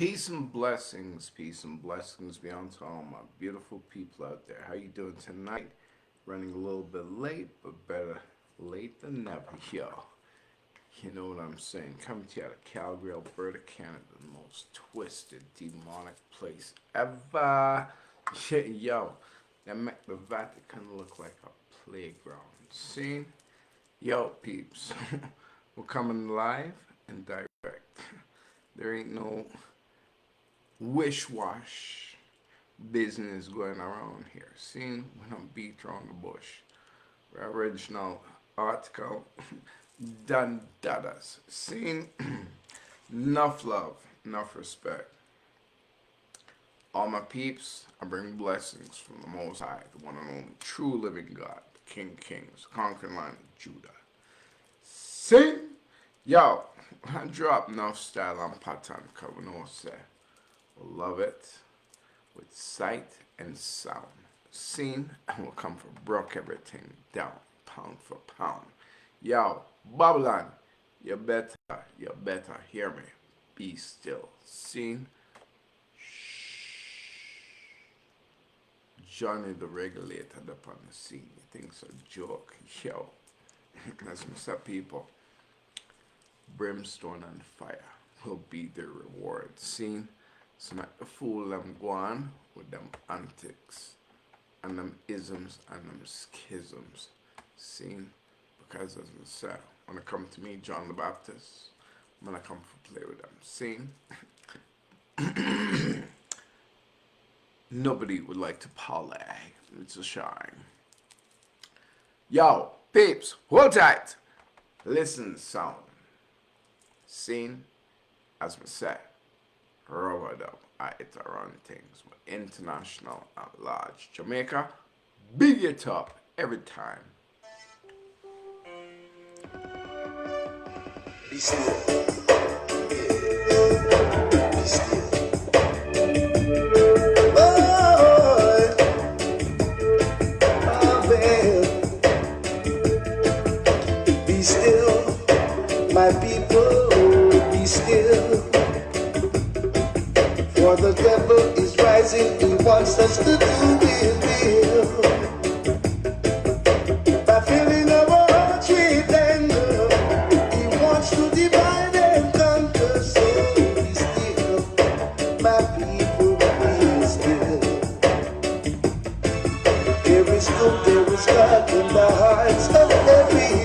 Peace and blessings be unto all my beautiful people out there. How you doing tonight? Running a little bit late, but better late than never, yo. You know what I'm saying? Coming to you out of Calgary, Alberta, Canada, the most twisted, demonic place ever. Yo, that make the Vatican look like a playground. See? Yo, peeps, we're coming live and direct. There ain't no wish-wash business going around here. See? We don't beat around the bush. We're original article done dadas. See? Enough love, enough respect. All my peeps, I bring blessings from the Most High, the one and only true living God, the King of Kings, conquering line of Judah. See? Yo, I drop enough style on pattern because we know say we'll love it with sight and sound. Seen and we'll come for broke everything down, pound for pound. Yo, Babylon, you better hear me. Be still. Seen? Johnny the regulator up on the scene. You think it's a joke? Yo, that's what's up, people. Brimstone and fire will be their reward. Seen? So not the fool them go on with them antics and them isms and them schisms. Seen? Because as I said, when it come to me, John the Baptist, when I come to play with them. Seen? Nobody would like to parlay. It's a shame. Yo, peeps, hold tight. Listen to sound. Seen? As we said, rubber up, I hit around things. But international at large. Jamaica, big it up every time. Be still. Be still. Be still, my people, be still. For the devil is rising, he wants us to do his will. By filling our hearts with anger, he wants to divide and conquer. So be still, my people, be still. There is good, there is God in the hearts of everyone.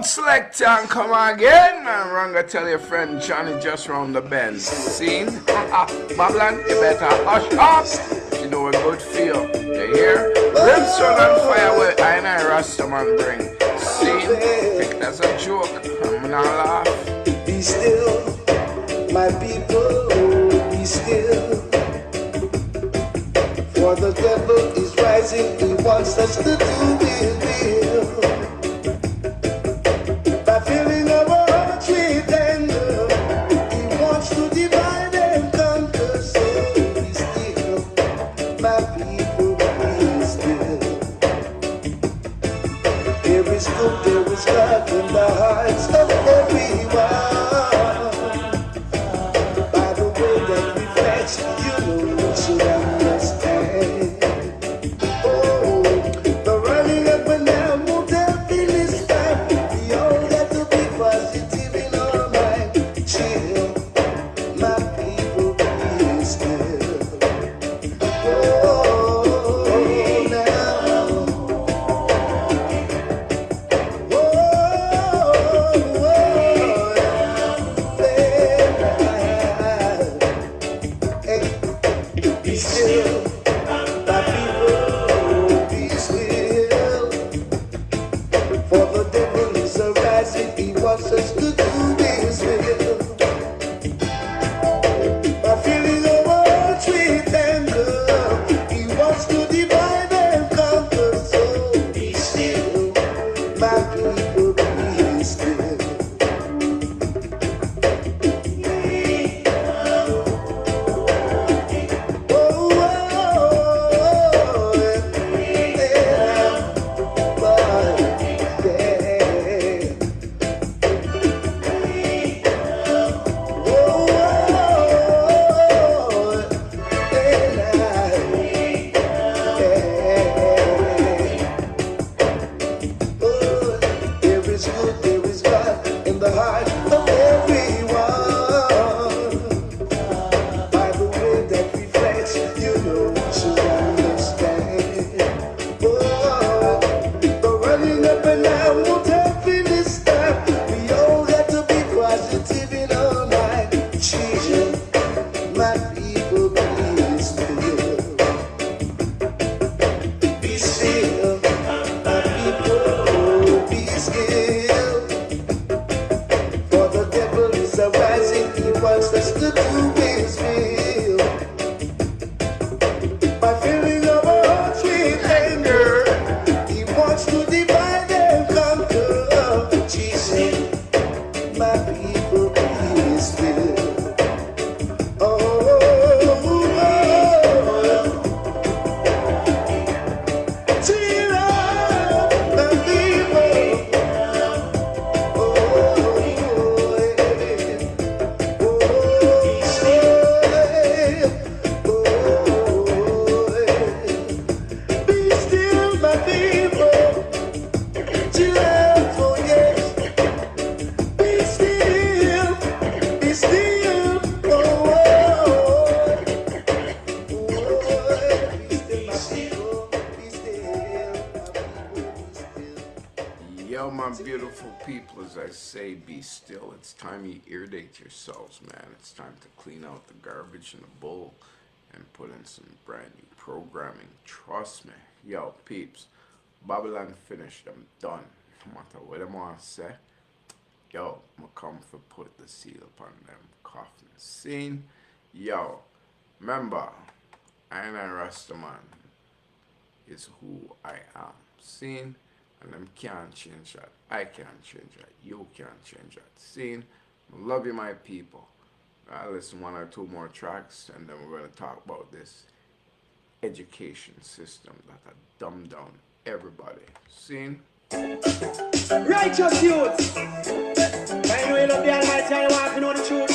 Selector, come again. And Ranga, tell your friend Johnny just round the bend. Seen? Babylon, you better hush up. You know a good feel. You hear? Brimstone and fire with I and I Rastaman bring. Seen? Think that's a joke. I'm not laugh. Be still, my people, be still. For the devil is rising, he wants us to do his will. There is God in the hearts of everyone. By the way that we flex, you know we should understand. Oh, the running positive in all my children. My people, be still. Be still. My people, be still. For the devil is arising, he wants us to do his will. By filling our hearts with anger, he wants to divide and conquer. Jesus, my people, be still. Oh, chill out, my people. Oh, be still, my people. Chill out, oh yes. Be still, be still. Be still, be still, be still. Yo, my beautiful people, as I say, be still. It's time you irrigate yourselves, man. It's time to clean out the garbage in the bowl and put in some brand new programming. Trust me. Yo, peeps, Babylon finished. I'm done. No matter what I want to say, yo, I'm come for put the seal upon them coffin. Scene. Yo, remember, I ain't a Rastaman is who I am. Seen? And them can't change that. I can't change that. You can't change that. Seen? I love you, my people. I'll listen one or two more tracks, and then we're going to talk about this education system that dumb down everybody. Seen? Righteous youths. I know you love the Almighty and you want to know the truth.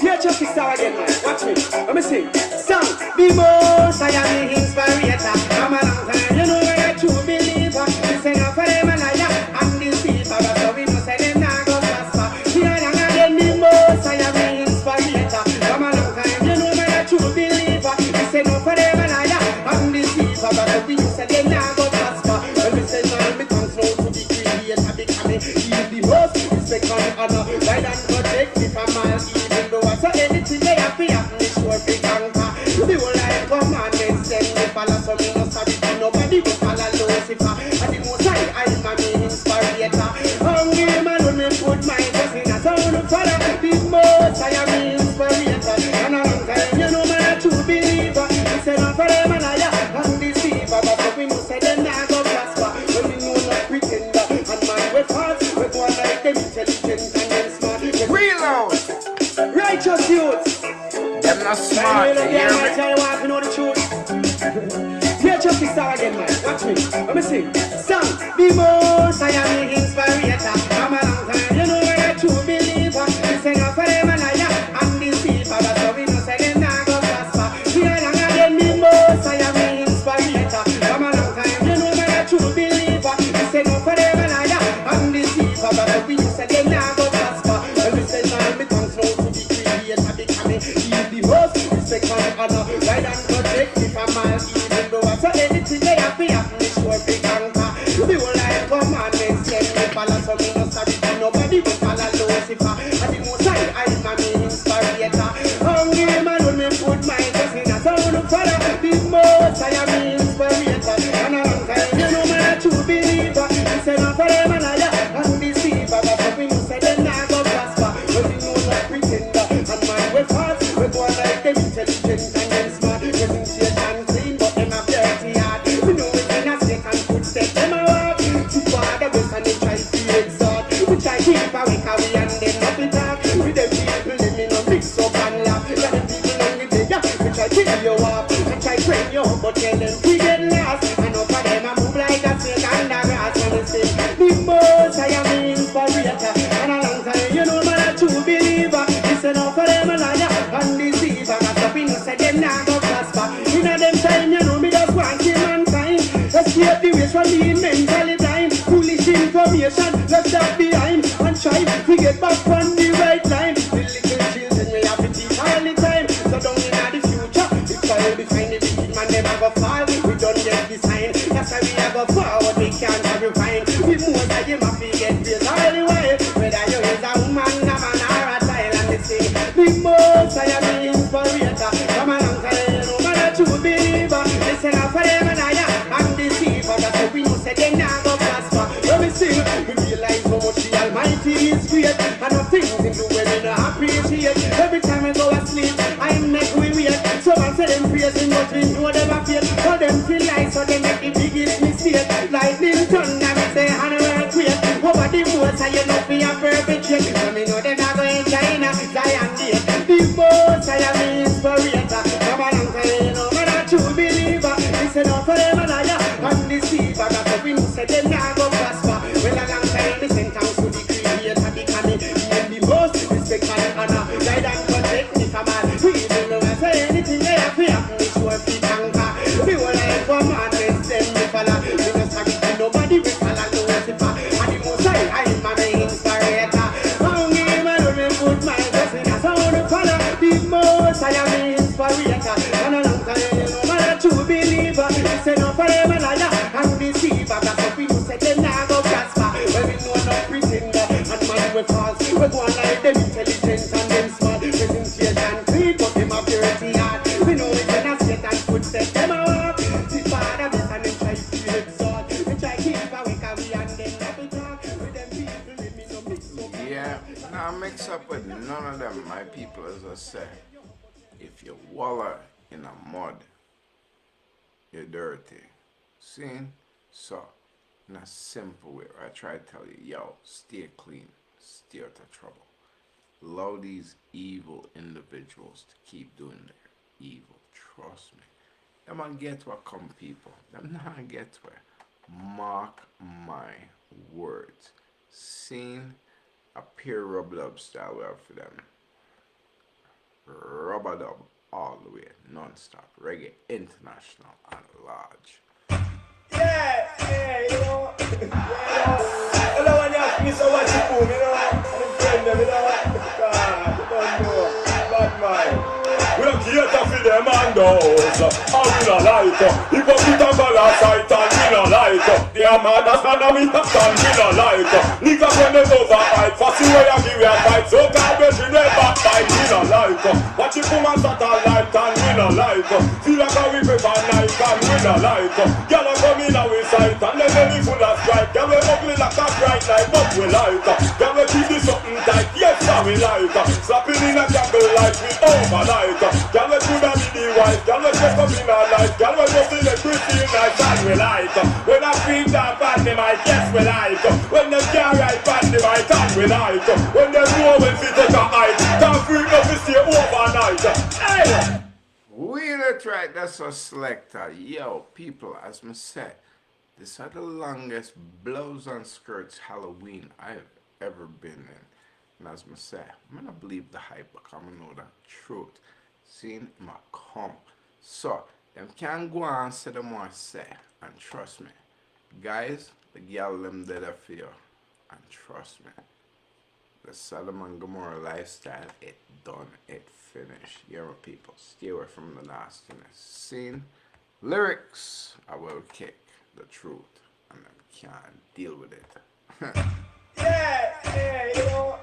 Here, Chucky Star again, man. Watch me. Let me sing. Song. The most I am the inspirator. I'm a long time. You know where I true believer. You say no for them and I am the speaker. But so we must say them not go prosper. Here and again, the most I am the inspirator. I'm a long time. You know where I true believer. You say no for them and I am the speaker. But so we must say them not go prosper. When we say no, we can't know to be creator. Becoming the most respect and honor. Right and protect if I'm all even though I say anything they have to happen. It's sure big conquer. The whole life commandments them they follow. So me no sorry for nobody will follow Lucifer. And the most I'm a main inspirator. Hungry man when me put my trust in a sound of father. The most I am the inspirator. And a long time you know man a true believer. We say no for them and I am deceiver. But we must say them not go prosper. When we know not pretender. And man we fast. We go like them intelligent and them smart. Reload! Righteous youths. Them not smart, you hear me? I want to know the truth. Here, Chucky Star again, man. Watch me. Let me sing. Song. The most I am the inspirator. I'm a long time. You know where I true believer. You say no for them and I am the speaker. But so we don't say them not go prosper. Here and again, the most I am the inspirator. I'm a long time. You know where I true believer. You say no for them and I am the speaker. But so we don't say them not go prosper. And we say no, we can't know to be creator. Becoming the most respect and honor. Right and protect if I'm all even though I say anything they have to happen. It's sure big conquer. The whole life commandments them they follow. So me no sorry for nobody will follow Lucifer. And the most I'm a main inspirator. Hungry man when me put my trust in a sound of father. The most I am the inspirator. And a long time you know man a true believer. You say no for them and I am deceiver. But we must say them not go prosper. When we know not pretender. And man we fast. We go like them intelligent and them smart. Dressing straight and clean but them have dirty heart. We know it in a second footstep them a walk. To father west and they try to exalt. We try keep our weak away and them not be talk. With them people them in a mix up and laugh. Got them people on the bed we try to kill you up. And try to train you up but tell them we get lost. And up for them a move like a snake under grass. And they say the most I am the inspirator. And a long time you know man a true believer. Listen up for them a liar and deceiver. Cause up in us say them not go prosper. In a them time you know me just want kill mankind. Escape the ways from being mentally blind. Foolish information left that behind. And try to get back on the right line. The little children we have to teach all the time. So down in the future it's all be fine. The wicked man them a go fall. We don't get the sign. That's why we a go forward. We can't have you find. The most of them have to get praise all the while. Whether you is a woman date. And no things in do when we no appreciate. Every time I go asleep, I make we wait. So I say them praising, but we know them a fake. For them feel like so they make the biggest mistake. Lightning thunder, me say and earthquake. Over the most I you know be a perpetrate. So me know them not going China, Zion date. The most I am the inspirator. Come along, you know, man a true believer. Listen up for them a liar and deceiver. That's why we know say them not go prosper. Well a long time me send thanks to the creator because me the most respect and honor. Guide and protect me from all. We even know I say anything they have to happen. Me sure fi conquer. Me whole life for madness them me follow. Me no sorry for nobody we follow no Lucifer. And the most I am my inspirator. Hungry man when me put my blessing as I wanna follow. The most I am the inspirator. And a long time you know man a true believer. Listen up for them a liar and deceiver. That's what we know say them not go prosper. Well we know no pretender and man we false. We go on like them intelligent and them smart. Presentation clean but them a purity hard. We know we cannot get and footsteps them a walk. The father bless and them try to exalt. We try keep awake and we and them not to talk. With them people let me no mix up. Yeah, now mix up with none of them, my people, as I say. If you waller in a mud, you're dirty. See? So, in a simple way, I try to tell you, yo, stay clean, stay out of trouble. Allow these evil individuals to keep doing their evil. Trust me. Them not get what come, people. Them not get where. Mark my words. Seen a pure rub-a-dub style we have for them. Rub-a-dub all the way, non-stop. Reggae international and large. Yeah, you know. You know when you ask me so what you boom, you know. I'm friend them, you know. God, you don't know. Bad mind. We don't care to feed them and those. And we don't like hypocrite and parasite and we don't like they are mad as man and we don't like niggas when they overhype. Fussy way I give you a fight. So garbage in their backbite. We don't like watch it come and satellite and we don't like feel like a whip up and knife and we don't like girl a come in our sight and they belly full of strike. Girl we ugly like a bright light but we like girl we keep this something tight. Yes we like slapping in a jungle like we over like girl we could have be the wife. Girl we dress up in our life. Girl we just in the pretty nice and we like when I feel that bad they might yes we like when they can't ride bad they might and we like when they know when we take a hike can't freak up to stay overnight. Hey! We that's right, that's a selector. Yo, people, as me say, this are the longest blouse and skirts Halloween I've ever been in. And as me say, I'm gonna believe the hype because I know the truth. Seeing my come. So, them can go on and say them want to say. And trust me, guys, the gal them did a feel. And trust me, the Sodom and Gomorrah lifestyle, it done, it finished. You know, people, stay away from the nastiness. Scene, lyrics, I will kick the truth, and I can't deal with it. Yeah, you know.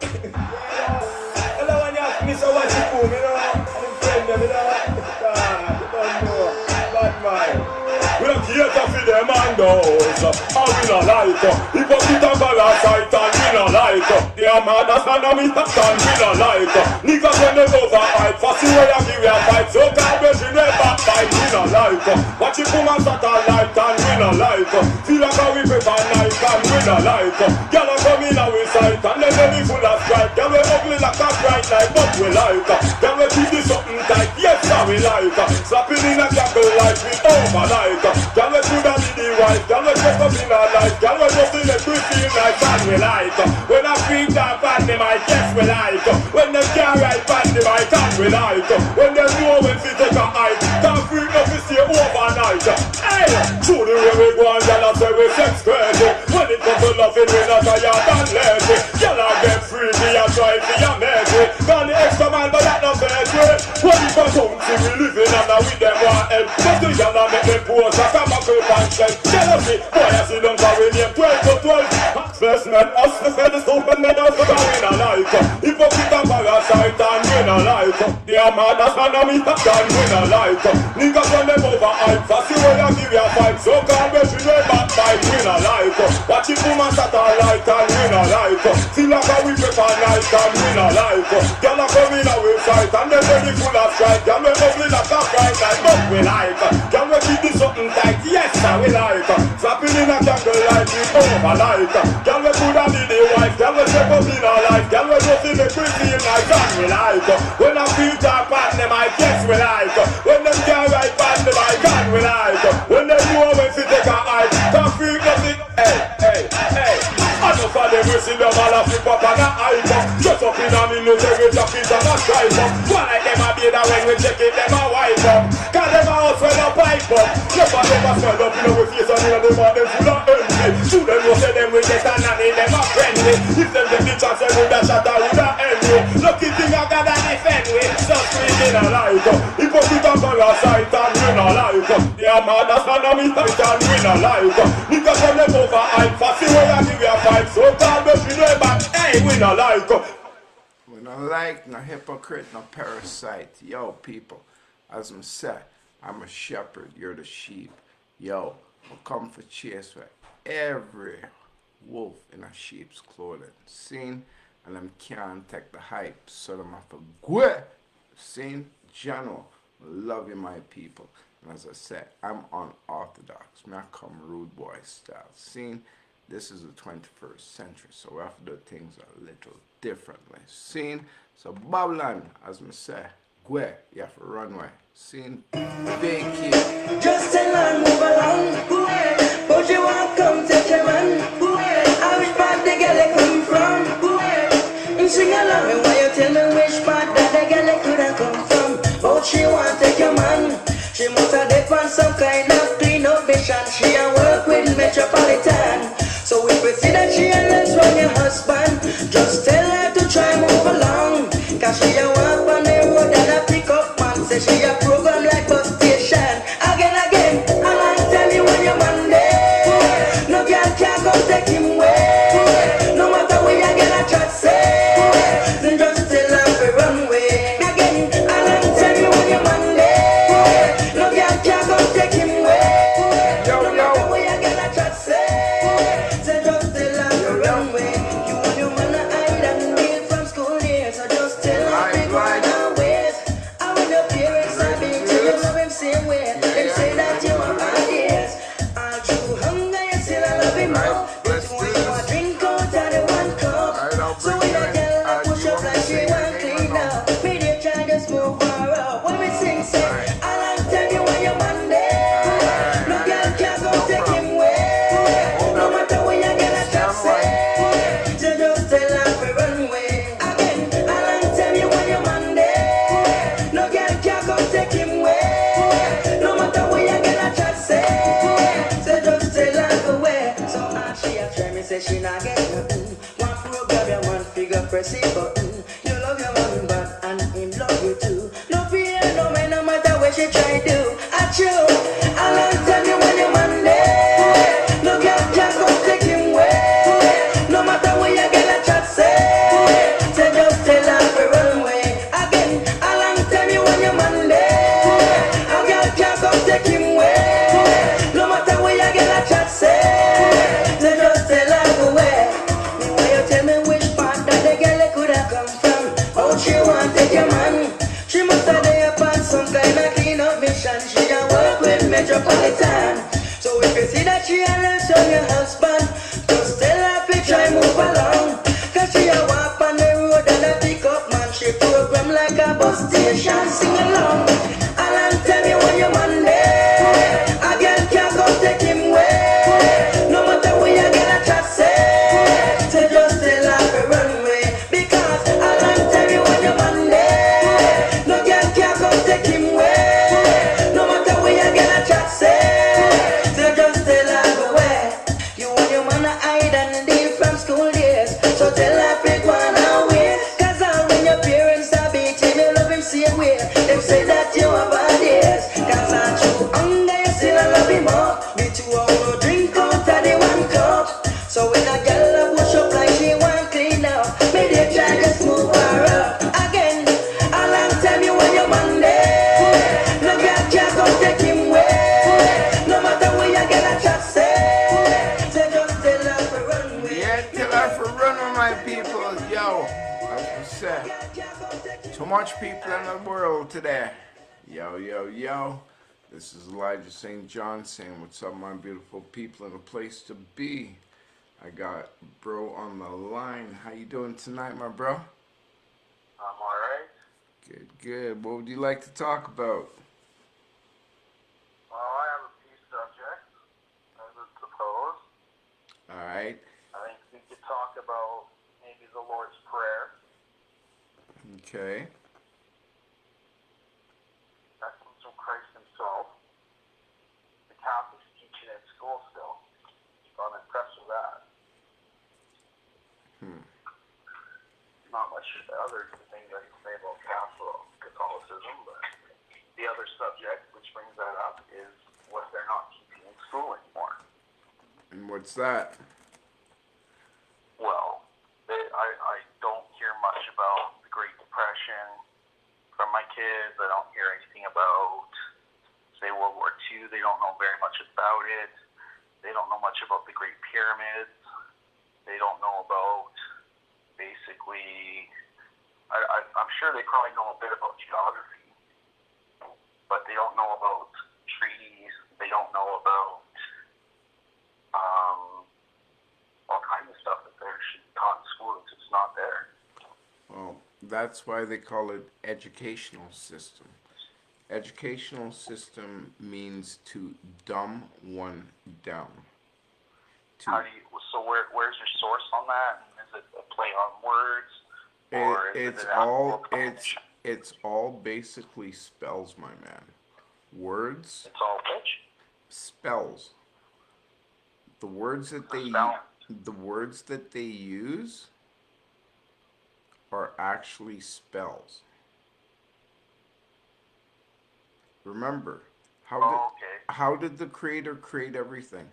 Hello, when you ask me so what you boom, you know. I'm friend them, you know. God, you don't know. Bad mind. We don't care to feed them and those. And we don't like hypocrite and parasite and we don't like they are mad as man and we don't like niggas when they overhype. Fussy way I give you a fight. So garbage in their backbite. We don't like watch it come and satellite and we don't like feel like a whip up and knife and we don't like girl a come in our sight and they belly full of strike. Girl we ugly like a bright light but we like girl we keep this something tight. Yes we like slapping in a jungle like we over like girl we could have be the wife. Girl we dress up in our life. Girl we just in the pretty nice and we like when I feel that bad they might yes we like when they can't ride bad they might and we like when they know when we take a hike can't freak up to stay overnight. Hey! Through the way we go and girl I say we sex crazy. When it comes to loving we not tired and lazy. Girl I get free me a try for your mercy. Gone the extra mile but that not fair way. When it comes home to we living and now with them want help. Just the girl I make them pose a come up with and shell. Jealousy, boy I see them for we name 12 to 12. First man us the feathers open men us the bar in a life. Hypocrite and parasite and we not like like their mother's and a meter can we not like niggas when them over hype fussy way I give you a fight so call me she way back fight we not like watch it woman shut her light and we not like feel like a we prefer night and we not like girl a come in a we fight and then very full of strike girl we ugly like a bright light but we like girl we keep this something tight yes sir we like slapping in a candle light we over like girl we coulda be the wife girl we step up in our life girl we just in the pretty night and we like when I feel dark on them I guess we like when them can't ride on the bike and we like when they know when to take a hike can't feel nothing hey I know for them we see them all a flip up and a hype up just up in a military jacket and a stripe up one like them a be that when we check it them a wipe up cause them a house when a pipe up never them a swell up in our face and in them a them full of envy shoot them no say them we get a nanny them a friendly if them get the chance them with a shot or with a envy lucky thing I got a defend with just speaking a like if we put a parasite and we not like they are mad as an a meter and we not like niggas when them over hype fussy way I give you a fight so call me she know back hey we not like We don't like no hypocrite, no parasite. Yo, people, as I said, I'm a shepherd, you're the sheep. Yo, I come for chase for every wolf in a sheep's clothing. Seen? And them can't take the hype, so them have to go. Seen? General, love you, my people. And as I said, I'm unorthodox. Me, I come rude boy style. Seen? This is the 21st century, so we have to do things a little differently. Seen? So Babylon, as me say, go, you have to run away. Seen? Vacate. Just tell her move along, but you won't come take your man. I wish part the girl they come from. And sing along, and why you tell me which part that the girl they could have come from. But she won't take your man. She must have depend some kind of clean up vision. She a work with Metropolitan. So if you see that she a less from your husband, just tell her to try move along. Cause she a walk on the road and a pick up man. Say she a program like bus station. Again, I like tell you when you're Monday. No girl can't come take him away. No matter where you get a chat say, then just tell her to run away. Again, I like tell you when you're Monday. No girl can't come take him away. No matter where you get a chat say. She not get nothing. One program your man figure press it button. You love your man but and him love you too. No fear no man no matter what she try do. I chew. I like tell you when you're Monday. No girl can come take him away. No matter where you get a chat say. Say just tell her to run away. Again, I like tell you when you're Monday. A girl can come take him away. No matter where you get a chat say. Say just tell her. She want take your man. She must have day upon some kind of clean up mission. She a work with Metropolitan. So if you see that she a left on your husband, just tell her to try move along. Cause she a walk on the road and a pick up man. She program like a bus station. Sing along. I'll tell me when you're Monday. A girl can't come take him away. No matter where you get a chat say. So just tell her to run away. Because I'll tell you when you're Monday. No girl can't come take him away. No matter where you get a chat say. So just tell her go away. You and your man are hide and deal from school days. So tell her pick one away. Cause all when your parents are beating, you love him same way. Them say said, too much people in the world today. Yo, yo, yo. This is Elijah St. John saying, what's up, my beautiful people, in a place to be. I got bro on the line. How you doing tonight, my bro? I'm alright. Good, good. What would you like to talk about? Well, I have a few subjects, I would suppose. All right. I think we could talk about maybe the Lord's Prayer. Okay. That comes from Christ himself. The Catholics teach it in school still. So I'm impressed with that. Not much other things I can say about Catholicism, but the other subject which brings that up is what they're not teaching in school anymore. And what's that? Well, I don't hear much about the Great Depression from my kids. I don't hear anything about, say, World War II. They don't know very much about it. They don't know much about the Great Pyramids. They don't know about, basically, I'm sure they probably know a bit about geography, but they don't know about treaties. They don't know about all kinds of stuff that they should be taught in school. It's just not there. Well, that's why they call it educational system. Educational system means to dumb one down. How do you? So where's your source on that? Is it a play on words, or is It's it an all actual definition? it's all basically spells, my man. Words, It's all which? spells. The words that Spelling. the words that they use are actually spells. Remember, Okay. how did the creator create everything?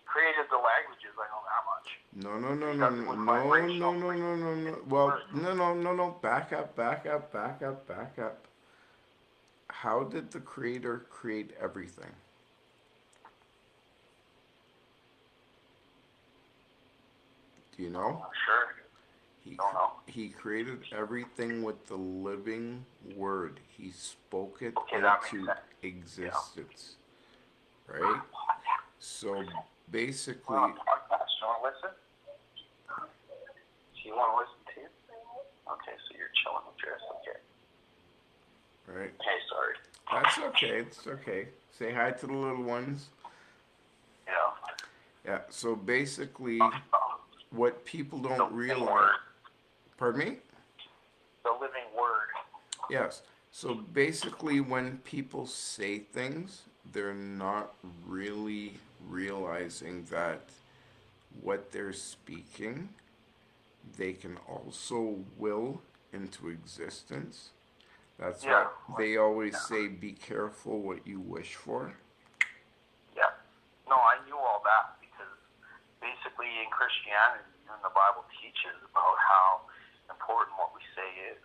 Created the languages. I know that much. No, no, no, He no, does it no, with no, no, vibrational no, no, no, no. Well, no, no, no, no. Back up, back up, back up, back up. How did the creator create everything? Do you know? I'm sure. Don't know. He created everything with the living word. He spoke it Okay, that makes into sense. existence. Right? So basically, We're on podcast. You want to listen? Do you want to listen too? Okay, so you're chilling with yours. Okay. right? Hey, sorry. That's okay. It's okay. Say hi to the little ones. Yeah. Yeah. So basically, Um, what people the don't living realize. word. Pardon me? The living word. Yes. So basically, when people say things, they're not really realizing that what they're speaking, they can also will into existence. That's Yeah. why they always say, be careful what you wish for. Yeah. No, I knew all that because basically in Christianity and the Bible teaches about how important what we say is.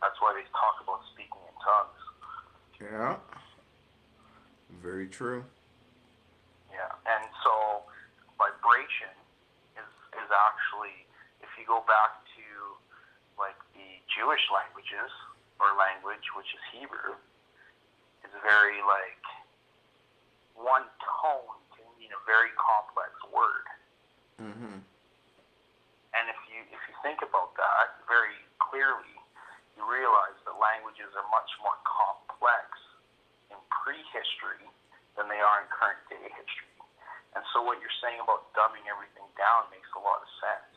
That's why they talk about speaking in tongues. Yeah. Very true. Yeah. And so vibration is actually, if you go back to like the Jewish languages or language, which is Hebrew, is very like one tone can mean a very complex word. Mm-hmm. And if you think about that very clearly, you realize that languages are much more complex in prehistory than they are in current day history. And so what you're saying about dumbing everything down makes a lot of sense.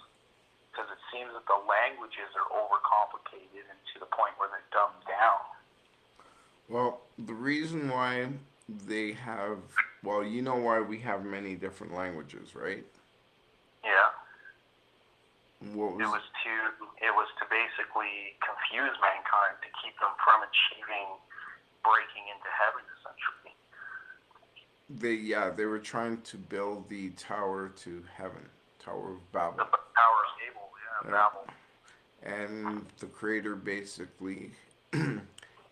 Because it seems that the languages are overcomplicated and to the point where they're dumbed down. Well, the reason why they have, well, you know why we have many different languages, right? Yeah. What It was to basically confuse mankind to keep them from achieving breaking into heaven, essentially. they were trying to build the tower to heaven, Tower of Babel. The Tower of Babel, Yeah. Babel. And the creator basically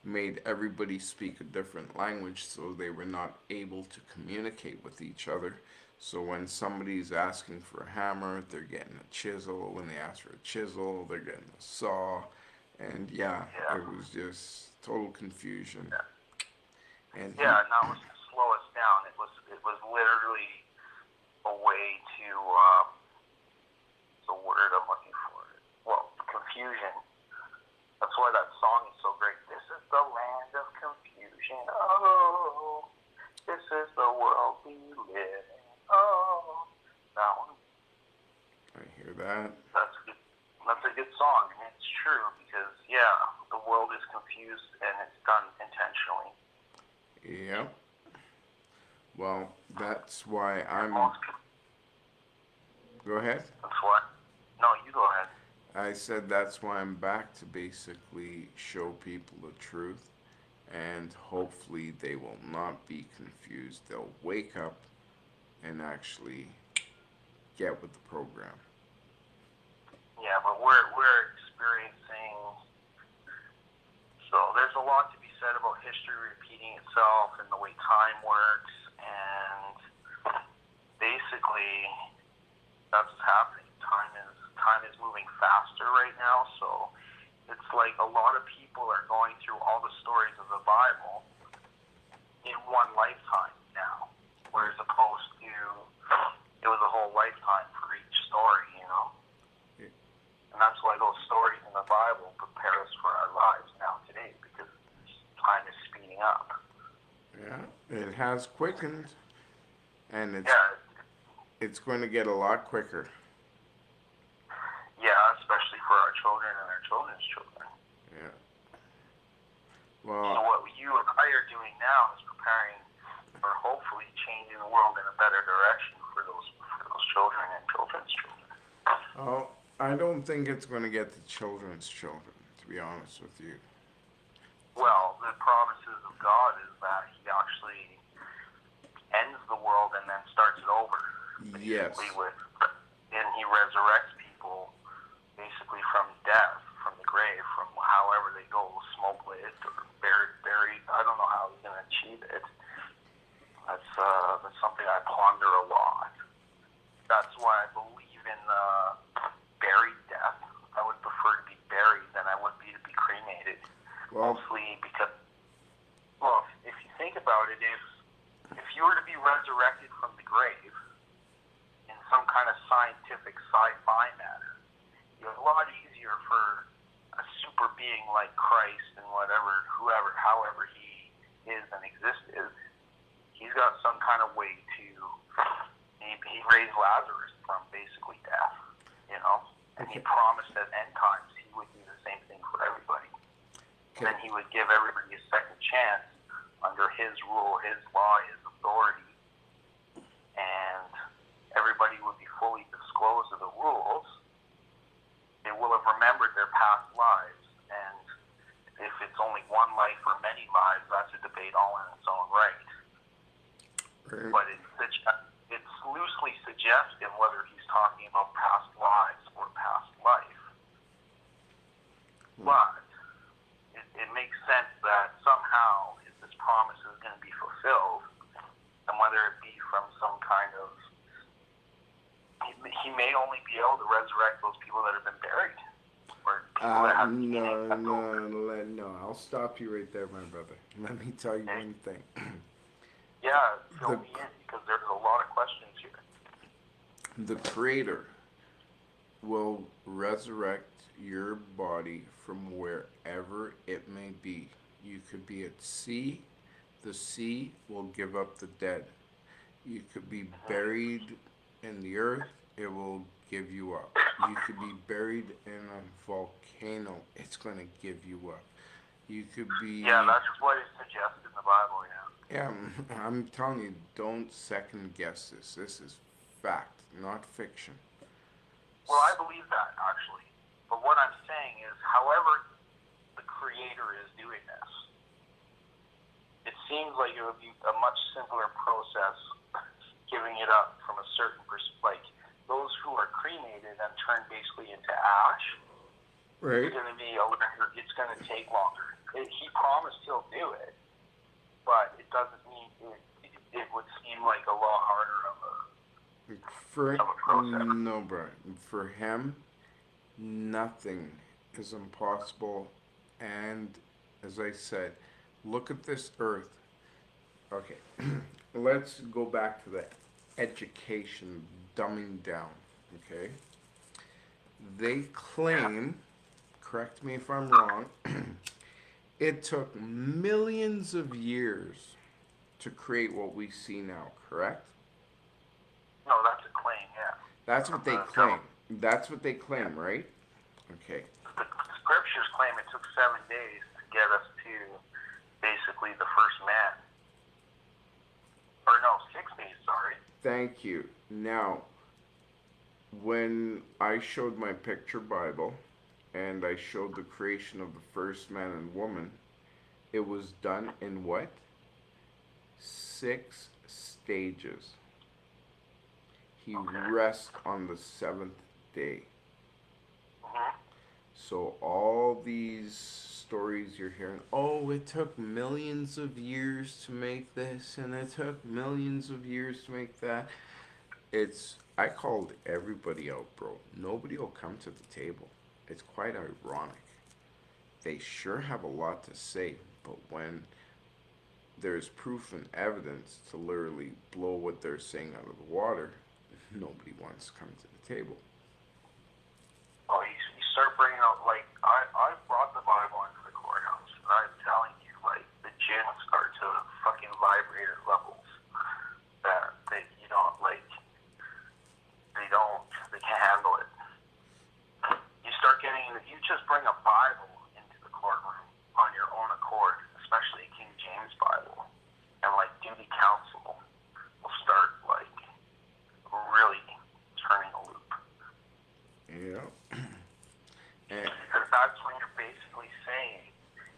made everybody speak a different language, so they were not able to communicate with each other. So when somebody's asking for a hammer, they're getting a chisel. When they ask for a chisel, they're getting a saw. And yeah, Yeah. it was just total confusion. Yeah. And he, Yeah, and that was to slow us down. It was literally a way to the word I'm looking for. Well, confusion. That's why that song is so great. This is the land of confusion. Oh, this is the world we live in. Oh, that one. I hear that. That's a good. That's a good song, and it's true because yeah, the world is confused and it's done intentionally. Yep. Well, that's why I'm. Most Go ahead. That's why. No, you go ahead. I said that's why I'm back to basically show people the truth, and hopefully they will not be confused. They'll wake up and actually get with the program. Yeah, but we're experiencing. So there's a lot to be said about history repeating itself and the way time works, and basically that's what's happening. Time is moving faster right now, so it's like a lot of people are going through all the stories of the Bible in one lifetime now, whereas opposed to it was a whole lifetime for each story, you know. And that's why those stories in the Bible prepare us for our lives now today, because time is speeding up. Yeah, it has quickened, and Yeah, it's going to get a lot quicker. yeah, especially for our children and our children's children. Yeah. So Well, what you and I are doing now is preparing for hopefully changing the world in a better direction for those children and children's children. oh, I don't think it's going to get the children's children, to be honest with you. Well, the promises of God is that He actually ends the world and then starts it over. Yes. And He resurrects people basically from death, from the grave, from however they go, smoke lit or buried. I don't know how He's going to achieve it. That's something I ponder a lot. That's why I believe in buried death. I would prefer to be buried than I would be to be cremated. Well, Mostly because, well, if you think about it, if you were to be resurrected from the grave in some kind of scientific sci-fi manner, it's a lot easier for a super being like Christ and however he is and existed. He's got some kind of way to. He raised Lazarus from basically death, you know, and he promised at end times he would do the same thing for everybody. And then he would give everybody a second chance under his rule, his law, his authority, and everybody would be fully disclosed of the rules. They will have remembered their past lives, and if it's only one life or many lives, that's a debate all in its own right. But it's loosely suggestive whether he's talking about past lives or past life. But it makes sense that somehow if this promise is going to be fulfilled, and whether it be from some kind of, he may only be able to resurrect those people that have been buried. Or people that have no. I'll stop you right there, my brother. Let me tell you one thing. Yeah, fill me in, because there's a lot of questions here. The Creator will resurrect your body from wherever it may be. You could be at sea. The sea will give up the dead. You could be buried in the earth. It will give you up. You could be buried in a volcano. It's going to give you up. You could be... Yeah, that's what is suggested in the Bible, yeah. Yeah, I'm telling you, don't second guess this. This is fact, not fiction. Well, I believe that, actually. But what I'm saying is, however the Creator is doing this, it seems like it would be a much simpler process giving it up from a certain perspective. Like, those who are cremated and turned basically into ash, Right. it's going to take longer. He promised he'll do it, but it doesn't mean it would seem like a lot harder of a For of a process. no, bro. For him, nothing is impossible. And as I said, look at this earth. Okay, let's go back to the education dumbing down. Okay, they claim, correct me if I'm wrong, it took millions of years to create what we see now, correct? No, that's a claim, yeah. That's what they claim. That's what they claim, right? Okay. The scriptures claim it took 7 days to get us to basically the first man. Or no, 6 days, sorry. Thank you. Now, when I showed my picture Bible and I showed the creation of the first man and woman, it was done in what? 6 stages. He rests on the 7th day. Mm-hmm. So all these stories you're hearing, oh, it took millions of years to make this and it took millions of years to make that. I called everybody out, bro. Nobody will come to the table. It's quite ironic. They sure have a lot to say, but when there's proof and evidence to literally blow what they're saying out of the water, nobody wants to come to the table. Oh, you start bringing up, like, I brought the Bible into the courthouse, and I'm telling you, like, the gins start to fucking vibrator levels that you don't, like, they can't handle it. You start getting, if you just bring a Bible into the courtroom on your own accord, especially a King James Bible, and, like, duty counsel will start, like, really turning a loop. Yeah. Because that's when you're basically saying,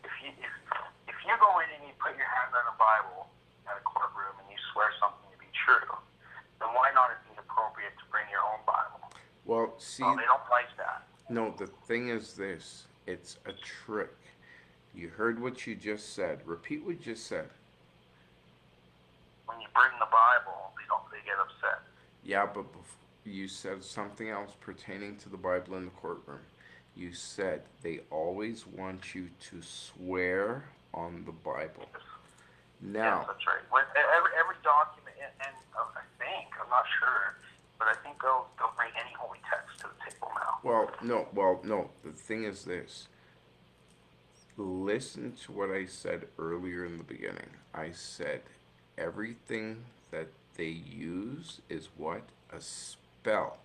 if you go in and you put your hand on a Bible at a courtroom and you swear something to be true, then why not it be appropriate to bring your own Bible? Well, see, They don't like that. no, the thing is this. It's a trick. You heard what you just said. Repeat what you just said. When you bring the Bible, they get upset. Yeah, but you said something else pertaining to the Bible in the courtroom. You said they always want you to swear on the Bible. Now, Yes, that's right. When, every document, and I think, I'm not sure, but I think they'll bring any holy text to the table now. no. The thing is this. Listen to what I said earlier in the beginning. I said everything that they use is what? A spell.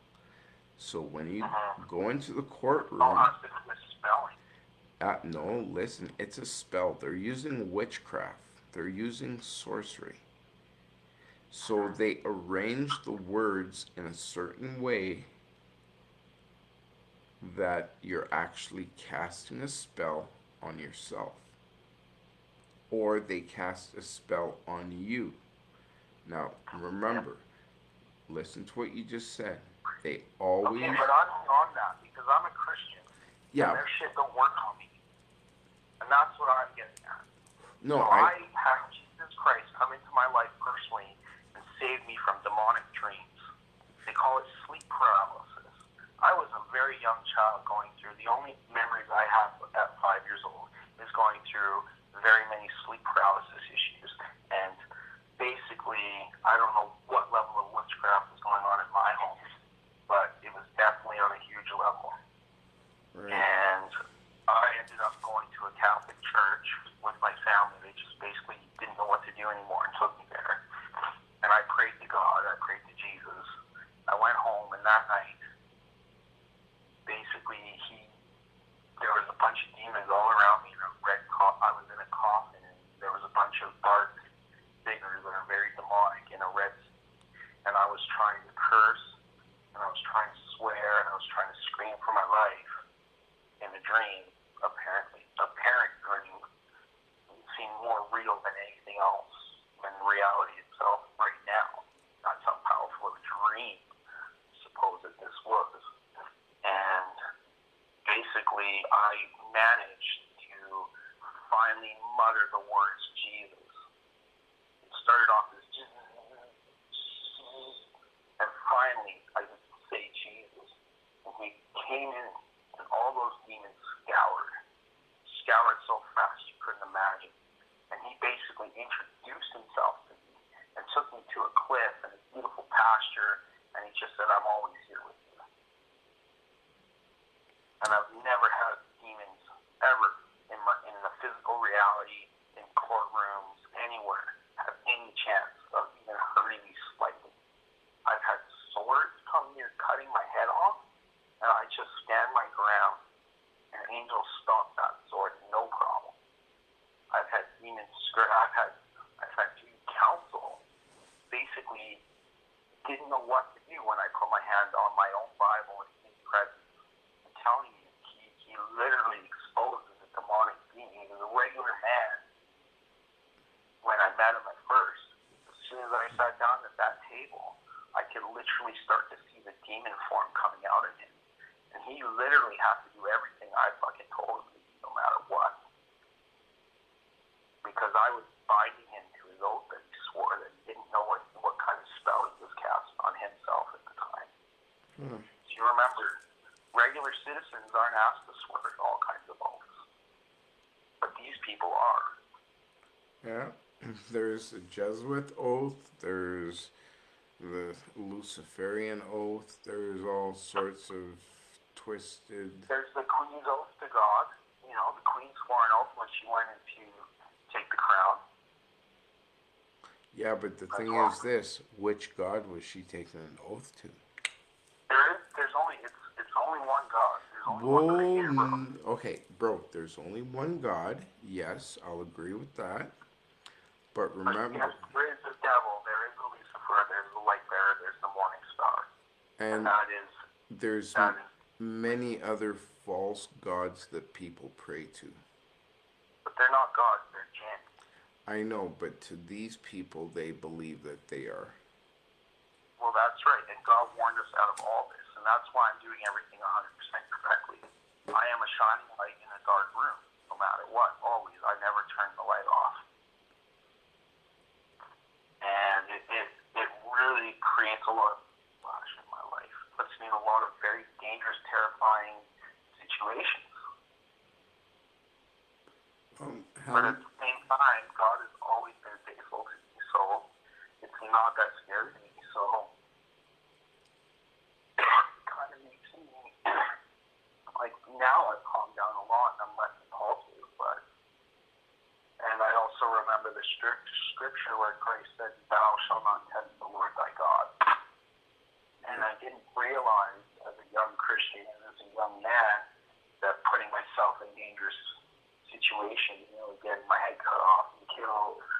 So when you go into the courtroom, It's spelling. no, listen, it's a spell. They're using witchcraft. They're using sorcery. So they arrange the words in a certain way that you're actually casting a spell on yourself. Or they cast a spell on you. Now, remember, listen to what you just said. They always... Okay, but I'm on that because I'm a Christian. Yeah. And their shit don't work on me. And that's what I'm getting at. No, So I had Jesus Christ come into my life personally and save me from demonic dreams. They call it sleep paralysis. I was a very young child going through, the only memories I have at 5 years old is going through very many sleep paralysis issues. And basically, I don't know what level of witchcraft was going on in my home, but it was definitely on a huge level. Right. And I ended up going to a Catholic church with my family. They just basically didn't know what to do anymore and took me there. And I prayed to God. I prayed to Jesus. I went home, and that night, basically, there was a bunch of demons all around me in a red coffin. I was in a coffin, and there was a bunch of dark figures that are very demonic in a red. And I was trying to curse, and I was trying to swear, and I was trying to scream for my life in a dream, apparently. A parent dream seemed more real than anything else than reality itself right now. Not some powerful dream, suppose that this was. And basically, I managed to finally mutter the words Jesus. It started off as Jesus, and finally, I just say Jesus. And he came in, and all those demons scoured so fast you couldn't imagine. And he basically introduced himself to me and took me to a cliff and a beautiful pasture, and he just said, I'm always here with you. And I've never had demons ever in the physical reality, in courtrooms, anywhere, have any chance of even hurting me slightly. I've had swords come near cutting my head off, and I just stand my ground, and angels stomp that sword, no problem. I've had demons I've had to counsel, basically didn't know what to do when I put my hand on my own Bible in his presence. I'm telling you, he literally exposes a demonic being. He was a regular man when I met him at first. As soon as I sat down at that table, I could literally start to see the demon form coming out of him. And he literally had to do everything I fucking told him to do, no matter what. Because I was binding him to his oath that he swore that he didn't know what kind of spell he was casting on himself at the time. Do you remember, regular citizens aren't asked to swear all kinds of oaths. But these people are. Yeah. There's the Jesuit oath, there's the Luciferian oath, there's all sorts of twisted. There's the Queen's oath to God. You know, the Queen swore an oath when she went in to take the crown. Yeah, but the thing is this, which God was she taking an oath to? It's only one God. There's only one creator. Okay, bro, there's only one God. Yes, I'll agree with that. But remember... Yes, there is the devil, there is the Lucifer, there's the light bearer, there's the morning star. And there's many other false gods that people pray to. But they're not gods, they're jinn. I know, but to these people, they believe that they are. Well, that's right, and God warned us out of all this, and that's why I'm doing everything 100% correctly. I am a shining light in a dark room, no matter what, always. I never turn the light off. And it really creates a lot of flash in my life. Puts me in a lot of very dangerous, terrifying situations. But at the same time, God has always been faithful to me, so it's not that scary to me. So it kind of makes me, like, now I've calmed down a lot and I'm less impulsive, but, and I also remember the scripture where Christ said, thou shalt not tempt the Lord thy God. And I didn't realize as a young Christian and as a young man that putting myself in dangerous situations, you know, getting my head cut off and killed, or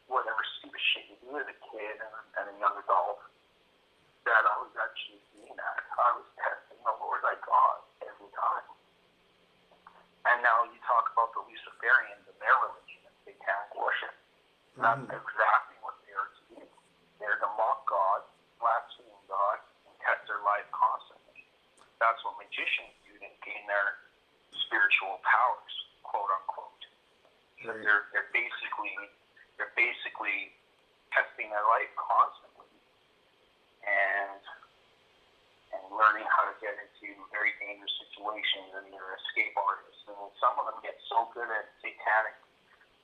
whatever stupid shit you do as a kid and a young adult, that I was actually doing that. I was testing the Lord thy God every time. And now you talk about the Luciferians and their religion and satanic worship. That's exactly what they are to do. They're to mock God, blaspheme God, and test their life constantly. That's what magicians do to gain their spiritual powers, quote unquote. So they're basically testing their life constantly and learning how to get into very dangerous situations, and they're escape artists. And some of them get so good at satanic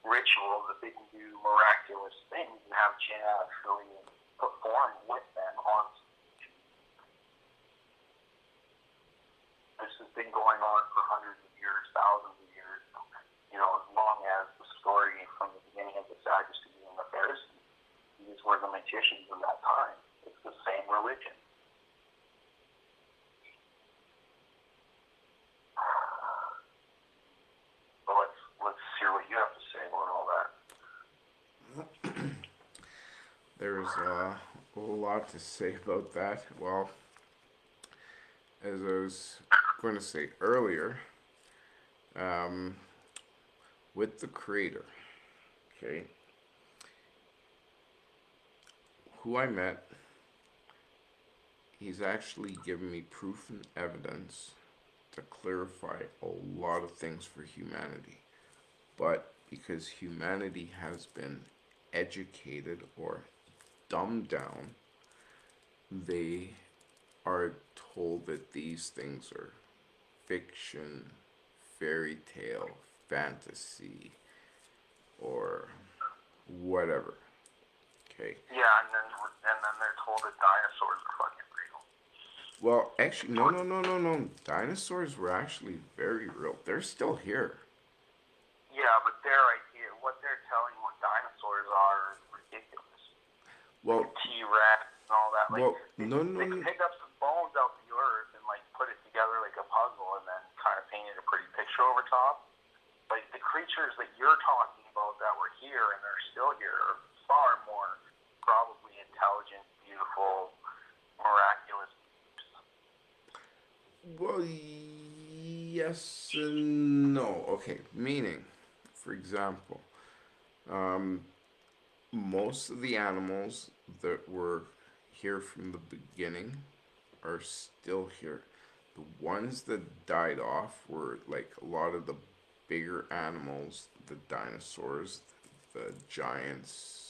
rituals that they can do miraculous things and have jinn actually perform with them on stage. This has been going on for hundreds of years, thousands of years, you know, as long as the story from the beginning of the Sadducees and the Pharisees. These were the magicians of that time. It's the same religion. So let's hear what you have to say about all that. There's a lot to say about that. Well, as I was going to say earlier, with the Creator, okay, who I met, he's actually given me proof and evidence to clarify a lot of things for humanity. But because humanity has been educated or dumbed down, they are told that these things are fiction, fairy tale, fantasy, or whatever. Okay. Yeah, and then they're told that dinosaurs are fucking real. Well, actually, no, no, no, no, no. Dinosaurs were actually very real. They're still here. Yeah, but their idea, what they're telling what dinosaurs are, is ridiculous. Like a Well, T-Rex and all that. Like well, no, no, they could no. pick up some bones out the earth and like put it together like a puzzle, and then kind of painted a pretty picture over top. Like the creatures that you're talking about that were here and they're still here are far more probably intelligent, beautiful, miraculous. Well, yes and no. Okay, meaning, for example, um, most of the animals that were here from the beginning are still here. The ones that died off were like a lot of the bigger animals, the dinosaurs, the giants,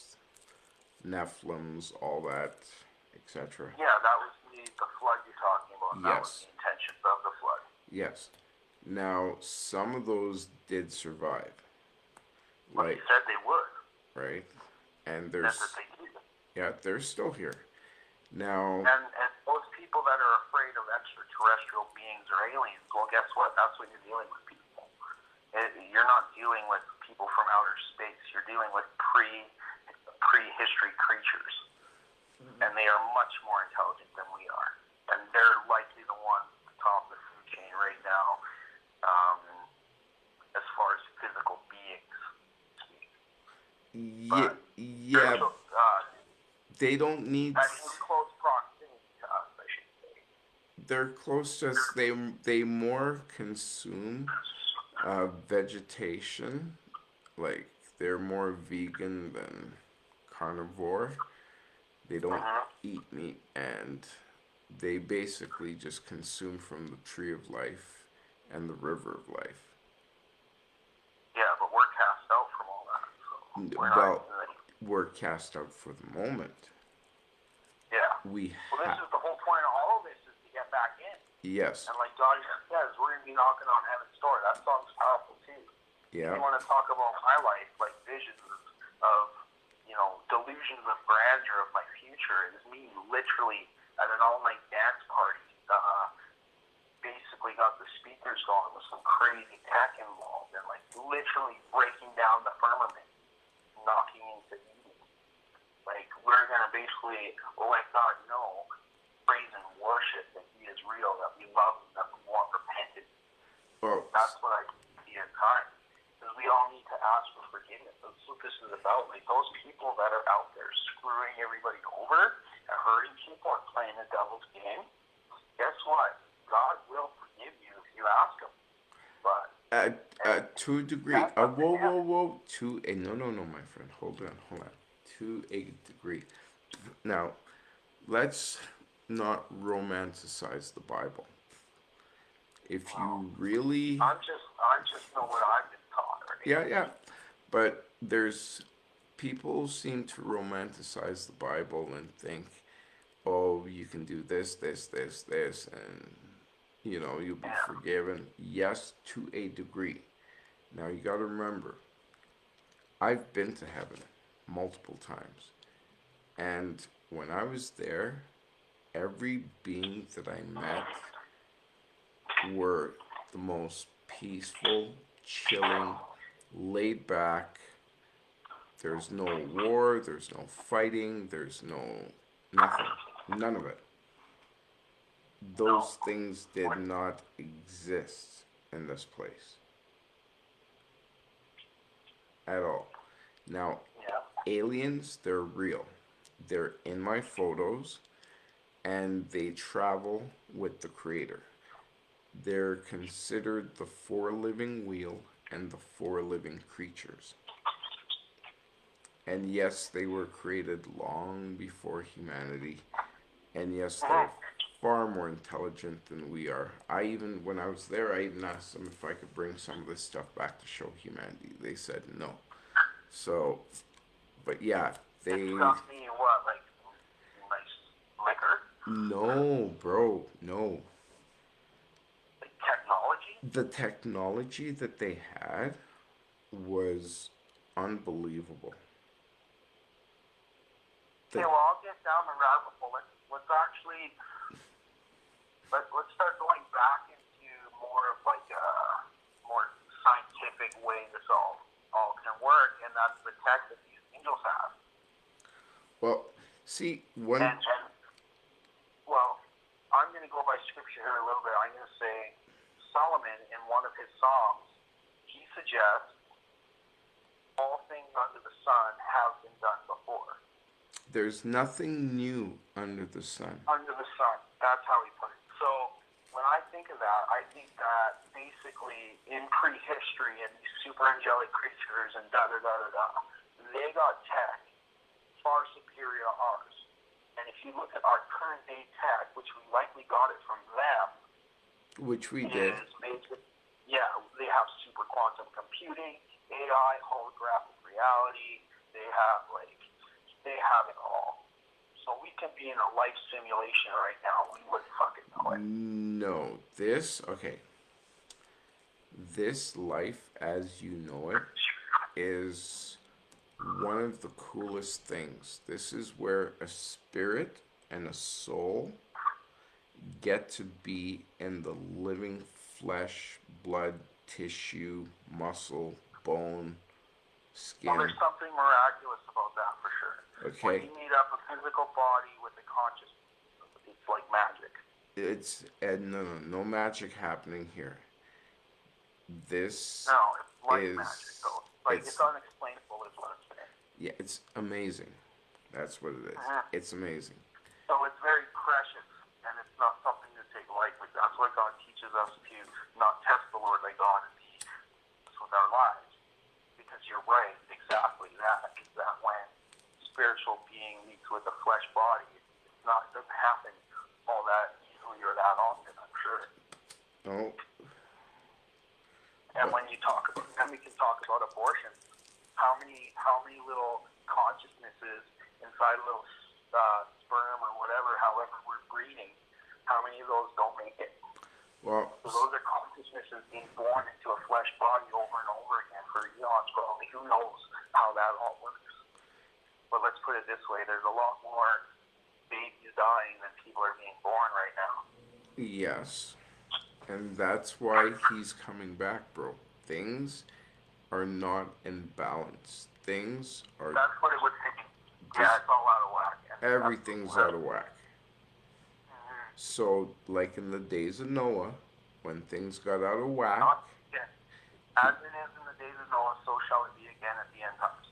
Nephilims, all that, etc. Yeah, that was the flood you're talking about. That was Yes, the intentions of the flood. yes. Now, some of those did survive, Well, they like, said they would. right? And Said that there's, they did. yeah, they're still here. Now, And those people that are afraid of extraterrestrial beings or aliens, well, guess what? That's what you're dealing with, people. You're not dealing with people from outer space. You're dealing with prehistory creatures, and they are much more intelligent than we are. And they're likely the ones at the top of the food chain right now, um, as far as physical beings speak. yeah, But yeah, spiritual, they don't need. in close proximity to us, I should say. They're close to us. They more consume vegetation. Like they're more vegan than carnivore. They don't eat meat, and they basically just consume from the tree of life and the river of life. Yeah, but we're cast out from all that, so we're not. Well, we're cast out for the moment. Yeah. We Well, this have, is the whole point of all of this, is to get back in. yes, And like God says, we're gonna be knocking on heaven's door. That song's powerful too. yeah, You want to talk about my life, like visions of, delusions of grandeur of my future, is me literally at an all-night dance party. Basically got the speakers going with some crazy tech involved, and like literally breaking down the firmament, knocking into Eden. Like we're gonna basically let God know, praise and worship that He is real, that we love Him, that we want repentance. well, That's what I see at times. Because we all need to ask for forgiveness. That's what this is about. Like those people that are out there screwing everybody over and hurting people and playing the devil's game, guess what? God will forgive you if you ask Him. But to a degree. that's up to Whoa, Him. whoa, whoa. To a no, no, no, my friend. Hold on, hold on. To a degree. Now, let's not romanticize the Bible. If you really, I'm just know what I've been taught, right? yeah, yeah, but there's people seem to romanticize the Bible and think, oh, you can do this, this, this, this, and you'll be forgiven. Yes, to a degree. Now you got to remember, I've been to heaven multiple times, and when I was there, every being that I met were the most peaceful, chilling, laid back. There's no war, there's no fighting, there's nothing. None of it. Those things did not exist in this place at all. Now, Yeah. aliens, they're real. They're in my photos and they travel with the creator. They're considered the four living wheel and the four living creatures. And yes, they were created long before humanity. And yes, they're far more intelligent than we are. When I was there, I even asked them if I could bring some of this stuff back to show humanity. They said no. So, but yeah, they. It's got me what, like nice liquor? No, bro, no. Like technology? The technology that they had was unbelievable. Okay, The well, I'll get down the rabbit hole. Let's actually let's start going back into more of like a more scientific way this all can work, and that's the tech that these angels have. well, see one. And well, I'm going to go by scripture here a little bit. I'm going to say Solomon in one of his songs, he suggests all things under the sun have been done before. There's nothing new under the sun. Under the sun. That's how he put it. So when I think of that, I think that basically in prehistory and these super angelic creatures and they got tech far superior to ours. And if you look at our current day tech, which we likely got it from them, Which we did. Yeah, they have super quantum computing, AI, holographic reality. They have it all. So we could be in a life simulation right now. We wouldn't fucking know it. No, this life as you know it is one of the coolest things. This is where a spirit and a soul get to be in the living flesh, blood, tissue, muscle, bone, skin. Well, there's something miraculous about that for sure. When Okay. you meet up a physical body with a consciousness, it's like magic. It's no magic happening here. This No, it's like is magic though. Like it's unexplainable is what I'm saying. yeah, it's amazing. That's what it is. It's amazing. So it's very precious, and it's not something to take lightly. That's why God teaches us to not test the Lord thy God with our lives. Because you're right, exactly that. Is that when spiritual being meets with a flesh body, it doesn't happen all that easily or that often, I'm sure. Oh, And when you talk about, then we can talk about abortion. How many little consciousnesses inside a little sperm or whatever, however we're breeding, how many of those don't make it? well, So those are consciousnesses being born into a flesh body over and over again for eons, probably. Who knows how that all works? But let's put it this way: there's a lot more babies dying than people are being born right now. yes. And that's why he's coming back, bro. Things are not in balance. Things are That's what it would take. Yeah, it's all out of whack. And everything's out of whack. So, like in the days of Noah, when things got out of whack, Yeah. As it is in the days of Noah, so shall it be again at the end times.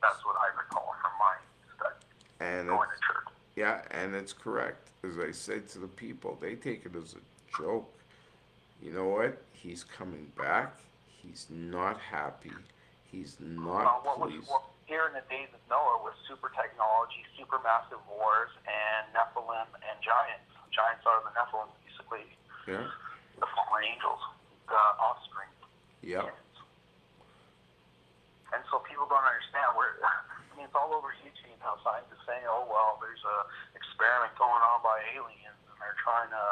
That's what I recall from my study and going to church. yeah, and it's correct. As I said to the people, they take it as a joke. You know what? He's coming back. He's not happy. He's not pleased. Here in the days of Noah was super technology, super massive wars, and Nephilim and giants. Giants are the Nephilim, basically. Yeah. The fallen angels, the offspring. Yeah. And so people don't understand. It's all over YouTube how scientists saying, oh, well, there's a experiment going on by aliens, and they're trying to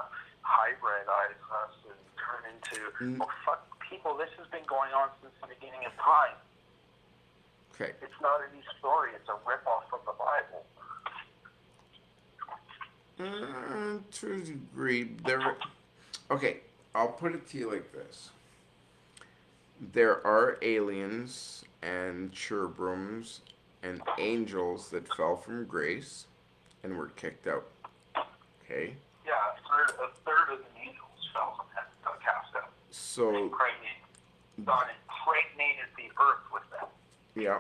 hybridize us and turn into, well, fuck people, this has been going on since the beginning of time. Okay. It's not a new story. It's a ripoff from the Bible. To a degree, okay, I'll put it to you like this. There are aliens and cherubims and angels that fell from grace and were kicked out. Okay? Yeah, a third of the angels fell from heaven, got cast out. So, God impregnated the earth with them. yeah.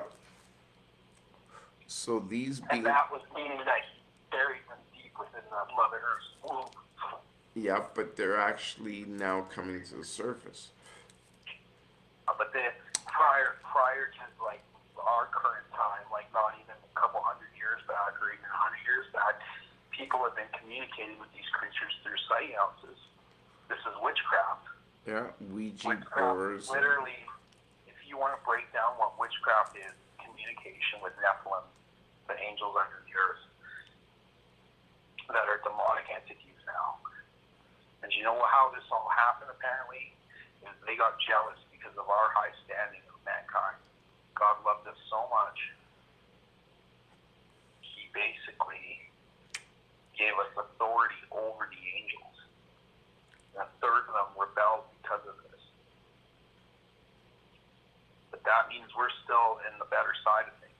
So these beings. And that was meaning that he buried them deep within the Mother Earth's womb. Yeah, but they're actually now coming to the surface. But then prior to like our current time, like not even a couple hundred years back or even 100 years back, people have been communicating with these creatures through seances. This is witchcraft. Yeah, Ouija boards. Literally, if you want to break down what witchcraft is, communication with Nephilim, the angels under the earth. that are demonic entities now. And you know how this all happened, apparently? Is they got jealous because of our high standing of mankind. God loved us so much, he basically gave us authority over the angels. And a third of them rebelled because of this. But that means we're still in the better side of things.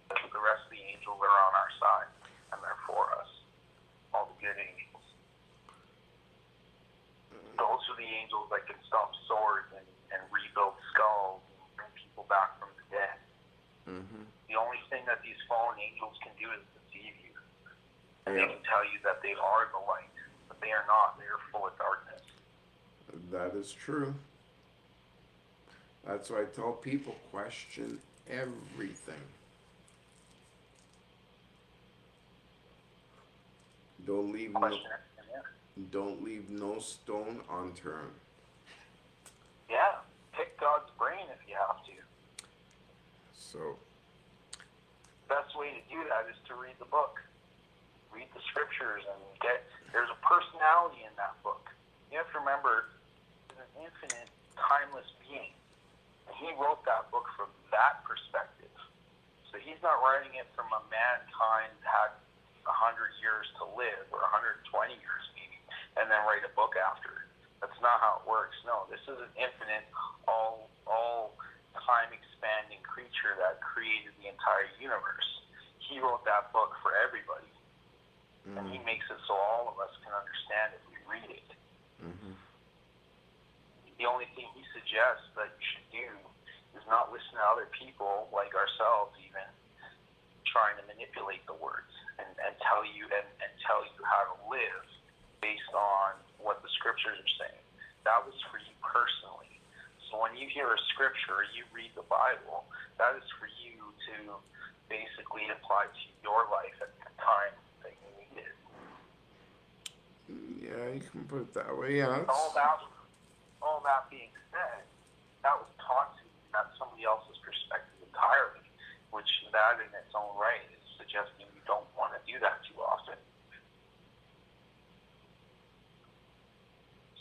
The rest of the angels are on our side, and they're for us. All the good angels. Those are the angels that can stomp swords and rebuild skulls and bring people back from the dead. Mm-hmm. The only thing that these fallen angels can do is deceive you. And Yeah. they can tell you that they are the light, but they are not. They are full of darkness. That is true. That's why I tell people question everything. Don't leave no, Question it. Yeah. don't leave no stone unturned. Yeah. Pick God's brain if you have to. So Best way to do that is to read the book. Read the scriptures and there's a personality in that book. You have to remember, there's an infinite, timeless being. And he wrote that book from that perspective. So he's not writing it from a mankind that had 100 years to live, or 120 years maybe, and then write a book after. That's not how it works. No, this is an infinite, all time expanding creature that created the entire universe. He wrote that book for everybody. And he makes it so all of us can understand if we read it. mm-hmm. The only thing he suggests that you should do is not listen to other people, like ourselves even, trying to manipulate the words and tell you how to live based on what the scriptures are saying. That was for you personally. So when you hear a scripture, you read the Bible, that is for you to basically apply to your life at the time that you need it. Yeah, you can put it that way. Yeah. All that being said, that was taught to you. That's somebody else's perspective entirely, which that in its own right is suggesting you don't want to do that too often.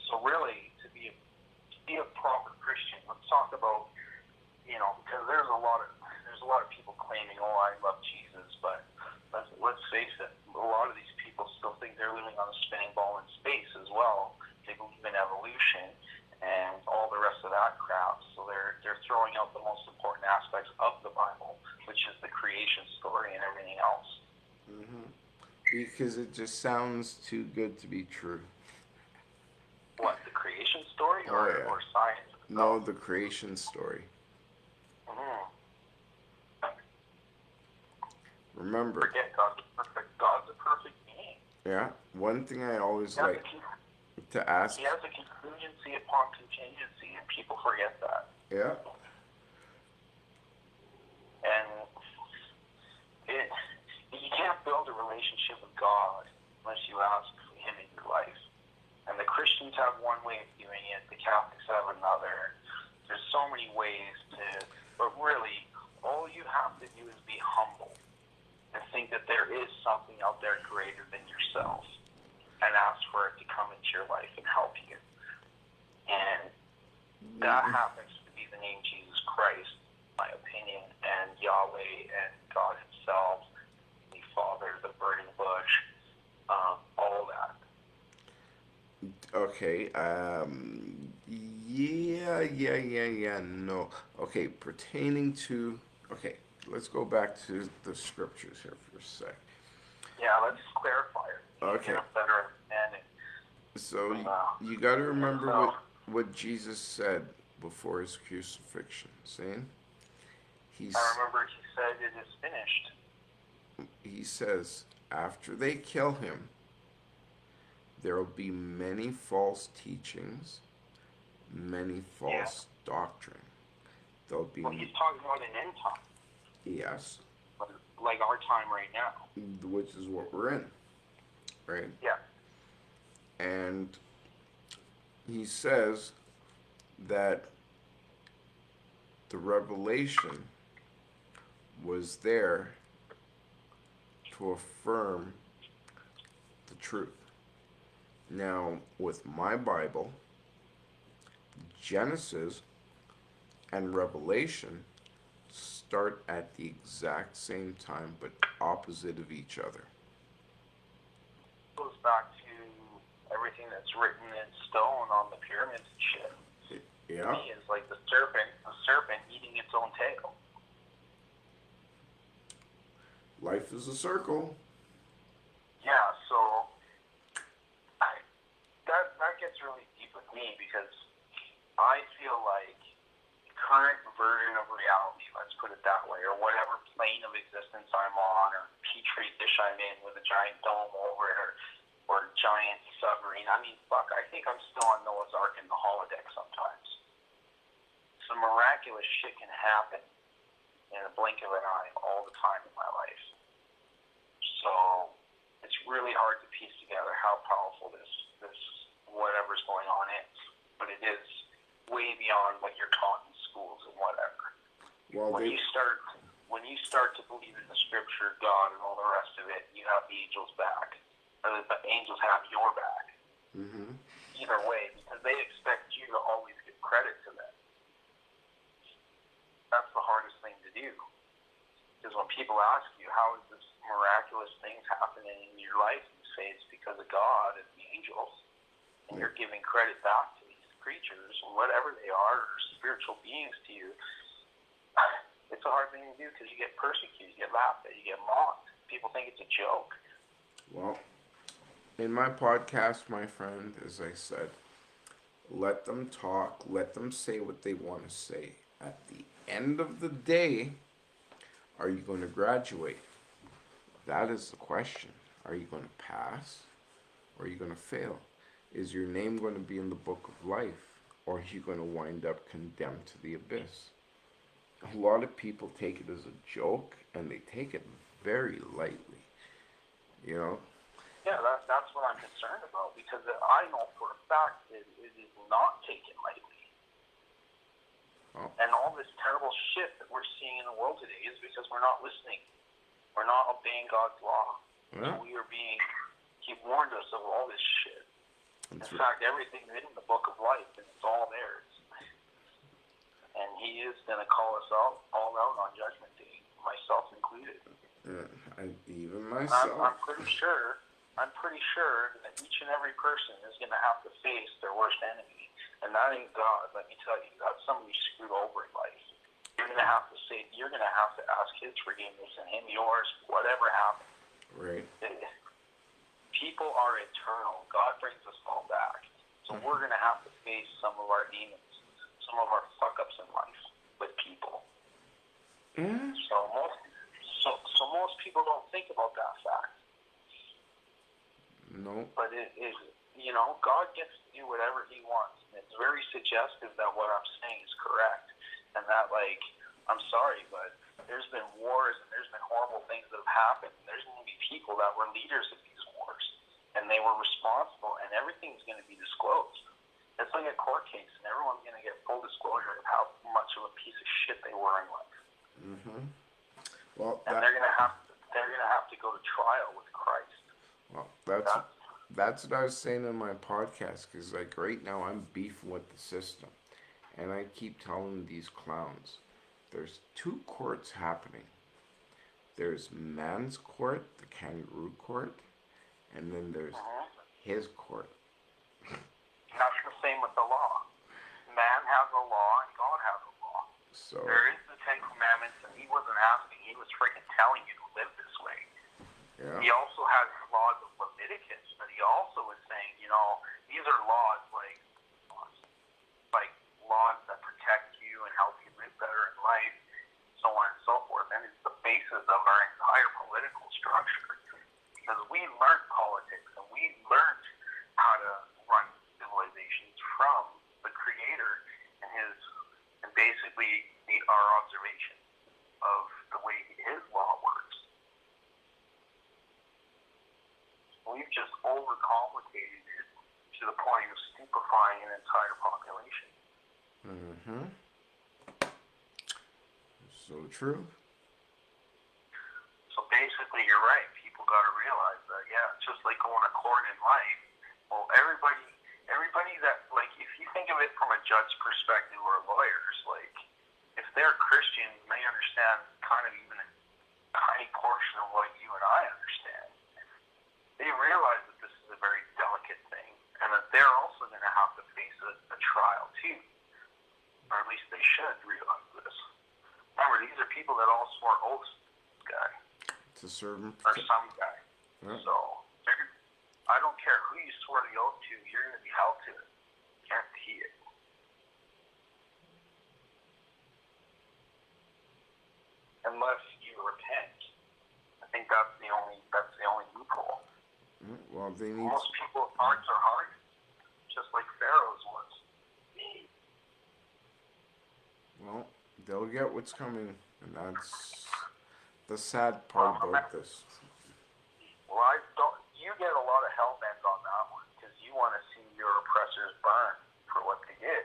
So really, to be a proper Christian, let's talk about, because there's a lot of people claiming, oh, I love Jesus, but let's face it, a lot of these people still think they're living on a spinning ball in space as well. They believe in evolution and all the rest of that crap. So they're throwing out the most important aspects of the Bible, which is the creation story and everything else. Mm-hmm. Because it just sounds too good to be true. What, the creation story Oh, yeah. or science? No, the creation story. Mm-hmm. Remember. Forget God's perfect. God's a perfect being. Yeah. One thing I always He has like to ask. He has a contingency upon contingency, and people forget that. Yeah. And you can't build a relationship with God unless you ask Him in your life. And the Christians have one way of doing it, the Catholics have another. There's so many ways but really, all you have to do is be humble and think that there is something out there greater than yourself and ask for it to come into your life and help you. And that happens to be the name Jesus Christ, in my opinion, and Yahweh and God Himself, the Father, the burning bush, all that. Okay. Yeah. No. Okay. Pertaining to. Okay. Let's go back to the scriptures here for a sec. Yeah, let's clarify it. Okay. Get a better understanding. So you got to remember what Jesus said before his crucifixion. Saying, I remember he said, "It is finished." He says, after they kill him, there will be many false teachings, many false doctrine. There'll be. Well, he's talking about an end time. Yes. Like our time right now. Which is what we're in, right? Yeah. And he says that the revelation was there to affirm the truth. Now, with my Bible, Genesis and Revelation start at the exact same time but opposite of each other. Goes back to everything that's written in stone on the pyramids and shit. Yeah. To me, is like the serpent eating its own tail. Life is a circle. Yeah, so that gets really deep with me because I feel like the current version of reality, let's put it that way, or whatever plane of existence I'm on, or petri dish I'm in with a giant dome over it, or giant submarine. I mean, fuck, I think I'm still on Noah's Ark in the holodeck sometimes. Some miraculous shit can happen in a blink of an eye all the time in my life. So it's really hard to piece together how powerful this whatever's going on is. But it is way beyond what you're taught in schools and whatever. Well, When you start to believe in the scripture, God, and all the rest of it, you have the angels back. Or the angels have your back. Mm-hmm. Either way, because they expect you to always give credit to them. That's the hardest thing to do. Because when people ask you, how is this miraculous things happening in your life, you say it's because of God and the angels, and you're giving credit back to these creatures, whatever they are, or spiritual beings to you. It's a hard thing to do because you get persecuted, you get laughed at, you get mocked. People think it's a joke. Well, in my podcast, my friend, as I said, let them talk, let them say what they want to say. At the end of the day, are you going to graduate? That is the question. Are you going to pass or are you going to fail? Is your name going to be in the book of life or are you going to wind up condemned to the abyss? A lot of people take it as a joke and they take it very lightly. You know? Yeah, that's what I'm concerned about because I know for a fact that it is not taken lightly. Oh. And all this terrible shit that we're seeing in the world today is because we're not listening. We're not obeying God's law. Yeah. He warned us of all this shit. In fact, everything is in the book of life, and it's all there. And he is going to call us all out on Judgment Day, myself included. Even myself. I'm pretty sure that each and every person is going to have to face their worst enemy. And that ain't God, let me tell you. That's somebody screwed over in life. You're going to have to ask his forgiveness and him yours, whatever happened. Right. People are eternal. God brings us all back. So we're going to have to face some of our demons, some of our fuck-ups in life with people. Yeah. So most people don't think about that fact. No. But God gets to do whatever he wants. And it's very suggestive that what I'm saying is correct. And that, I'm sorry, but there's been wars and there's been horrible things that have happened. And there's going to be people that were leaders of these wars. And they were responsible. And everything's going to be disclosed. It's like a court case. And everyone's going to get full disclosure of how much of a piece of shit they were in life. Mm-hmm. Well, and they're going to have to go to trial with Christ. Well, that's what I was saying in my podcast, because right now I'm beefing with the system, and I keep telling these clowns, there's two courts happening. There's man's court, the kangaroo court, and then there's his court. That's the same with the law. Man has a law and God has a law. So there is the Ten Commandments, and he wasn't asking, he was freaking telling you to live this way. Yeah. He also has laws of Leviticus, but he also is saying, these are laws like laws that protect you and help you live better in life, so on and so forth. And it's the basis of our entire political structure. Because we learned politics and we learned how to run civilizations from the Creator and basically our observation of the way his law works. We've just overcomplicated it to the point of stupefying an entire population. Mm-hmm. So true. So basically, you're right. People got to realize that, just like going to court in life. Well, everybody that, like, if you think of it from a judge's perspective or lawyers, like, if they're Christian, they understand kind of even a tiny portion of what you and I understand. They realize that this is a very delicate thing, and that they're also going to have to face a trial too, or at least they should realize this. Remember, these are people that all swore oaths to this guy, To serve him. or some guy. Yeah. So, I don't care who you swore the oath to, you're going to be held to it. Guarantee it. Unless you repent. I think that's the only loophole. Well, they need. Most people's hearts are hard, just like Pharaoh's was. Well, they'll get what's coming, and that's the sad part about this. Well, I don't. You get a lot of hell bent on that one because you want to see your oppressors burn for what they did.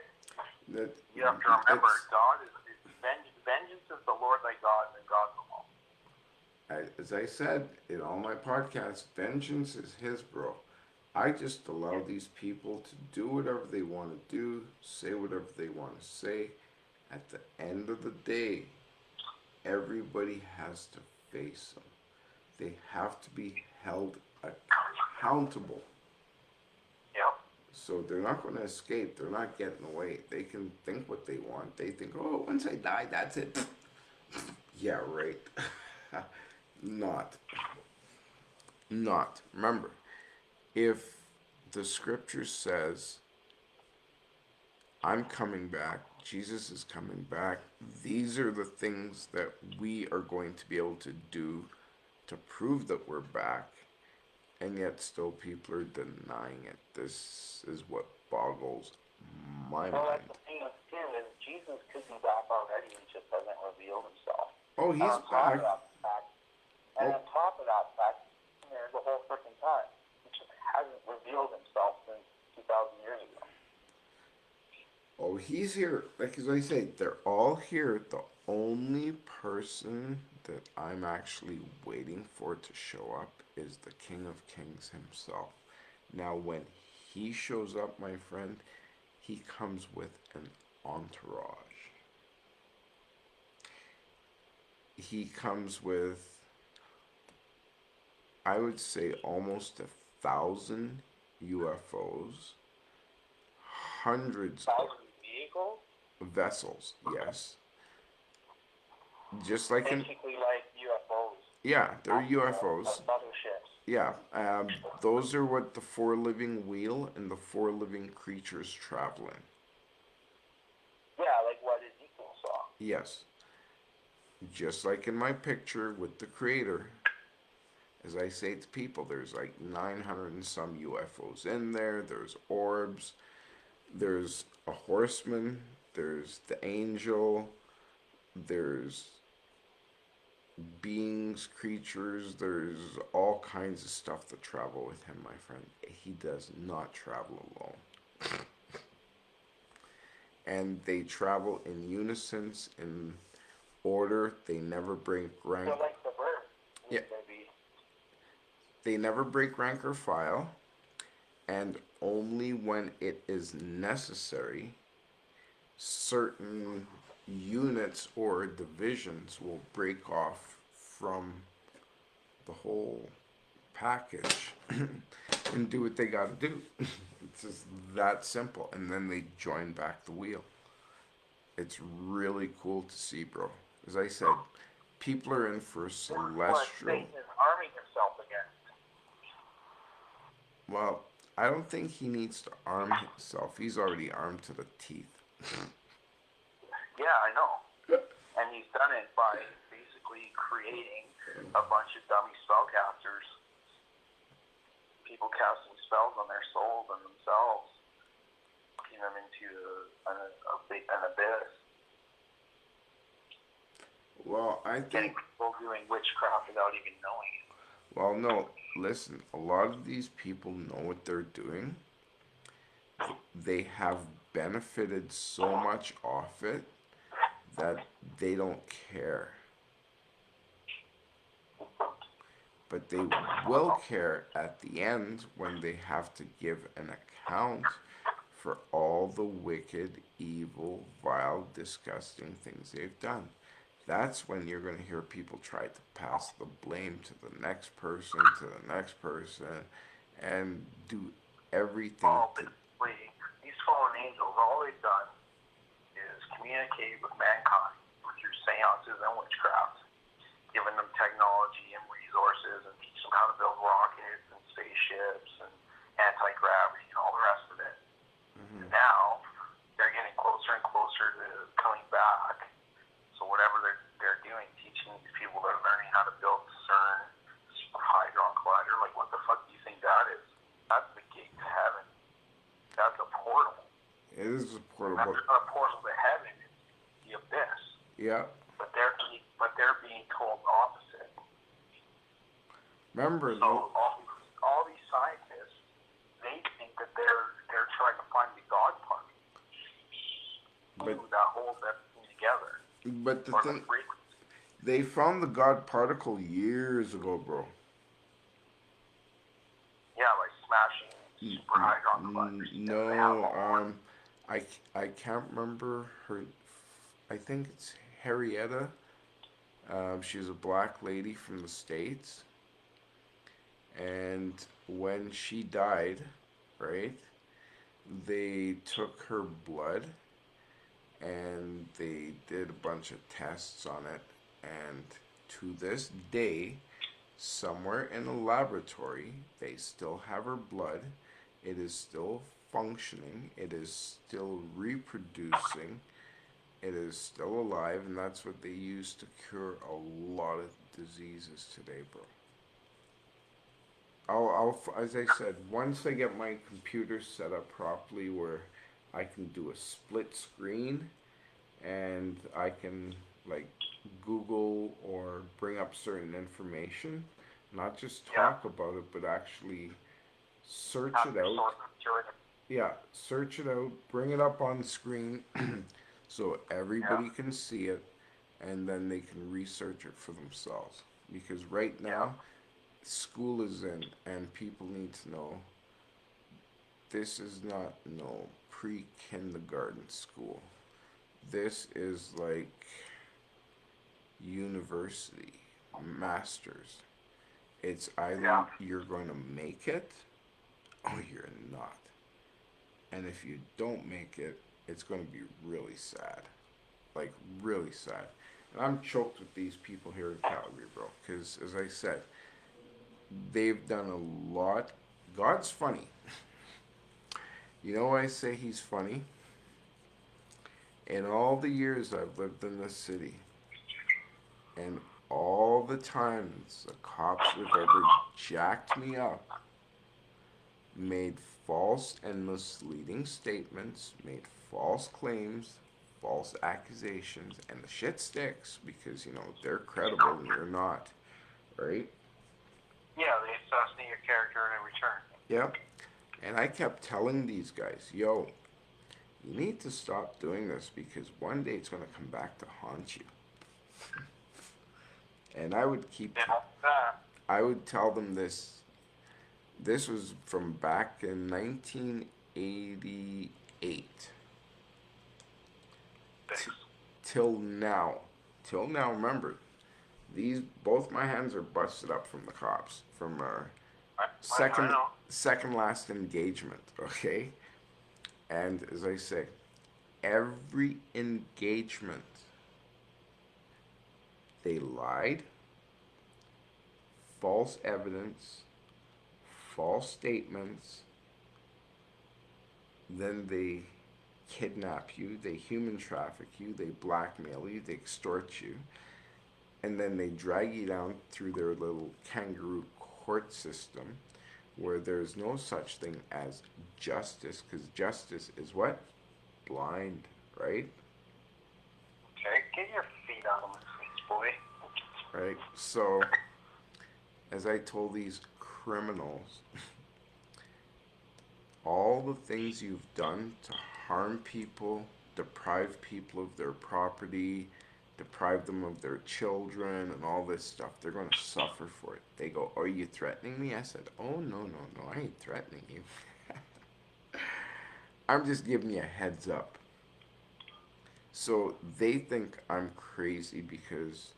You have to remember, God is vengeance is the Lord thy God, and God alone. As I said in all my podcasts, vengeance is his, bro. I just allow these people to do whatever they want to do, say whatever they want to say. At the end of the day, everybody has to face them. They have to be held accountable. Yep. So they're not going to escape. They're not getting away. They can think what they want. They think, oh, once I die, that's it. Yeah, right. Not. Remember, if the scripture says, I'm coming back, Jesus is coming back, these are the things that we are going to be able to do to prove that we're back, and yet still people are denying it. This is what boggles my Well, mind. that's the thing with him is Jesus could be back already. He just hasn't revealed himself. Oh, he's on top back. of that fact, and on top of that fact, there's the whole freaking time. He just hasn't revealed himself since 2,000 years ago. Oh, he's here. Like as I say, they're all here. The only person that I'm actually waiting for to show up is the King of Kings himself. Now, when he shows up, my friend, he comes with an entourage. He comes with, I would say, almost 1,000 UFOs, hundreds of Vehicles? vessels, yes. Just like in, Basically like UFOs. yeah, they're UFOs. Motherships. Yeah, those are what the four living wheel and the four living creatures travel in. Yeah, like what Ezekiel saw. Yes. Just like in my picture with the creator, as I say to people, there's like 900 and some UFOs in there. There's orbs. There's a horseman. There's the angel. There's beings, creatures. There's all kinds of stuff that travel with him, my friend. He does not travel alone. And they travel in unison, in order. They never break rank. So like the bird. Yeah. Maybe. They never break rank or file, and only when it is necessary, certain units or divisions will break off from the whole package and do what they got to do. It's just that simple, and then they join back the wheel. It's really cool to see, bro. As I said, people are in for What celestial. Satan is arming himself against. Well, I don't think he needs to arm himself. He's already armed to the teeth. Yeah, I know. And he's done it by basically creating a bunch of dummy spellcasters. People casting spells on their souls and themselves, putting them into an abyss. Well, I Getting think. people doing witchcraft without even knowing it. Well, no. Listen, a lot of these people know what they're doing. They have benefited so much off it that they don't care. but they will care at the end when they have to give an account for all the wicked, evil, vile, disgusting things they've done. That's when you're going to hear people try to pass the blame to the next person, and do everything Well, to. basically, these fallen angels, all they've done is communicate with mankind through seances and witchcraft, giving them technology and resources and teach them how to build rockets and spaceships and anti-gravity and all the rest of it. And now they're getting closer and closer to coming back. So whatever they're doing, teaching these people that are learning how to build CERN, Super Hadron Collider, like what the fuck do you think that is? That's the gate to heaven. That's a portal. It is a That's portable. not a portal to heaven. It's the abyss. Yeah. But they're being told opposite. Remember, So all these scientists, they think that they're trying to find the God part, but that holds everything together, but the or thing, the frequency. they found the God particle years ago, bro. Yeah, like smashing Super Hadron Colliders. They have No, all I can't remember her. I think it's Harrietta. She's a black lady from the States, and when she died, right, they took her blood and they did a bunch of tests on it, and to this day, somewhere in a laboratory, they still have her blood. It is still functioning, it is still reproducing, it is still alive, and that's what they use to cure a lot of diseases today, bro. As I said, once I get my computer set up properly where I can do a split screen and I can like Google or bring up certain information, not just talk about it, but actually search have it your out. source material. Yeah, search it out, bring it up on the screen so everybody can see it, and then they can research it for themselves. Because right now, school is in, and people need to know this is not no pre kindergarten school. This is like university, masters. It's either you're going to make it or you're not. And if you don't make it, it's going to be really sad. Like, really sad. And I'm choked with these people here in Calgary, bro. Because, as I said, they've done a lot. God's funny. You know why I say he's funny? In all the years I've lived in this city, and all the times the cops have ever jacked me up, made false and misleading statements, made false claims, false accusations, and the shit sticks because, they're credible and you're not, right? Yeah, they assassinate your character in every turn. Yep. And I kept telling these guys, yo, you need to stop doing this because one day it's going to come back to haunt you. And I would I would tell them this. This was from back in 1988 till now. Till now, remember, both my hands are busted up from the cops from second I know. second last engagement. Okay, and as I say, every engagement they lied, false evidence, false statements, then they kidnap you, they human traffic you, they blackmail you, they extort you, and then they drag you down through their little kangaroo court system where there's no such thing as justice, because justice is what? Blind, right? Okay, get your feet out of my face, boy. Right? So, as I told these criminals, all the things you've done to harm people, deprive people of their property, deprive them of their children and all this stuff. They're going to suffer for it. They go, "Are you threatening me?" I said, "Oh, no, no, no, I ain't threatening you. I'm just giving you a heads up." So they think I'm crazy because,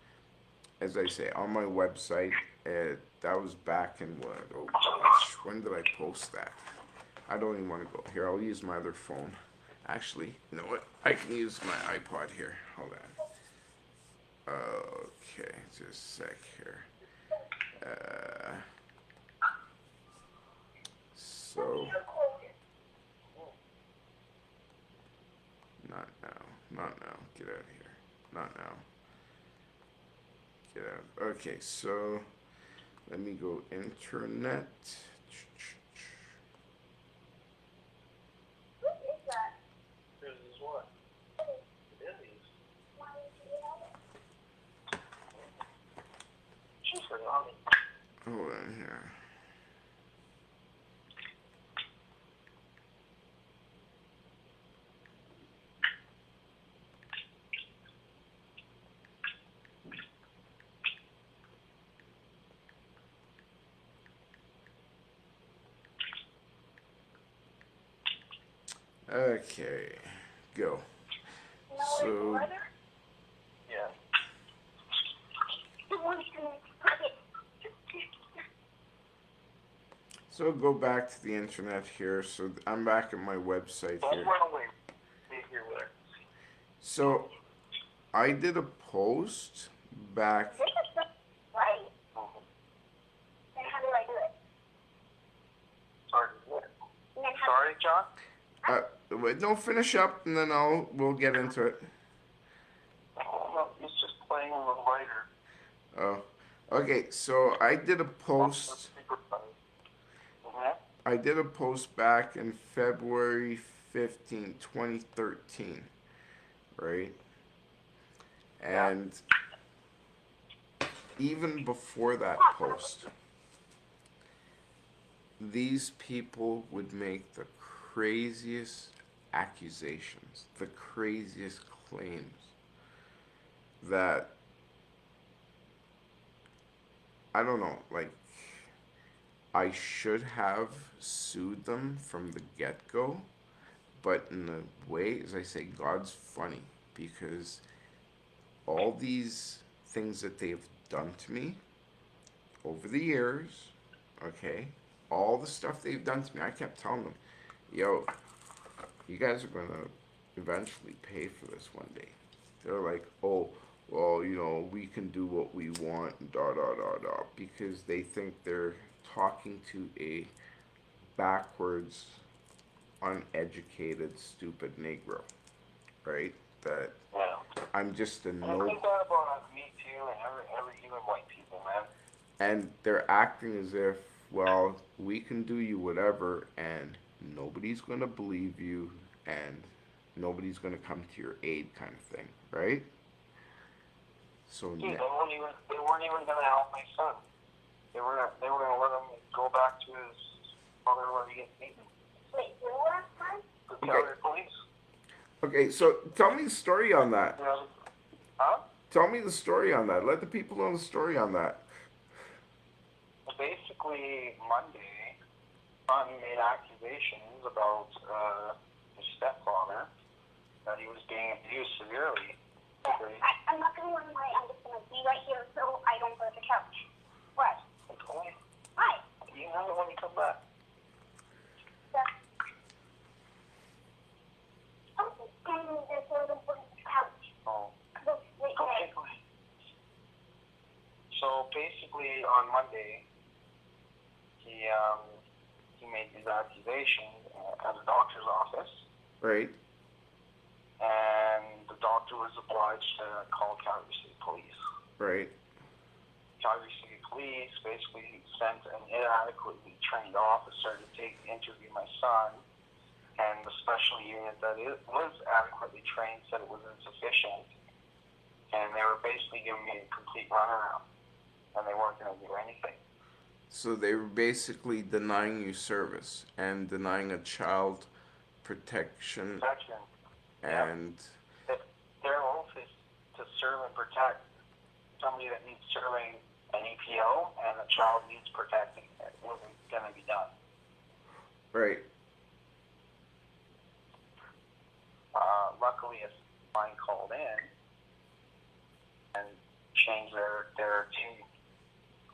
as I say, on my website, that was back in what? Oh gosh, when did I post that? I don't even want to go here. I'll use my other phone. Actually, you know what? I can use my iPod here. Hold on. Okay, just a sec here. Uh, so, not now. Not now. Get out of here. Not now. Get out. Okay, so let me go internet. This is what? It is. She's pretty on it. Hold on here. Okay, go. So, Yeah. so go back to the internet here. So I'm back at my website Don't here. run away. Stay here with her. So I did a post back. Right. Then how do I do it? Sorry, what? Sorry, John? Wait, don't finish up, and then we'll get into it. Oh, no, he's just playing with a lighter. Oh, okay. So I did a post. Mm-hmm. I did a post back in February 15, 2013, right? And even before that post, these people would make the craziest accusations, the craziest claims that I don't know, like I should have sued them from the get go, but in a way, as I say, God's funny because all these things that they've done to me over the years, okay, all the stuff they've done to me, I kept telling them, yo, you guys are gonna eventually pay for this one day. They're like, oh, well, we can do what we want, da da da da, because they think they're talking to a backwards, uneducated, stupid Negro, right? That Yeah. I'm just a And I no. think that about me too, and every even white people, man. And they're acting as if, well, we can do you whatever, and nobody's going to believe you, and nobody's going to come to your aid, kind of thing, right? So Dude, yeah, they weren't even gonna help my son. They were gonna let him go back to his mother where he gets beaten. Wait, where was that? The Calgary police. okay. So tell me the story on that. You know, huh? Tell me the story on that. Let the people know the story on that. Basically, Monday, son made accusations about his stepfather, that he was being abused severely. I'm not going to run away. I'm just going to be right here so I don't break the couch. What? Okay. Why? You know when you come back. Oh, and there's a little break the couch. Oh. Wait, Okay, go ahead. So basically, on Monday, he made these accusations at a doctor's office, Right. and the doctor was obliged to call Calgary City Police. Right. Calgary City Police basically sent an inadequately trained officer to interview my son, and the special unit that was adequately trained said it was insufficient, and they were basically giving me a complete runaround, and they weren't going to do anything. So they were basically denying you service and denying a child protection Protection. and Their oath is to serve and protect somebody that needs serving an EPO and the child needs protecting. It wasn't going to be done. Right. Luckily, a line called in and changed their tune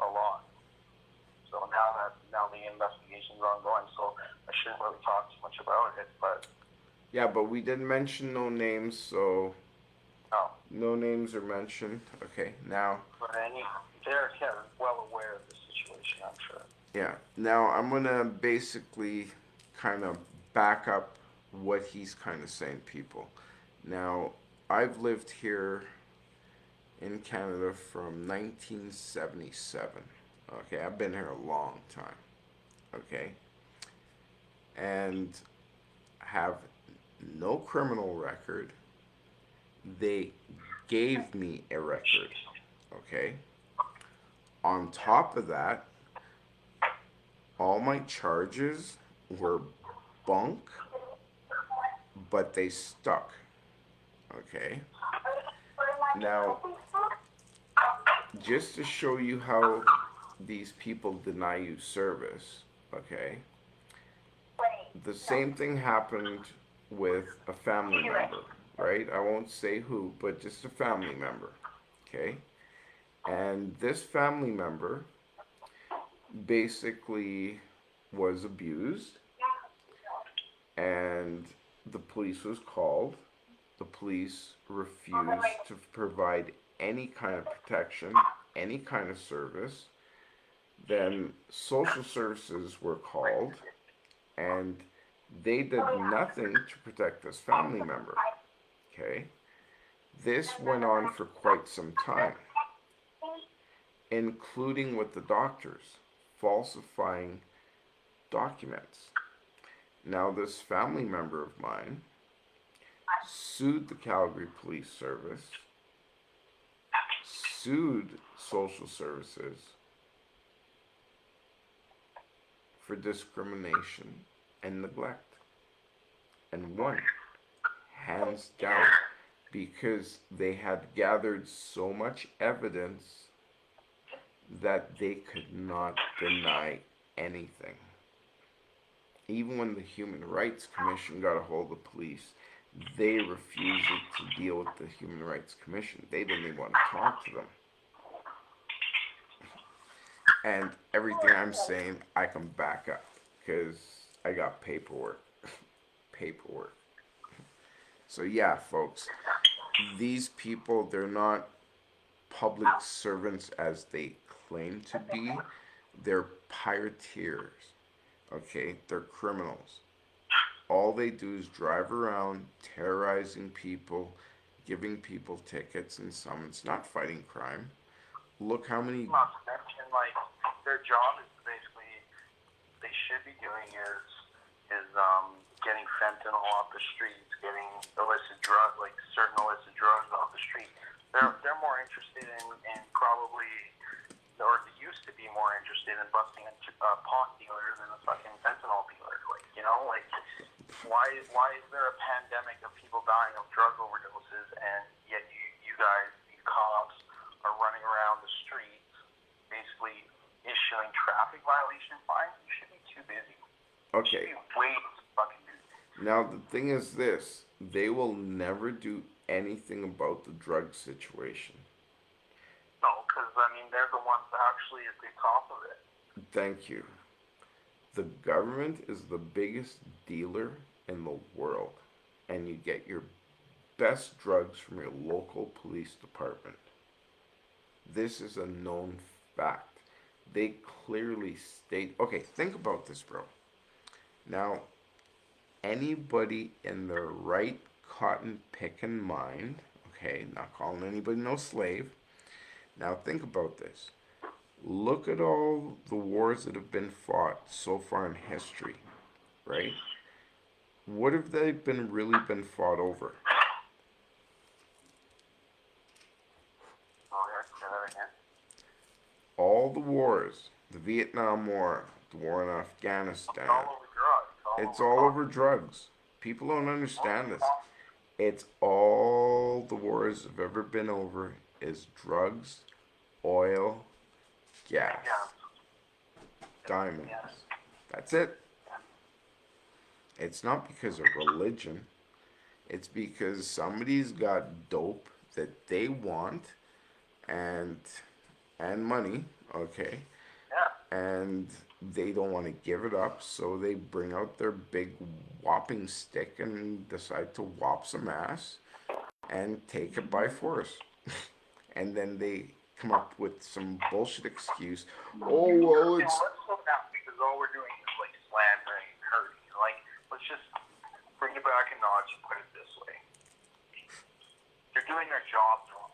a lot. So now the investigation's ongoing. So I shouldn't really talk too much about it, but Yeah, but we didn't mention no names, so no. no names are mentioned. Okay, now. But they're well aware of the situation, I'm sure. Yeah, now I'm gonna basically kind of back up what he's kind of saying, people. Now, I've lived here in Canada from 1977. Okay, I've been here a long time. Okay, and have no criminal record. They gave me a record. Okay, on top of that, all my charges were bunk, but they stuck. Okay. Now, just to show you how these people deny you service, okay, the same thing happened with a family member, right? I won't say who, but just a family member, okay? And this family member basically was abused, and the police was called. The police refused to provide any kind of protection, any kind of service. Then social services were called, and they did nothing to protect this family member. Okay? This went on for quite some time, including with the doctors falsifying documents. Now, this family member of mine sued the Calgary Police Service, sued social services for discrimination and neglect, and won, hands down, because they had gathered so much evidence that they could not deny anything. Even when the Human Rights Commission got a hold of the police, they refused to deal with the Human Rights Commission. They didn't even want to talk to them. And everything I'm saying, I can back up, because I got paperwork. Paperwork. So yeah, folks, these people, they're not public servants as they claim to be. They're pirateers. Okay, they're criminals. All they do is drive around terrorizing people, giving people tickets and summons, not fighting crime. Look how many. Not to mention, like, their job is basically, they should be doing is getting fentanyl off the streets, getting certain illicit drugs off the street. They're more interested in probably, or they used to be more interested in busting a pot dealer than a fucking fentanyl dealer. Like, you know, like, why is there a pandemic of people dying of drug overdoses, and yet you guys, these cops, are running around the streets basically issuing traffic violation fines? You should be too busy. Okay. You should be way too fucking busy. Now the thing is this: they will never do anything about the drug situation. No, because I mean they're the ones actually at the top of it. Thank you. The government is the biggest dealer in the world, and you get your best drugs from your local police department. This is a known fact. They clearly state, okay, think about this, bro. Now, anybody in their right cotton picking mind, okay, not calling anybody no slave. Now, think about this. Look at all the wars that have been fought so far in history, right? What have they really been fought over? All the wars, the Vietnam War, the war in Afghanistan. It's all over drugs. People don't understand this. It's all the war wars have ever been over is drugs, oil, gas, Yeah. diamonds. Yes. That's it. It's not because of religion. It's because somebody's got dope that they want and money, okay? Yeah. And they don't want to give it up, so they bring out their big whopping stick and decide to whop some ass and take it by force. And then they come up with some bullshit excuse. Oh well, Okay, it's well, let's slow down because all we're doing is like slandering and hurting. Like, let's just bring it back a notch and put it this way. They're doing their jobs wrong,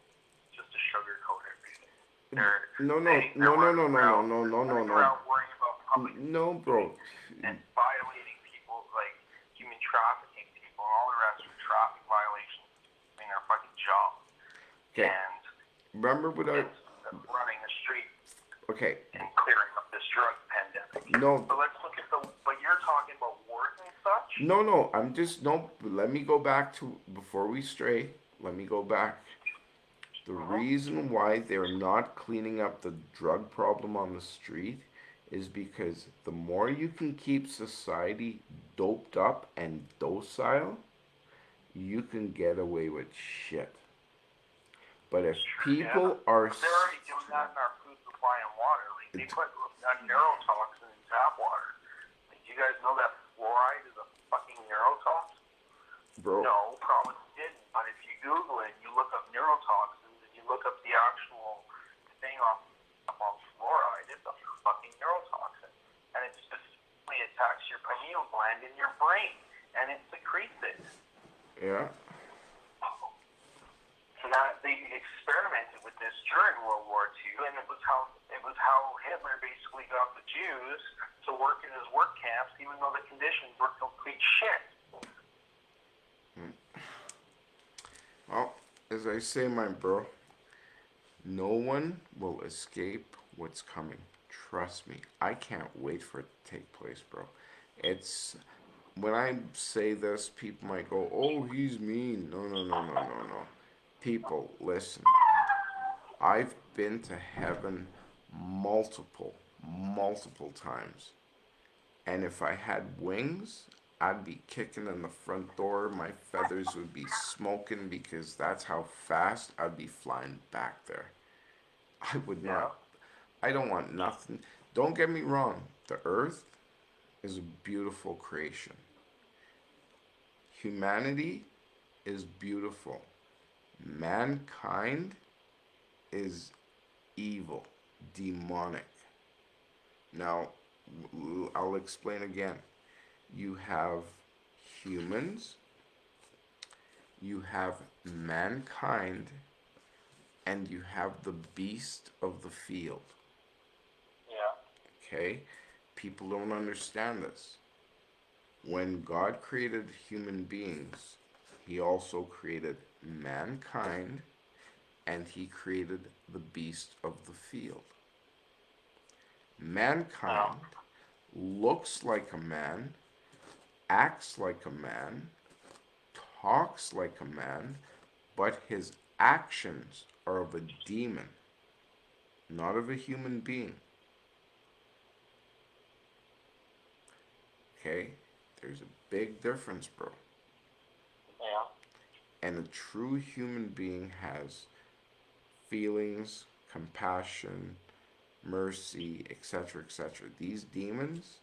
just to sugarcoat everything. They're no, no, they, no, they're no, running no, no, no, around, no, no, no, running no, around worrying about public no, bro. and violating people, like human trafficking people and all the rest of traffic violations, doing their fucking job. Okay, And remember what I? it's running the street Okay, and clearing up this drug pandemic. no, But let's look at but you're talking about wars and such? no, no. I'm just no. Let me go back to before we stray. Let me go back. The reason why they're not cleaning up the drug problem on the street is because the more you can keep society doped up and docile, you can get away with shit. But if people are But they're already doing that in our food supply and water. Like they put a neurotoxin in tap water. Like, do you guys know that fluoride is a fucking neurotoxin? bro, No, probably didn't. But if you Google it, you look up neurotoxins and you look up the actual thing on fluoride, it's a fucking neurotoxin. And it specifically attacks your pineal gland in your brain. And it secretes it. yeah, So that they experimented with this during World War II, and it was how Hitler basically got the Jews to work in his work camps, even though the conditions were complete shit. well, as I say, my bro, no one will escape what's coming. Trust me. I can't wait for it to take place, bro. It's when I say this, people might go, "Oh, he's mean." No, no, no, no, no, no. People, listen. I've been to heaven multiple times. And if I had wings, I'd be kicking in the front door. My feathers would be smoking because that's how fast I'd be flying back there. I would not. I don't want nothing. Don't get me wrong. The earth is a beautiful creation. Humanity is beautiful. Mankind is evil, demonic. Now, I'll explain again. You have humans, you have mankind, and you have the beast of the field. Yeah. Okay? People don't understand this. When God created human beings, He also created mankind and He created the beast of the field. Mankind looks like a man, acts like a man, talks like a man, but his actions are of a demon, not of a human being. Okay? There's a big difference, bro. Yeah. And a true human being has feelings, compassion, mercy, etc., etc. These demons,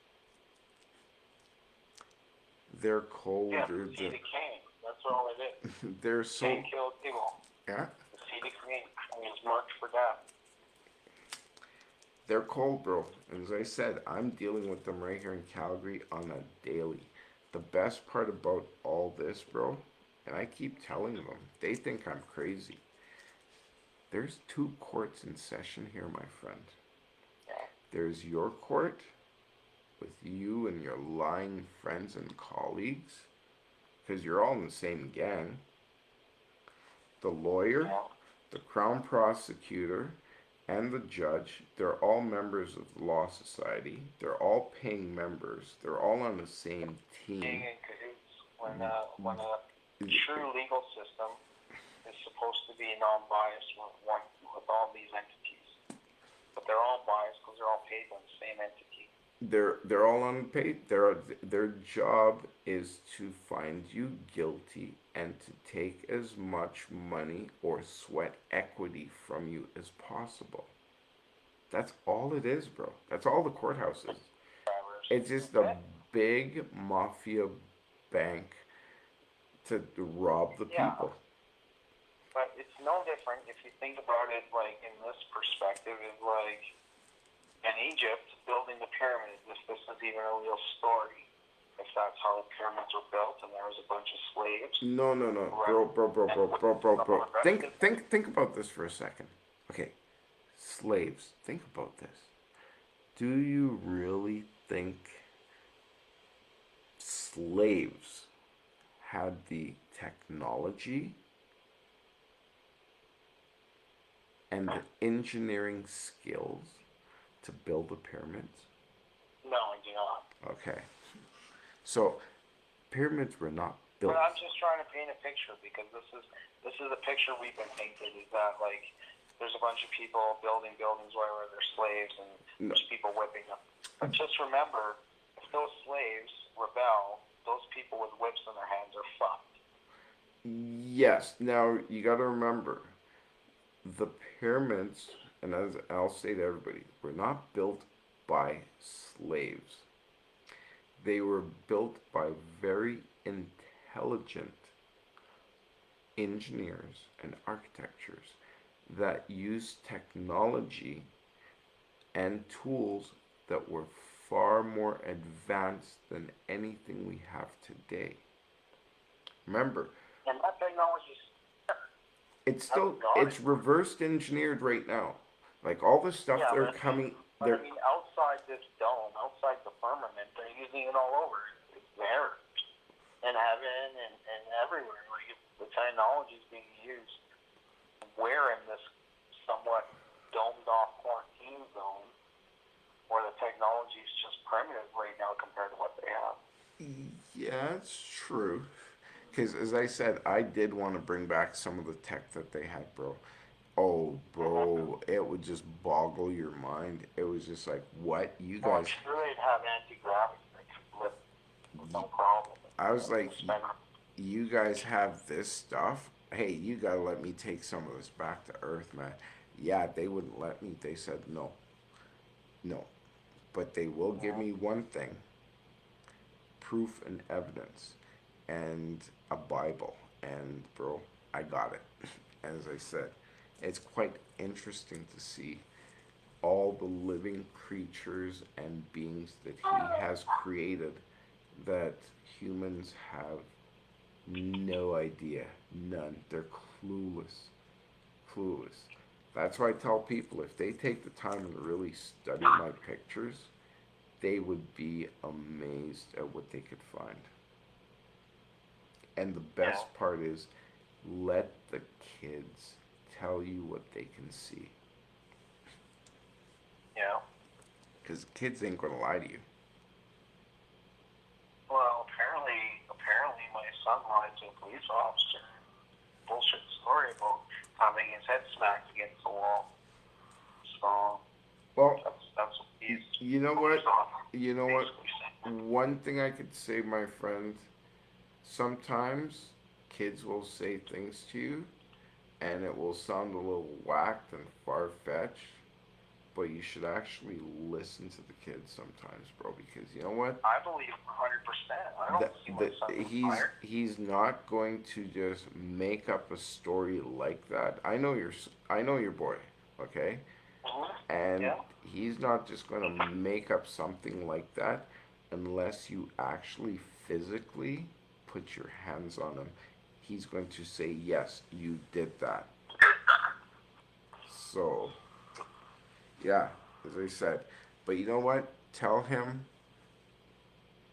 they're cold. Yeah, the seed of Cain. That's all it is. They're so. Cain killed evil. Yeah. The seed of Cain is marked for death. They're cold, bro. As I said, I'm dealing with them right here in Calgary on a daily. The best part about all this, bro, and I keep telling them, they think I'm crazy. There's 2 courts in session here, my friend. There's your court with you and your lying friends and colleagues, because you're all in the same gang. The lawyer, the crown prosecutor, and the judge, they're all members of the Law Society. They're all paying members. They're all on the same team. Being in cahoots when a true legal system is supposed supposed to be non-biased with all these entities, but they're all biased because they're all paid by the same entity. They're all unpaid. Their job is to find you guilty and to take as much money or sweat equity from you as possible. That's all it is, bro. That's all the courthouse is. It's just a big mafia bank to rob the Yeah, people. but it's no different if you think about it. Like in this perspective, is like in Egypt building the pyramids. If this is even a real story, if that's how the pyramids were built, and there was a bunch of slaves. No, no, no, bro. Think about this for a second. Okay, slaves. Think about this. Do you really think slaves had the technology and the engineering skills to build the pyramids? No, I do not. Okay. So, pyramids were not built. But I'm just trying to paint a picture because this is a picture we've been painted. Is that like there's a bunch of people building buildings where they're slaves and there's people whipping them. But just remember, if those slaves rebel, those people with whips in their hands are fucked. Yes. Now, you got to remember, the pyramids, and as I'll say to everybody, were not built by slaves. They were built by very intelligent engineers and architectures that used technology and tools that were far more advanced than anything we have today. Remember, And that technology's it's reversed engineered right now. Like all the stuff Yeah, they're but- coming, But I mean, outside this dome, outside the firmament, they're using it all over. It's there, in heaven and everywhere. Like the technology is being used. We're in this somewhat domed-off quarantine zone, where the technology is just primitive right now compared to what they have. yeah, it's true. Because as I said, I did want to bring back some of the tech that they had, bro. Oh, bro, it would just boggle your mind. It was just like, what? You Well, I'm guys, sure they'd have anti-gravity that could lift with no problem. I was like, you guys have this stuff? Hey, you gotta let me take some of this back to Earth, man. Yeah, they wouldn't let me. They said no. No. But they will give me one thing: proof and evidence and a Bible. And, bro, I got it. As I said, it's quite interesting to see all the living creatures and beings that he has created that humans have no idea. None. They're clueless. Clueless. That's why I tell people if they take the time to really study my pictures, they would be amazed at what they could find. And the best part is let the kids tell you what they can see. Yeah. Because kids ain't gonna lie to you. Well, apparently, my son lied to a police officer. Bullshit story about having his head smacked against the wall. So Well, that's what he's. you know what? You know what? basically saying. One thing I could say, my friend, sometimes kids will say things to you and it will sound a little whacked and far-fetched, but you should actually listen to the kids sometimes, bro, because you know what? I believe 100%. I don't see my son fired. He's not going to just make up a story like that. I know your boy, okay? And Yeah. he's not just going to make up something like that unless you actually physically put your hands on him. He's going to say, yes, you did that. So, yeah, as I said. But you know what? Tell him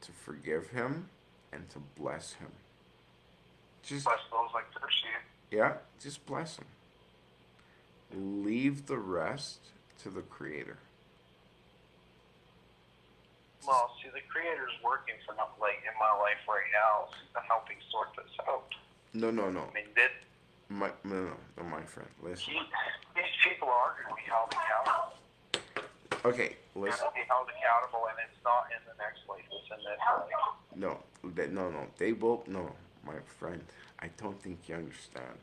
to forgive him and to bless him. Just, Bless those like thirst you. yeah, just bless him. Leave the rest to the Creator. Well, see, the Creator's working for like in my life right now, helping sort this out. No. I mean, no, my friend, listen. These people are going to be held accountable. Okay, They're listen. going to be held accountable, and it's not in the next life. It's in this life. No, no. They both no, my friend. I don't think you understand.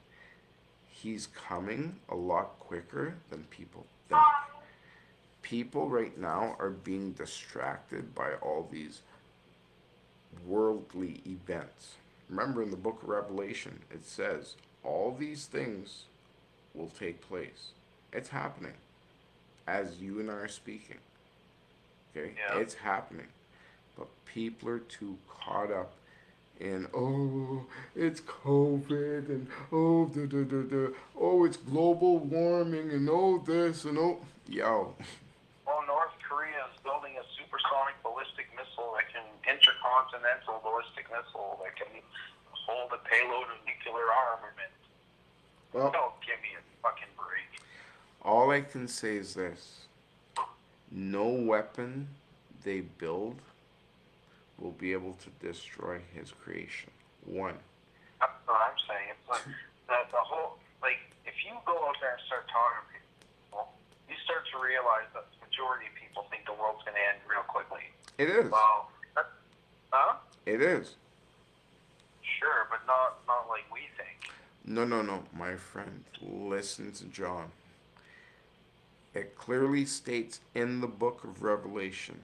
He's coming a lot quicker than people think. People right now are being distracted by all these worldly events. Remember in the book of Revelation, it says all these things will take place. It's happening as you and I are speaking. Okay? Yeah. It's happening. But people are too caught up in, oh, it's COVID and oh, oh, it's global warming and oh, this and oh, yo. Well, North Korea is building a supersonic ballistic missile that can intercontinental ballistic missile that can hold a payload of nuclear armament. Well, Don't give me a fucking break. all I can say is this: no weapon they build will be able to destroy his creation. One. That's what I'm saying. It's like that the whole like if you go out there and start talking to people, you start to realize that the majority of people think the world's going to end real quickly. It is. Well, huh? It is. Sure, but not like we think. No, my friend. Listen to John. It clearly states in the book of Revelation,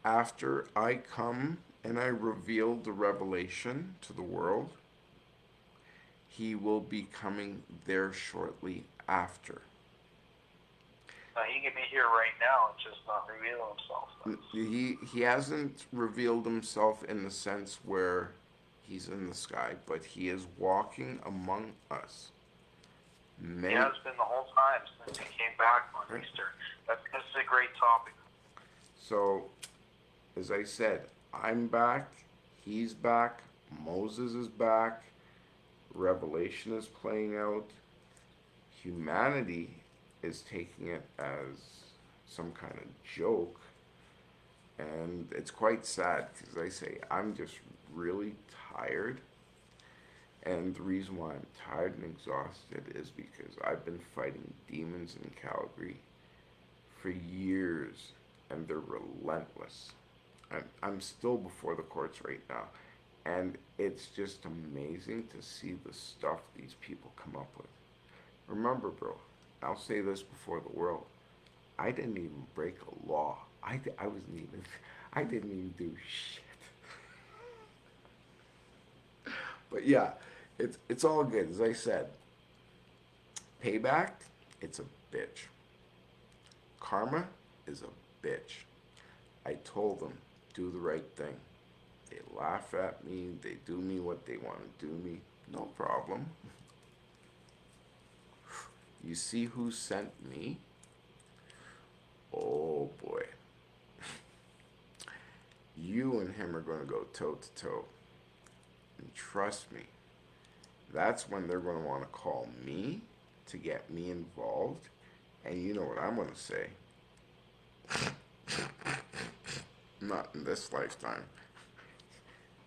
after I come and I reveal the revelation to the world, he will be coming there shortly after. Now, he can be here right now and just not reveal himself. He hasn't revealed himself in the sense where he's in the sky, but he is walking among us. He has been the whole time since he came back on Easter. This is a great topic. So, as I said, I'm back, he's back, Moses is back, Revelation is playing out, humanity is taking it as some kind of joke, and it's quite sad because I say I'm just really tired. And the reason why I'm tired and exhausted is because I've been fighting demons in Calgary for years, and they're relentless. I'm still before the courts right now, and it's just amazing to see the stuff these people come up with. Remember, bro, I'll say this before the world. I didn't even break a law. I didn't even do shit. But yeah, it's all good. As I said, payback, it's a bitch. Karma is a bitch. I told them, do the right thing. They laugh at me, they do me what they want to do me, no problem. You see who sent me? Oh boy. You and him are going to go toe to toe. And trust me, that's when they're going to want to call me to get me involved. And you know what I'm going to say. Not in this lifetime.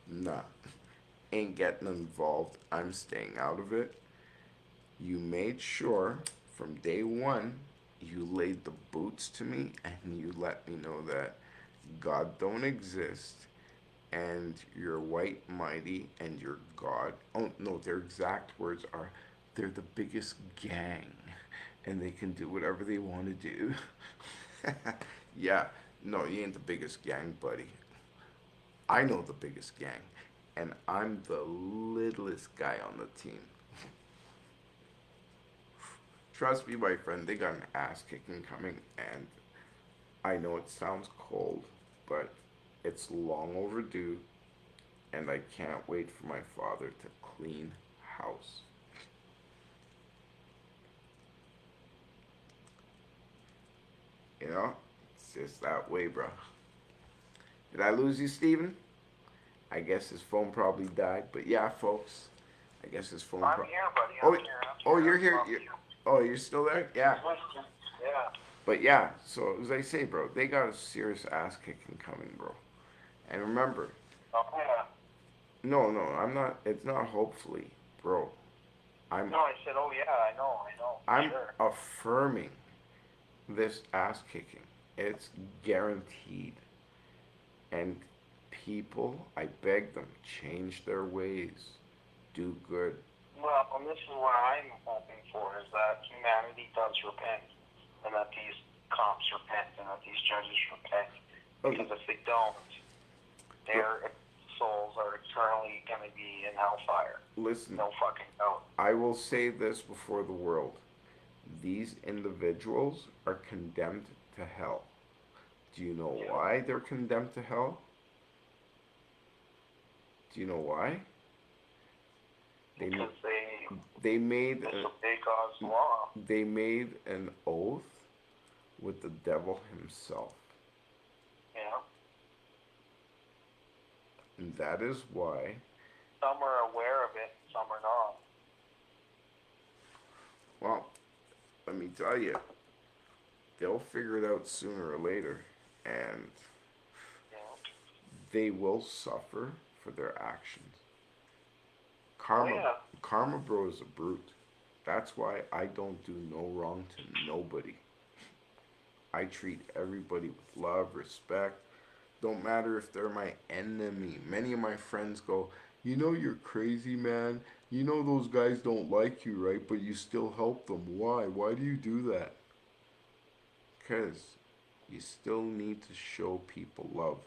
Nah. Ain't getting involved. I'm staying out of it. You made sure from day one you laid the boots to me and you let me know that God don't exist and you're white mighty and you're God. Oh no, their exact words are they're the biggest gang and they can do whatever they want to do. Yeah, no, you ain't the biggest gang, buddy. I know the biggest gang, and I'm the littlest guy on the team. Trust me, my friend, they got an ass kicking coming, and I know it sounds cold, but it's long overdue, and I can't wait for my father to clean house. You know, it's just that way, bro. Did I lose you, Steven? I guess his phone probably died, but yeah, folks. I guess his phone. I'm here, buddy. Oh, I'm here. oh, you're here. Oh, you're still there? Yeah. Yeah. But yeah, so as I say, bro, they got a serious ass kicking coming, bro. And remember, Oh, yeah. no, I'm not. It's not hopefully, bro. I'm No, I said, oh yeah, I know, for I'm sure. affirming this ass kicking. It's guaranteed. And people, I beg them, change their ways. Do good. Well, and this is what I'm hoping for is that humanity does repent, and that these cops repent, and that these judges repent. Okay. Because if they don't, their souls are eternally going to be in hellfire. Listen, No fucking doubt. I will say this before the world. These individuals are condemned to hell. Do you know Yeah. why they're condemned to hell? Do you know why? They Because they they made disobey God's law. they made an oath with the devil himself. You know, And that is why, some are aware of it, some are not. well, let me tell you, they'll figure it out sooner or later, and You know. they will suffer for their actions. Oh Karma, yeah. karma, bro, is a brute. That's why I don't do no wrong to nobody. I treat everybody with love, respect. Don't matter if they're my enemy. Many of my friends go, you know, you're crazy, man. You know those guys don't like you, right? But you still help them. Why? Why do you do that? Because you still need to show people love.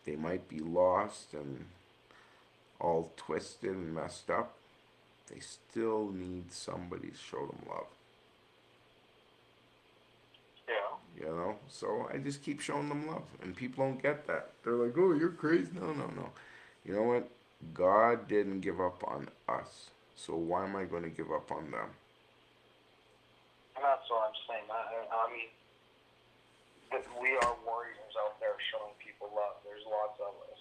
They might be lost and all twisted and messed up. They still need somebody to show them love. Yeah. You know? So I just keep showing them love. And people don't get that. They're like, oh, you're crazy. No, no, no. You know what? God didn't give up on us. So why am I going to give up on them? And that's what I'm saying. I mean, that we are warriors out there showing people love. There's lots of us.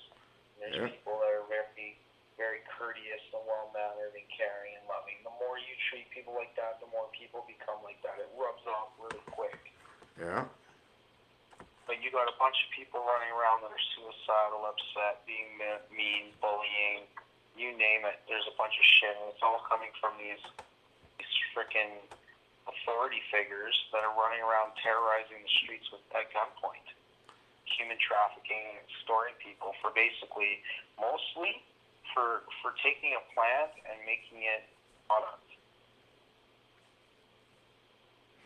There's Yeah. people that are very, very courteous and well-mannered and caring and loving. The more you treat people like that, the more people become like that. It rubs off really quick. Yeah. But you got a bunch of people running around that are suicidal, upset, being mean, bullying, you name it. There's a bunch of shit, and it's all coming from these freaking authority figures that are running around terrorizing the streets with at gunpoint, human trafficking, extorting people for basically, mostly for taking a plant and making it product.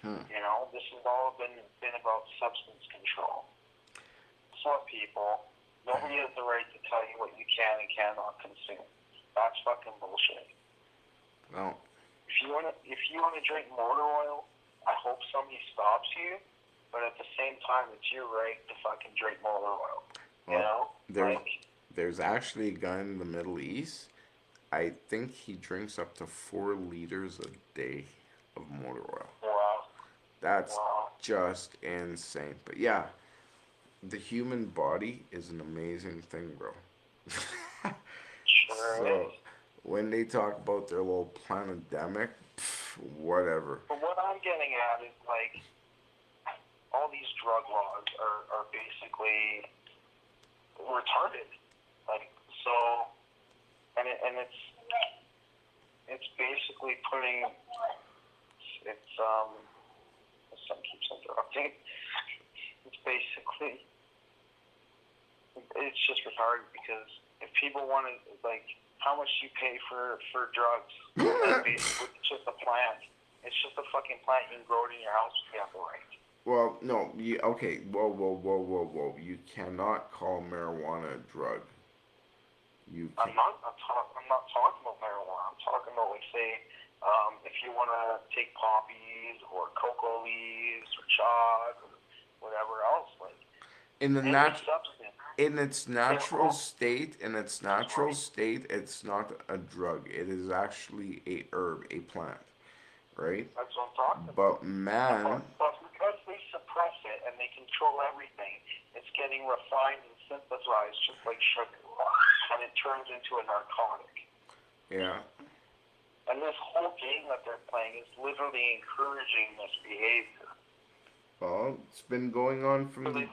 You know, this has all been about substance control. Some people, nobody has the right to tell you what you can and cannot consume. That's fucking bullshit. Well, If you wanna drink motor oil, I hope somebody stops you. But at the same time, it's your right to fucking drink motor oil. You know, there's actually a guy in the Middle East. I think he drinks up to 4 liters a day of motor oil. wow, That's wow. just insane. But yeah, the human body is an amazing thing, bro. Sure So is. when they talk about their little pandemic, whatever. But what I'm getting at is like all these drug laws are basically retarded. Like so, and it's basically putting some keeps interrupting. It's basically it's just retarded because if people want to like how much you pay for drugs, like basically it's just a plant. It's just a fucking plant. You can grow it in your house if you have the right. Well, no, okay, whoa, whoa, whoa, whoa, whoa. You cannot call marijuana a drug. I'm not talking about marijuana. I'm talking about like say, if you want to take poppies or cocoa leaves or chalk or whatever else, like in the any substance. in its natural state, it's not a drug. It is actually a herb, a plant, right? That's what I'm talking about. But man, But because they suppress it and they control everything, it's getting refined and synthesized just like sugar, and it turns into a narcotic. yeah. And this whole game that they're playing is literally encouraging this behavior. Well, it's been going on from the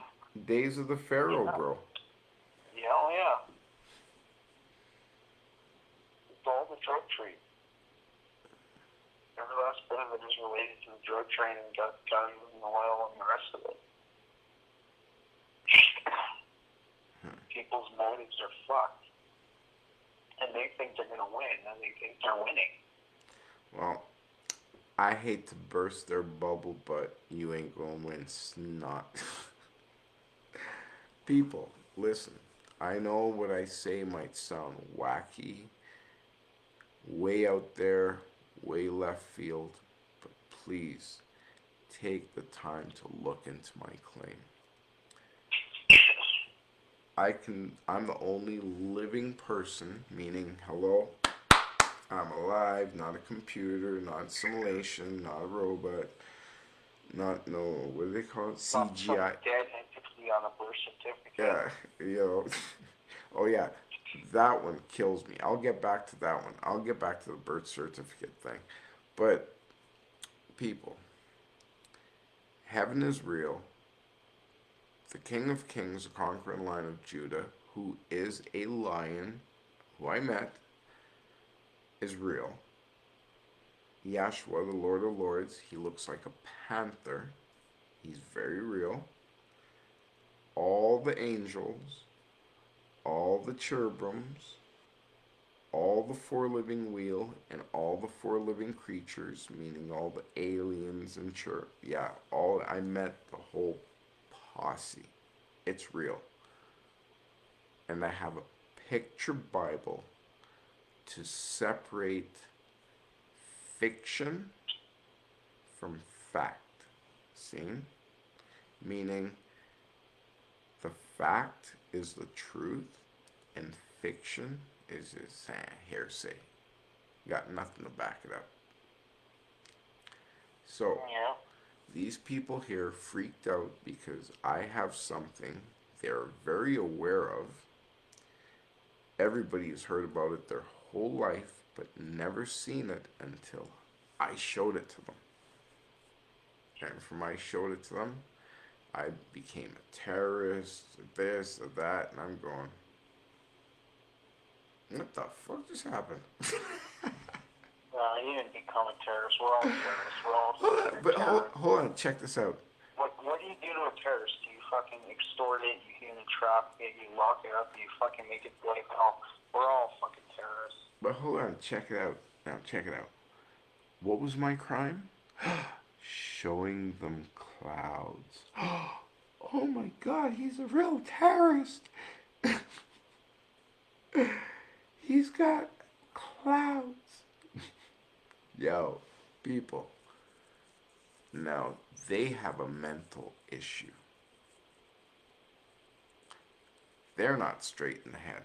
days of the Pharaoh, bro. Yeah, oh yeah. It's all the drug tree. related to the drug trade and guns and oil and the rest of it. People's motives are fucked. And they think they're going to win, and they think they're winning. Well, I hate to burst their bubble, but you ain't gonna win snot. People, listen. I know what I say might sound wacky, way out there, way left field, but please take the time to look into my claim. I'm the only living person, meaning, hello, I'm alive, not a computer, not a simulation, not a robot, not, no, what do they call it? Some CGI. dead entity on a birth certificate. Yeah, yo. Oh, yeah, that one kills me. I'll get back to that one. I'll get back to the birth certificate thing. But, people, heaven is real. The King of Kings, the conquering Lion of Judah, who is a lion, who I met, is real. Yahshua, the Lord of Lords, he looks like a panther. He's very real. All the angels, all the cherubims, all the four living wheel, and all the four living creatures, meaning all the aliens and I met the whole posse. It's real. And I have a picture Bible to separate fiction from fact. See? Meaning the fact is the truth and fiction is just hearsay. Got nothing to back it up. So Yeah. these people here freaked out because I have something they're very aware of. Everybody has heard about it their whole life, but never seen it until I showed it to them. And from I showed it to them, I became a terrorist, this, or that, and I'm going, what the fuck just happened? You didn't become a terrorist. We're all terrorists. We're all But hold on, check this out. What do you do to a terrorist? Do you fucking extort it? You human traffic it? You lock it up? You fucking make it like hell? We're all fucking terrorists. But hold on, check it out. Now, check it out. What was my crime? Showing them clouds. Oh my god, he's a real terrorist. He's got clouds. Yo, people. Now, they have a mental issue. They're not straight in the head.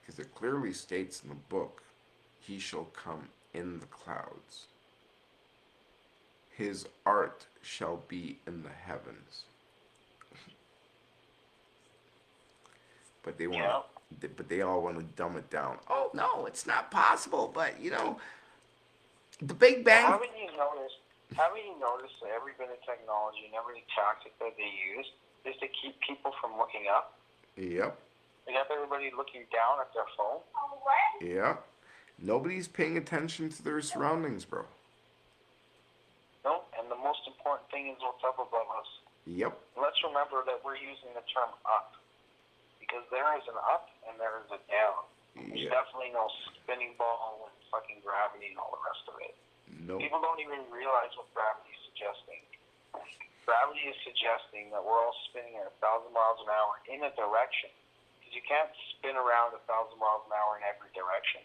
Because it clearly states in the book, he shall come in the clouds. His art shall be in the heavens. But they want, but they all want to dumb it down. Oh no, it's not possible. But you know, the Big Bang. Haven't you noticed that every bit of technology and every tactic that they use is to keep people from looking up? Yep. They have everybody looking down at their phone. What? Yeah. Nobody's paying attention to their surroundings, bro. No, and the most important thing is what's up above us. Yep. Let's remember that we're using the term up. Because there is an up and there is a down. There's definitely no spinning ball and fucking gravity and all the rest of it. Nope. People don't even realize what gravity is suggesting. Gravity is suggesting that we're all spinning at 1,000 miles an hour in a direction. Because you can't spin around 1,000 miles an hour in every direction.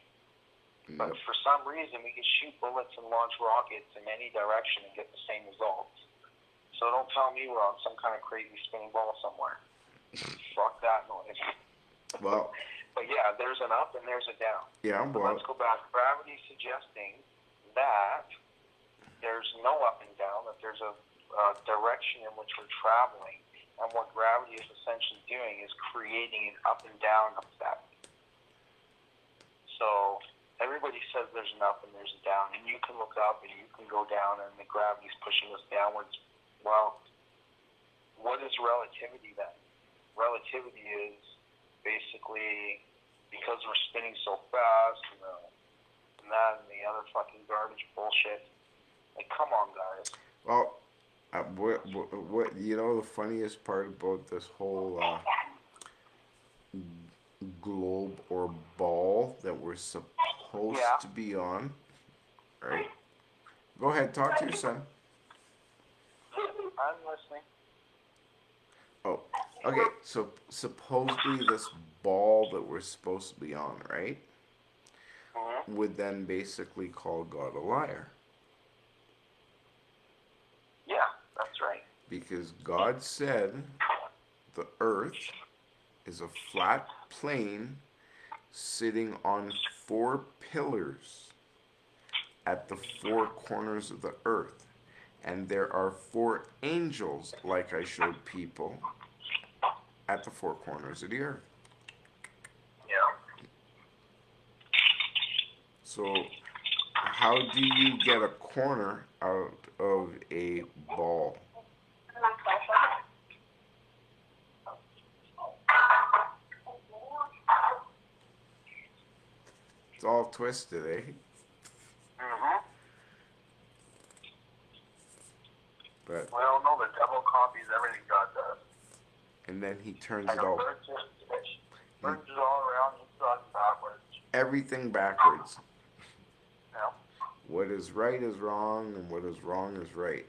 But for some reason, we can shoot bullets and launch rockets in any direction and get the same results. So don't tell me we're on some kind of crazy spinning ball somewhere. Fuck that noise. Well. But yeah, there's an up and there's a down. Yeah, well. Let's go back. Gravity suggesting that there's no up and down, that there's a direction in which we're traveling. And what gravity is essentially doing is creating an up and down effect. So everybody says there's an up and there's a down, and you can look up and you can go down, and the gravity's pushing us downwards. Well, what is relativity then? Relativity is basically, because we're spinning so fast, and that and the other fucking garbage bullshit. Like, come on, guys. Well, what you know the funniest part about this whole globe or ball that we're supposed Yeah. to be on, right? Go ahead, talk to your son. I'm listening. Oh, okay. So supposedly this ball that we're supposed to be on, right, Mm-hmm. would then basically call God a liar Yeah, that's right. because God said the earth is a flat plane sitting on four pillars at the four corners of the earth. And there are four angels, like I showed people, at the four corners of the earth. Yeah. So, how do you get a corner out of a ball? It's all twisted, eh? Mm-hmm. But Well, no, the devil copies everything God does. and then he turns I it know, all turns it all around and starts backwards. everything backwards. Yeah. What is right is wrong, and what is wrong is right.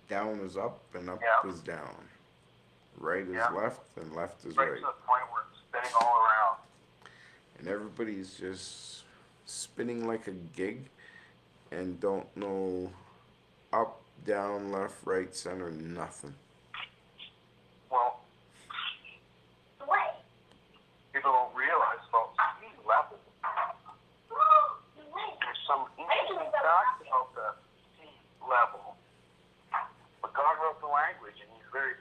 Down is up, and up Yeah. is down. Right is Yeah. left, and left is Right right. to the point where it's spinning all around. And everybody's just spinning like a gig and don't know up, down, left, right, center, nothing. Well, people don't realize about sea level. There's some interesting facts about the sea level. But God wrote the language, and He's very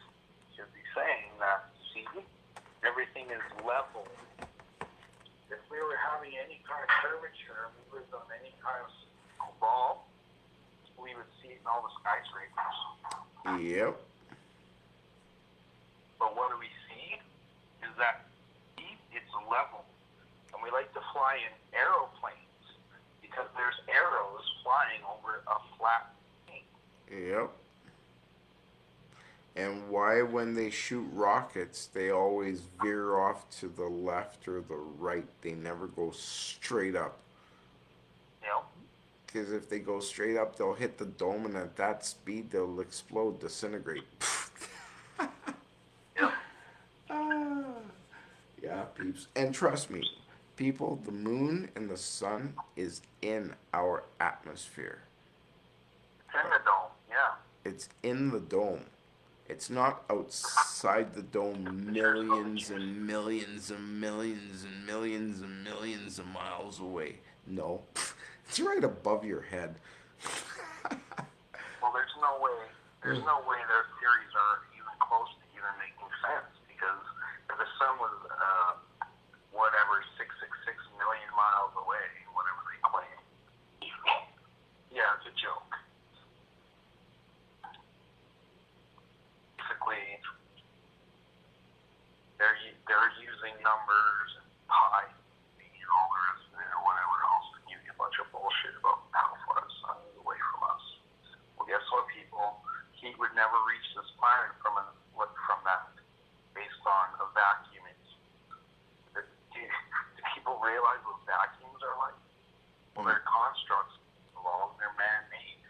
should be saying that, see, everything is level. If we were having any kind of curvature, and we lived on any kind of ball, we would see it in all the skyscrapers. Yep. But what do we see? Is that it's level. And we like to fly in aeroplanes because there's arrows flying over a flat plane. Yep. And why, when they shoot rockets, they always veer off to the left or the right? They never go straight up. You know? Because if they go straight up, they'll hit the dome, and at that speed, they'll explode, disintegrate. Yep. Yeah, peeps. And trust me, people, the moon and the sun is in our atmosphere. It's in the dome, yeah. It's in the dome. It's not outside the dome millions and millions and millions and millions and millions of miles away. No, it's right above your head. Well, there's no way their theories are even close to even making sense because if the sun was whatever 666 million miles away, whatever they claim. Yeah, it's a joke. Basically, they're using numbers and pi and all the rest of it or whatever else to give you a bunch of bullshit about how far the sun is away from us. Well, guess what, people? Heat would never reach this planet from that based on a vacuum. Do people realize what vacuums are like? Well, they're constructs of all, and they're man-made.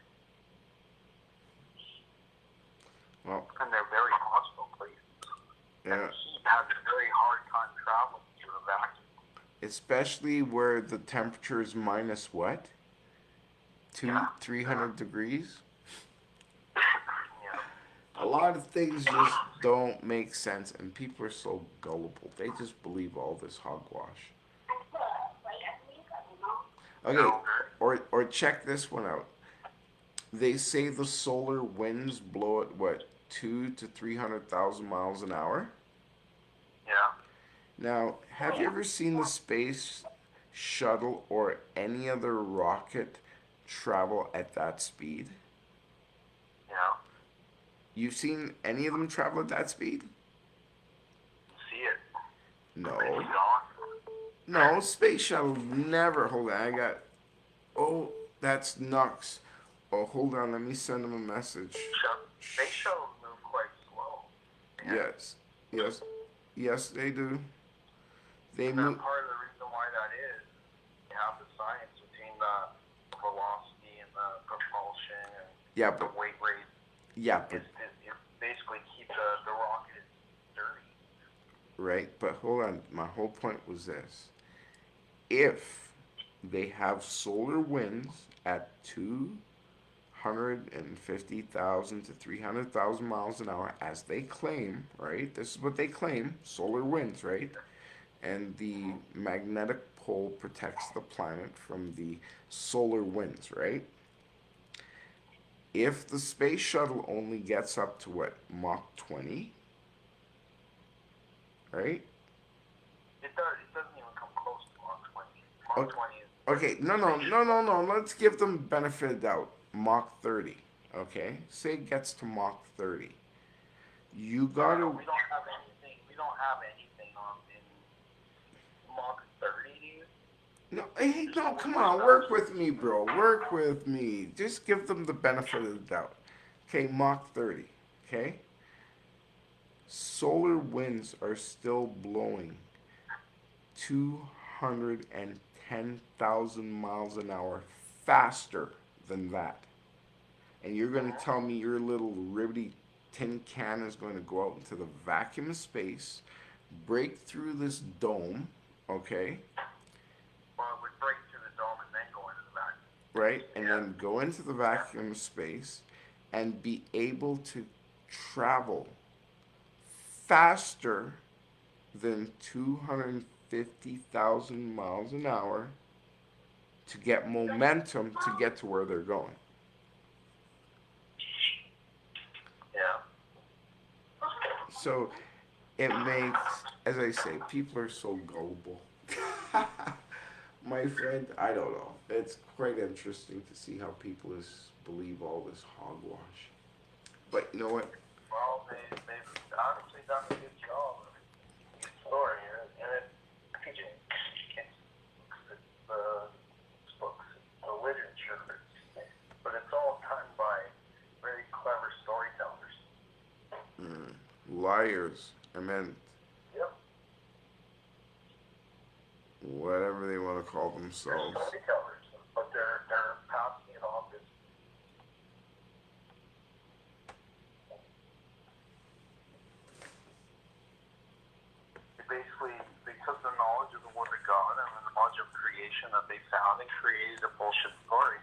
Well, And they're very hostile places. yeah. And heat has a very hard time traveling through a vacuum. Especially where the temperature is minus what? Yeah. 300 degrees? Yeah. A lot of things just don't make sense, and people are so gullible. They just believe all this hogwash. Okay, or check this one out. They say the solar winds blow at what, 200 to 300,000 miles an hour? Yeah. Now, have you ever seen the space shuttle or any other rocket travel at that speed? Yeah. You've seen any of them travel at that speed? See it. No. Maybe not. No, space shuttle never. Hold on, I got. Oh, that's Nux. Oh, hold on. Let me send him a message. Space shuttles move quite slow. Yeah. Yes, yes, yes. They do. They And then move. part of the reason why that is, you have the science between the velocity and the propulsion and Yeah, the but weight rate yeah, but is basically keep the rocket dirty. right. But hold on. My whole point was this: if they have solar winds at 250,000 to 300,000 miles an hour, as they claim, right? This is what they claim: solar winds, right? And the magnetic pole protects the planet from the solar winds, right? If the space shuttle only gets up to what, Mach 20, right? It doesn't even come close to Mach 20. Mach Okay, 20 is okay, no, no, no, no, no. Let's give them benefit of doubt. Mach 30, okay? Say it gets to Mach 30. You gotta, we don't have anything. We don't have anything on in Mach 30, dude. no, hey, There's no, no come way on, we're work with me, bro. Work with me. Just give them the benefit of the doubt. Okay, Mach 30, okay? Solar winds are still blowing 210,000 miles an hour faster than that. And you're going to tell me your little ribbity tin can is going to go out into the vacuum of space, break through this dome, okay, Well, it would break through the dome and then go into the vacuum. right, and Yeah. then go into the vacuum of space and be able to travel faster than 250,000 miles an hour to get momentum to get to where they're going. Yeah. So it makes, as I say, people are so gullible. My friend, I don't know. It's quite interesting to see how people believe all this hogwash. But you know what? Well, they've honestly done a good job. Good story, and it, PJ, it's books, the literature, but it's all done by very clever storytellers. Liars. I meant Yep. whatever they want to call They're themselves. storytellers, but they're passing it off as basically they took the knowledge of the Word of God and the knowledge of creation that they found and created a bullshit story.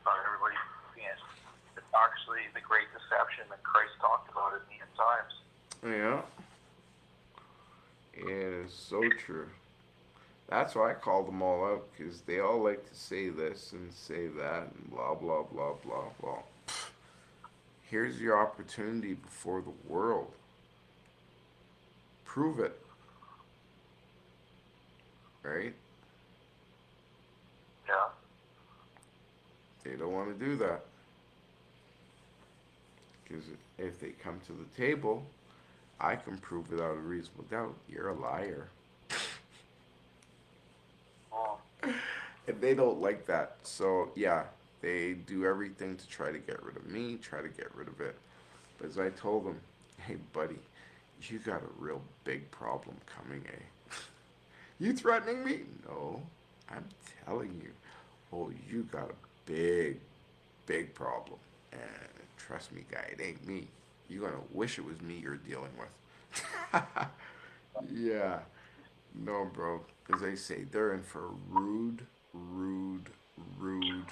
Thought everybody seeing it. It's actually the great deception that Christ talked about in the end times. Yeah. It is so true. That's why I called them all out, because they all like to say this and say that and blah, blah, blah, blah, blah. Here's your opportunity before the world. Prove it, right? Yeah. They don't want to do that. Because if they come to the table, I can prove without a reasonable doubt you're a liar. Well, And they don't like that. So, yeah, they do everything to try to get rid of me, try to get rid of it. But as I told them, hey, buddy, you got a real big problem coming, eh? You threatening me? No, I'm telling you. Oh, you got a big, big problem. And trust me, guy, it ain't me. You're gonna wish it was me you're dealing with. Yeah. No, bro. As I say, they're in for a rude, rude, rude,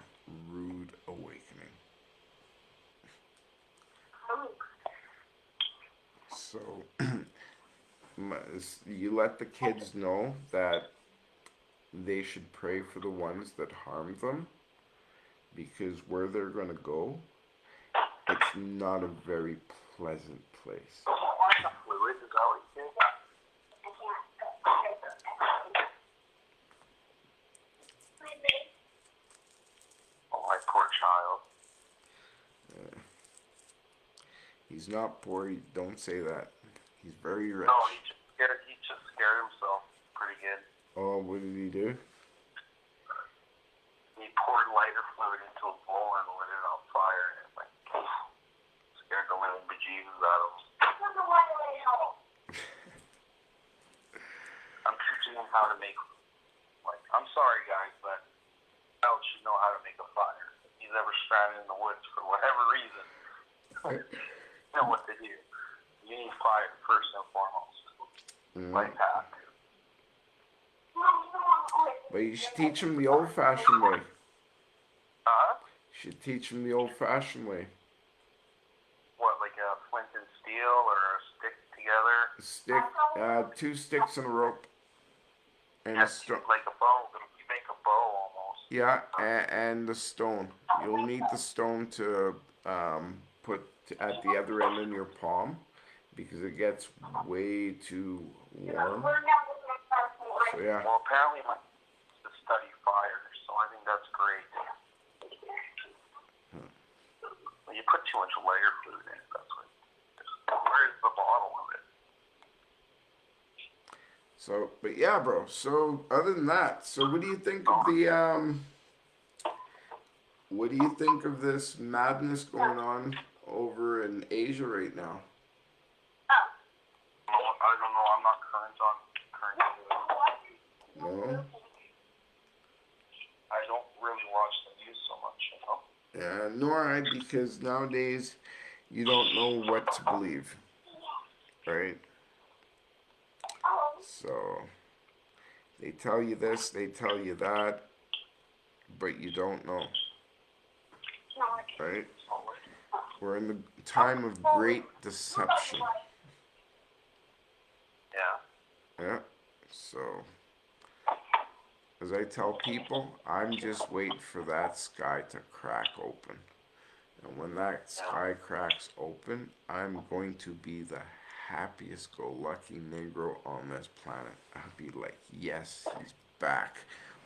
rude awakening. So, you let the kids know that they should pray for the ones that harm them, because where they're going to go, it's not a very pleasant place. fluid, is that what you think? Oh, my poor child. He's not poor. Don't say that. He's very rich. No, he just scared himself pretty good. Oh, what did he do? He poured lighter fluid into a bowl and lit it on fire, and it like scared the living bejesus out of him. I'm teaching him how to make. Like, I'm sorry, guys, but child should know how to make a fire. If he's ever stranded in the woods for whatever reason, you know what to do. You need fire first and foremost. Like that. But you should teach him the old-fashioned way. Huh? You should teach him the old-fashioned way. What, like a flint and steel or a stick together? A stick, 2 sticks and a rope. And a stone. Like a bow. You make a bow almost. Yeah, and the stone. You'll need the stone to put at the other end in your palm because it gets way too warm. So yeah. Well, apparently my to study fire, so I think that's great. When you put too much lighter fluid in it, that's what. Where's the bottle of it? So, but yeah, bro. So other than that, so what do you think of the what do you think of this madness going on over in Asia right now? I don't know. I'm not current on No? I don't really watch the news so much, you know. Yeah, nor I, because nowadays you don't know what to believe, right? So they tell you this, they tell you that, but you don't know, right? We're in the time of great deception. Yeah. Yeah. So as I tell people, I'm just waiting for that sky to crack open. And when that sky cracks open, I'm going to be the happiest go lucky Negro on this planet. I'll be like, yes, he's back.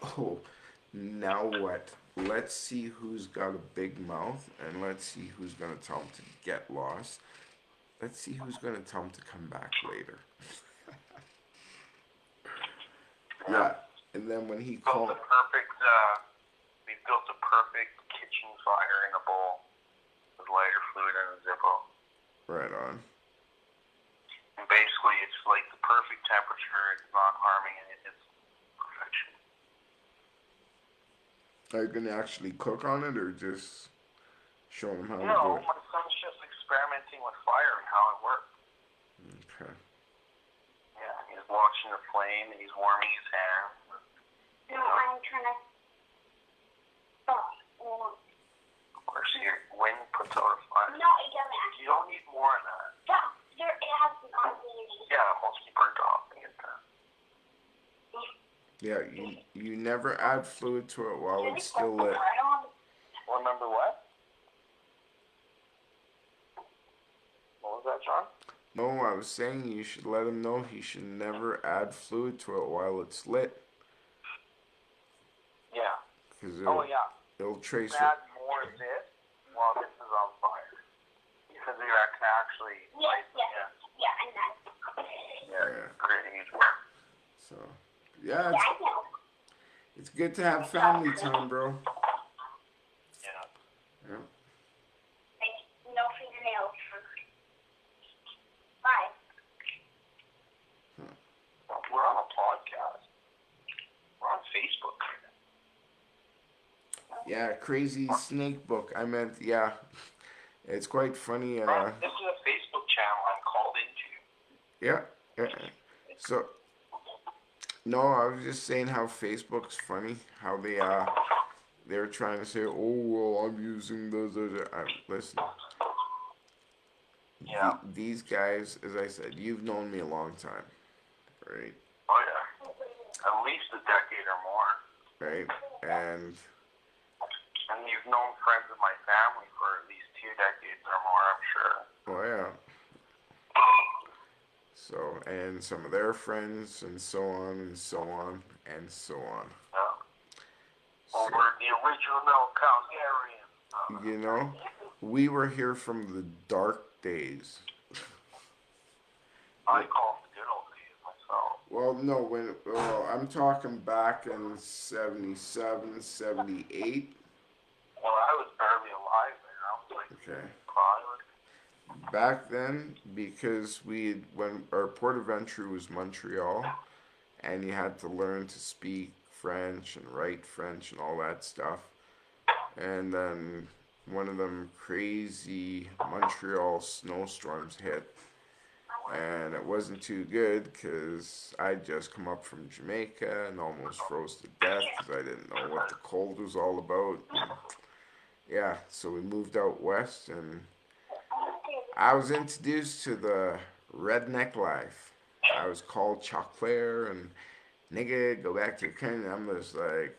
Oh, now what? Let's see who's got a big mouth and let's see who's going to tell him to get lost. Let's see who's going to tell him to come back later. Yeah, and then when he called... We built a perfect kitchen fire in a bowl with lighter fluid and a Zippo. Right on. And basically, it's like the perfect temperature. It's not harming it. It's perfection. Are you going to actually cook on it or just show him how to do No, it? my son's just experimenting with fire and how it works. Okay. Yeah, he's watching the flame and he's warming his hands. No, I'm trying to. Of course, your wind puts out a fire. No, it doesn't actually. You don't need more than that. Yeah, it has not been. Yeah, it won't keep burnt off and get that. Yeah, you never add fluid to it while it's still lit. Remember what? What was that, John? No, I was saying you should let him know he should never add fluid to it while it's lit. Yeah. Because Yeah. it'll trace it. Add more of this while this is on fire. Because it can actually light. Yeah, and then. Yeah, create a huge one. So, yeah, Yeah, I know. it's good to have family time, bro. Yeah. Yeah. Like, no fingernails. Bye. We're on a podcast. We're on Facebook. Yeah, crazy snake book. I meant, yeah. It's quite funny. This is a Facebook channel I'm called into. Yeah. So, no, I was just saying how Facebook's funny. How they're trying to say, oh, well, I'm using the listen. Yeah. These guys, as I said, you've known me a long time, right? Oh, yeah. At least a decade or more. Right? And you've known friends of my family for at least 2 decades or more, I'm sure. oh yeah. So, and some of their friends, and so on, and so on, and so on. Yeah. So, Well, we're the original Calgarians. you know, we were here from the dark days. I call it the good old days myself. Well, no, I'm talking back in 77, 78. Well, I was barely alive then. I was like Okay. 5. Back then, because when our port of entry was Montreal, and you had to learn to speak French and write French and all that stuff. And then one of them crazy Montreal snowstorms hit, and it wasn't too good because I'd just come up from Jamaica and almost froze to death because I didn't know what the cold was all about. And yeah, so we moved out west, and I was introduced to the redneck life. I was called Choclair and nigga, go back to your country. I'm just like,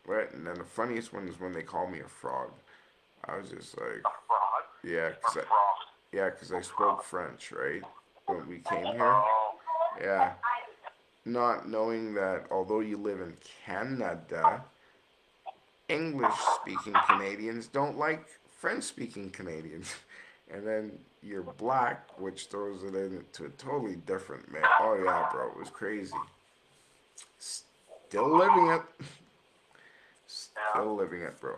what? And then the funniest one is when they call me a frog. I was just like, A fraud yeah, or fraud? yeah, 'cause I spoke French, right? When we came here. Oh, Yeah. Not knowing that although you live in Canada, English speaking Canadians don't like French speaking Canadians. And then you're black, which throws it into a totally different man. Oh, yeah, bro, it was crazy. Still living it. yeah. Still living it, bro.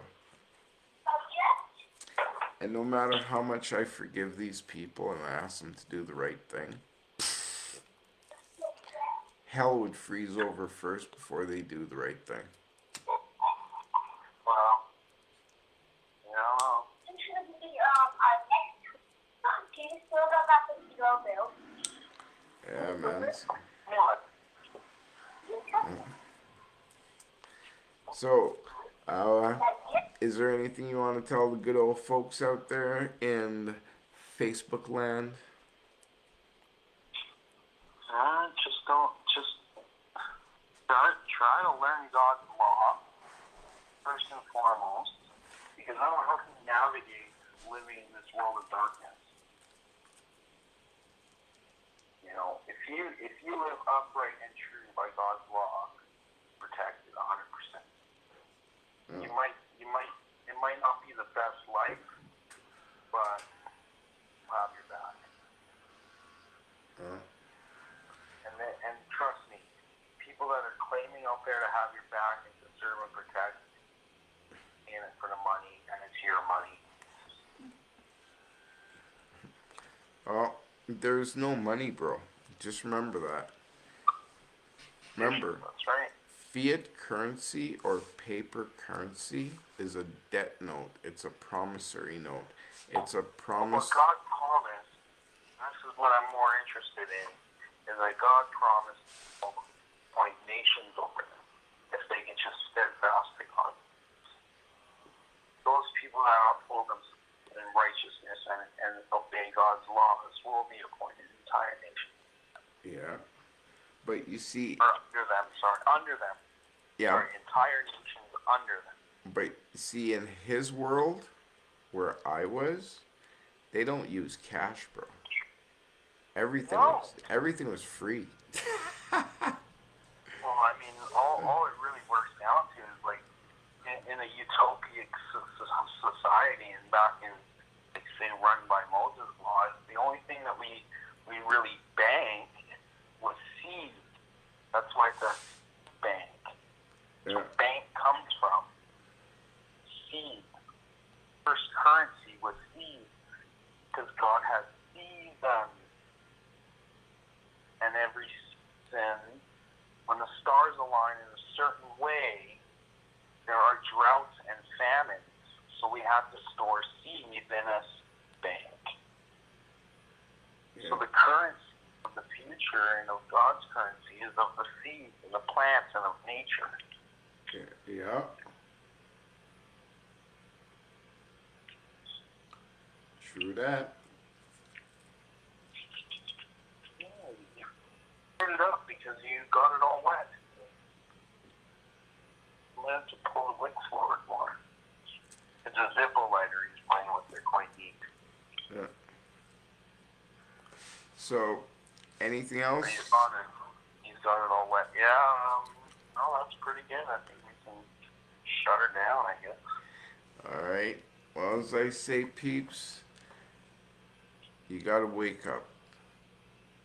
And no matter how much I forgive these people and I ask them to do the right thing, hell would freeze over first before they do the right thing. Well, you don't know. Can you still go back to zero bill? Yeah, man. What? So, is there anything you want to tell the good old folks out there in Facebook land? Just don't. Just try to learn God's law first and foremost, because I don't know how to navigate living in this world of darkness. You know, if you live upright and true by God's law, protected 100%. Mm. It might not be the best life, but you'll have your back. And trust me, people that are claiming out there to have your back and to serve and protect, in it for the money, and it's your money. Oh, there's no money, bro. Just remember that. Remember, That's right. fiat currency or paper currency is a debt note. It's a promissory note. It's a But promise. what God promised, this is what I'm more interested in, is that God promised to point nations over them if they can just steadfast to God. Those people that uphold themselves in righteousness and obey God's laws will be appointed entire nation. Yeah. But you see, Or under them. yeah, Sorry, entire nations under them. but you see, in his world, where I was, they don't use cash, bro. No. Everything was free. Well, I mean, all it really works down to is like in a utopic society, and back in, like, say, run by Moses' law, the only thing that we really banked was seed. That's why it's a bank. So Yeah. bank comes from seed. First currency was seed, because God has seasons. And every season, when the stars align in a certain way, there are droughts and famines. So we have to store seed in a bank. Yeah. So the currency of the future and of God's currency is of the seeds and the plants and of nature. Yeah. True that. Yeah, you put it up because you got it all wet. You have to pull the wicks forward more. It's a Zippo lighter he's playing with. They're quite neat. Yeah. So, anything else? He's got it all wet. Yeah, no, that's pretty good. I think we can shut her down, I guess. All right. Well, as I say, peeps, you gotta wake up.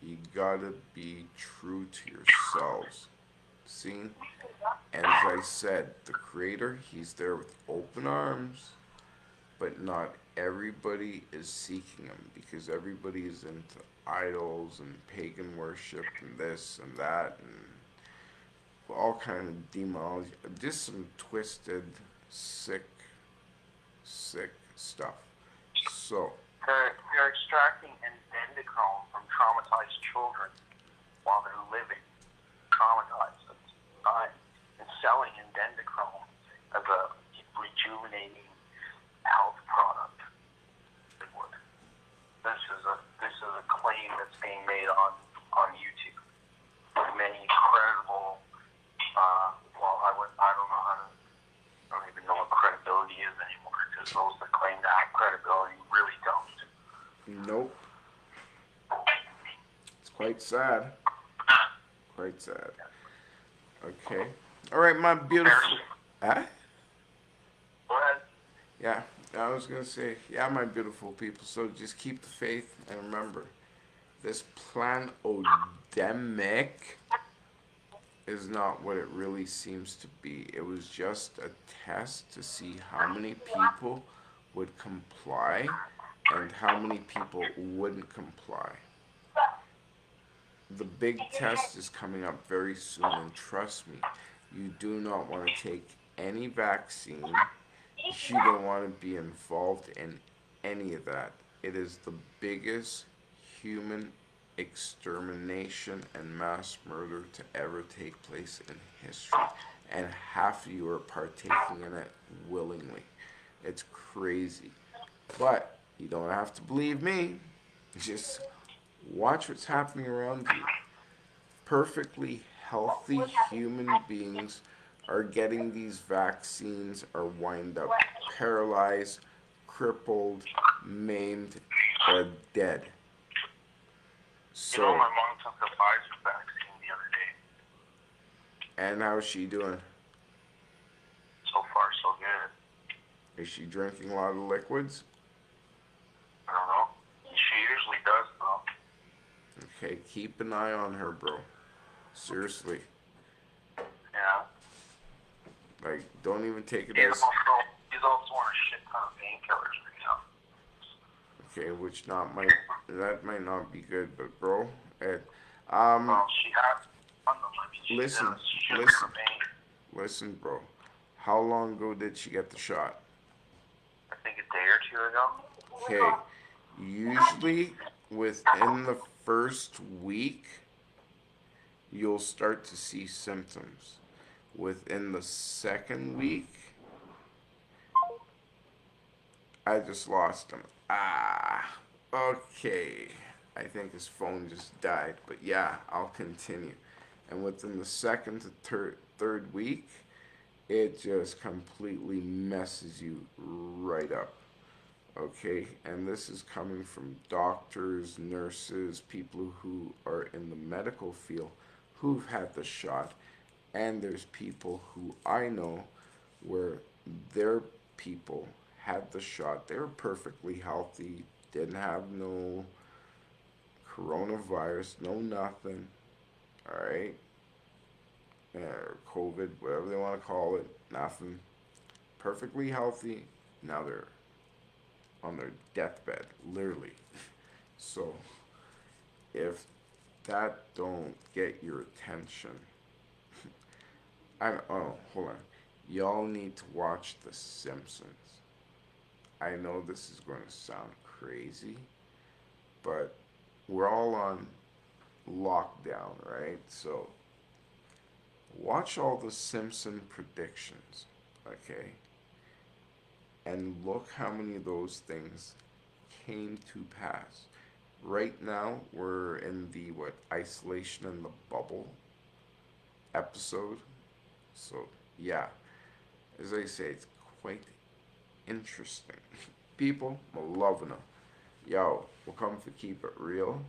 You gotta be true to yourselves. See? And as I said, the Creator, He's there with open arms, but not everybody is seeking Him because everybody is into idols and pagan worship and this and that and all kind of demonology, just some twisted, sick, sick stuff. So, They're extracting dendrochrome from traumatized children while they're living, traumatized at the time, and selling dendrochrome as a rejuvenating health product. This is a claim that's being made on YouTube. Many credible, I don't know how to, I don't even know what credibility is anymore because those that claim to have credibility really don't. nope. It's quite sad. Quite sad. Okay. All right, my beautiful. Huh? Go ahead. Yeah, I was gonna say, yeah, my beautiful people. So just keep the faith and remember, this pandemic is not what it really seems to be. It was just a test to see how many people would comply and how many people wouldn't comply. The big test is coming up very soon, and trust me, you do not want to take any vaccine. You don't want to be involved in any of that. It is the biggest human extermination and mass murder to ever take place in history. And half of you are partaking in it willingly. It's crazy. But you don't have to believe me. Just watch what's happening around you. Perfectly healthy human beings are getting these vaccines, are wind up paralyzed, crippled, maimed, or dead. You know, So, my mom took the Pfizer vaccine the other day. and how's she doing? So far, so good. Is she drinking a lot of liquids? I don't know. She usually does, though. Okay, keep an eye on her, bro. Seriously. Yeah. Like, don't even take it He's as also on a shit ton of painkillers right now. okay, which not might that might not be good, but bro, it, Well, she has on them. I mean, listen, she's listen, in pain. listen, bro. How long ago did she get the shot? I think a day or two ago. Okay, usually within the first week, you'll start to see symptoms. Within the second week, I just lost him. Ah, okay. I think his phone just died, but yeah, I'll continue. And within the second to third week, it just completely messes you right up. Okay, and this is coming from doctors, nurses, people who are in the medical field who've had the shot, and there's people who I know where their people had the shot. They were perfectly healthy, didn't have no coronavirus, no nothing. All right, COVID, whatever they want to call it, nothing. Perfectly healthy. Now they're on their deathbed, literally. So if that don't get your attention, hold on. Y'all need to watch The Simpsons. I know this is going to sound crazy, but we're all on lockdown, right? So watch all the Simpson predictions, okay? And look how many of those things came to pass. Right now, we're in the isolation in the bubble episode. So, yeah, as I say, it's quite interesting. People, I'm loving them. Yo, we'll come to keep it real.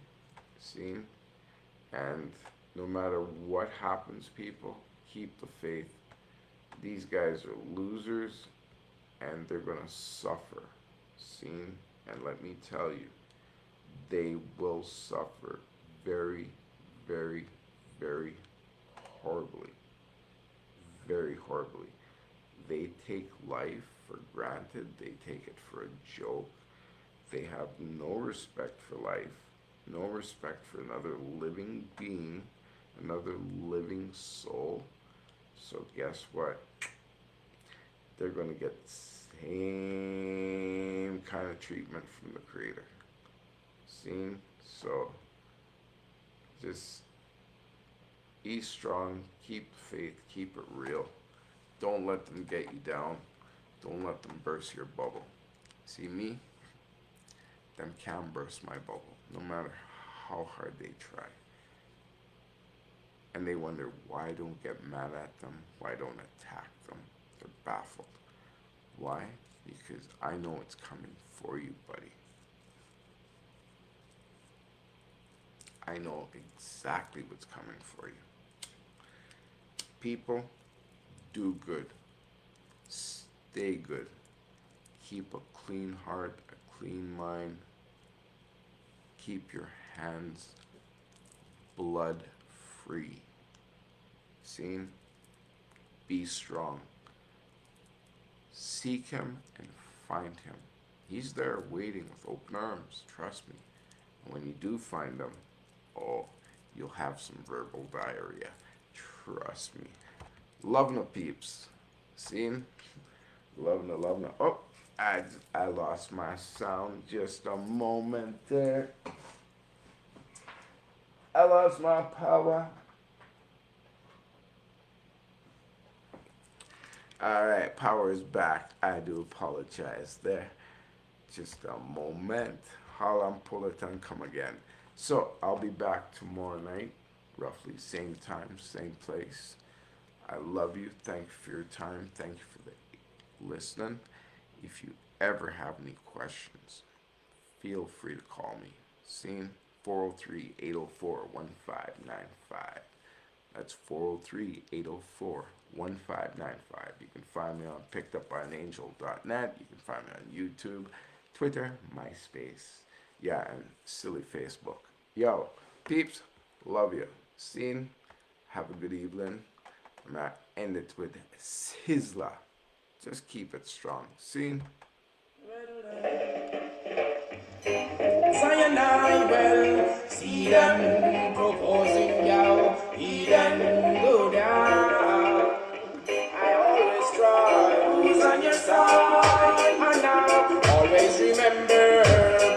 See? And no matter what happens, people, keep the faith. These guys are losers and they're gonna suffer. See? And let me tell you, they will suffer very, very, very horribly. Very horribly. They take life for granted, they take it for a joke. They have no respect for life, no respect for another living being, another living soul. So guess what? They're going to get the same kind of treatment from the creator. Seen? So just be strong, keep the faith, keep it real. Don't let them get you down. Don't let them burst your bubble. See me? Them can't burst my bubble, no matter how hard they try. And they wonder why I don't get mad at them, why I don't attack them. They're baffled. Why? Because I know it's coming for you, buddy. I know exactly what's coming for you. People, do good. Stay good. Keep a clean heart, a clean mind. Keep your hands blood free. Seen? Be strong. Seek him and find him. He's there waiting with open arms. Trust me. And when you do find him, oh, you'll have some verbal diarrhea. Trust me. Loving the peeps. Seen? Loving it. Oh, I lost my sound just a moment there. I lost my power. Alright, power is back. I do apologize there. Just a moment. Harlem, pull it and come again. So, I'll be back tomorrow night, roughly same time, same place. I love you. Thank you for your time. Thank you for the listening. If you ever have any questions, feel free to call me. Seen? 403-804-1595. That's 403-804-1595. You can find me on pickedupbyangel.net. You can find me on YouTube, Twitter, MySpace, yeah, and silly Facebook. Yo, peeps, love you. Seen? Have a good evening. I'm going to end it with Sizzler. Just keep it strong. Seen? Zion, I will see them proposing, yo, he then go down. I always try, who's on your side, and now always remember,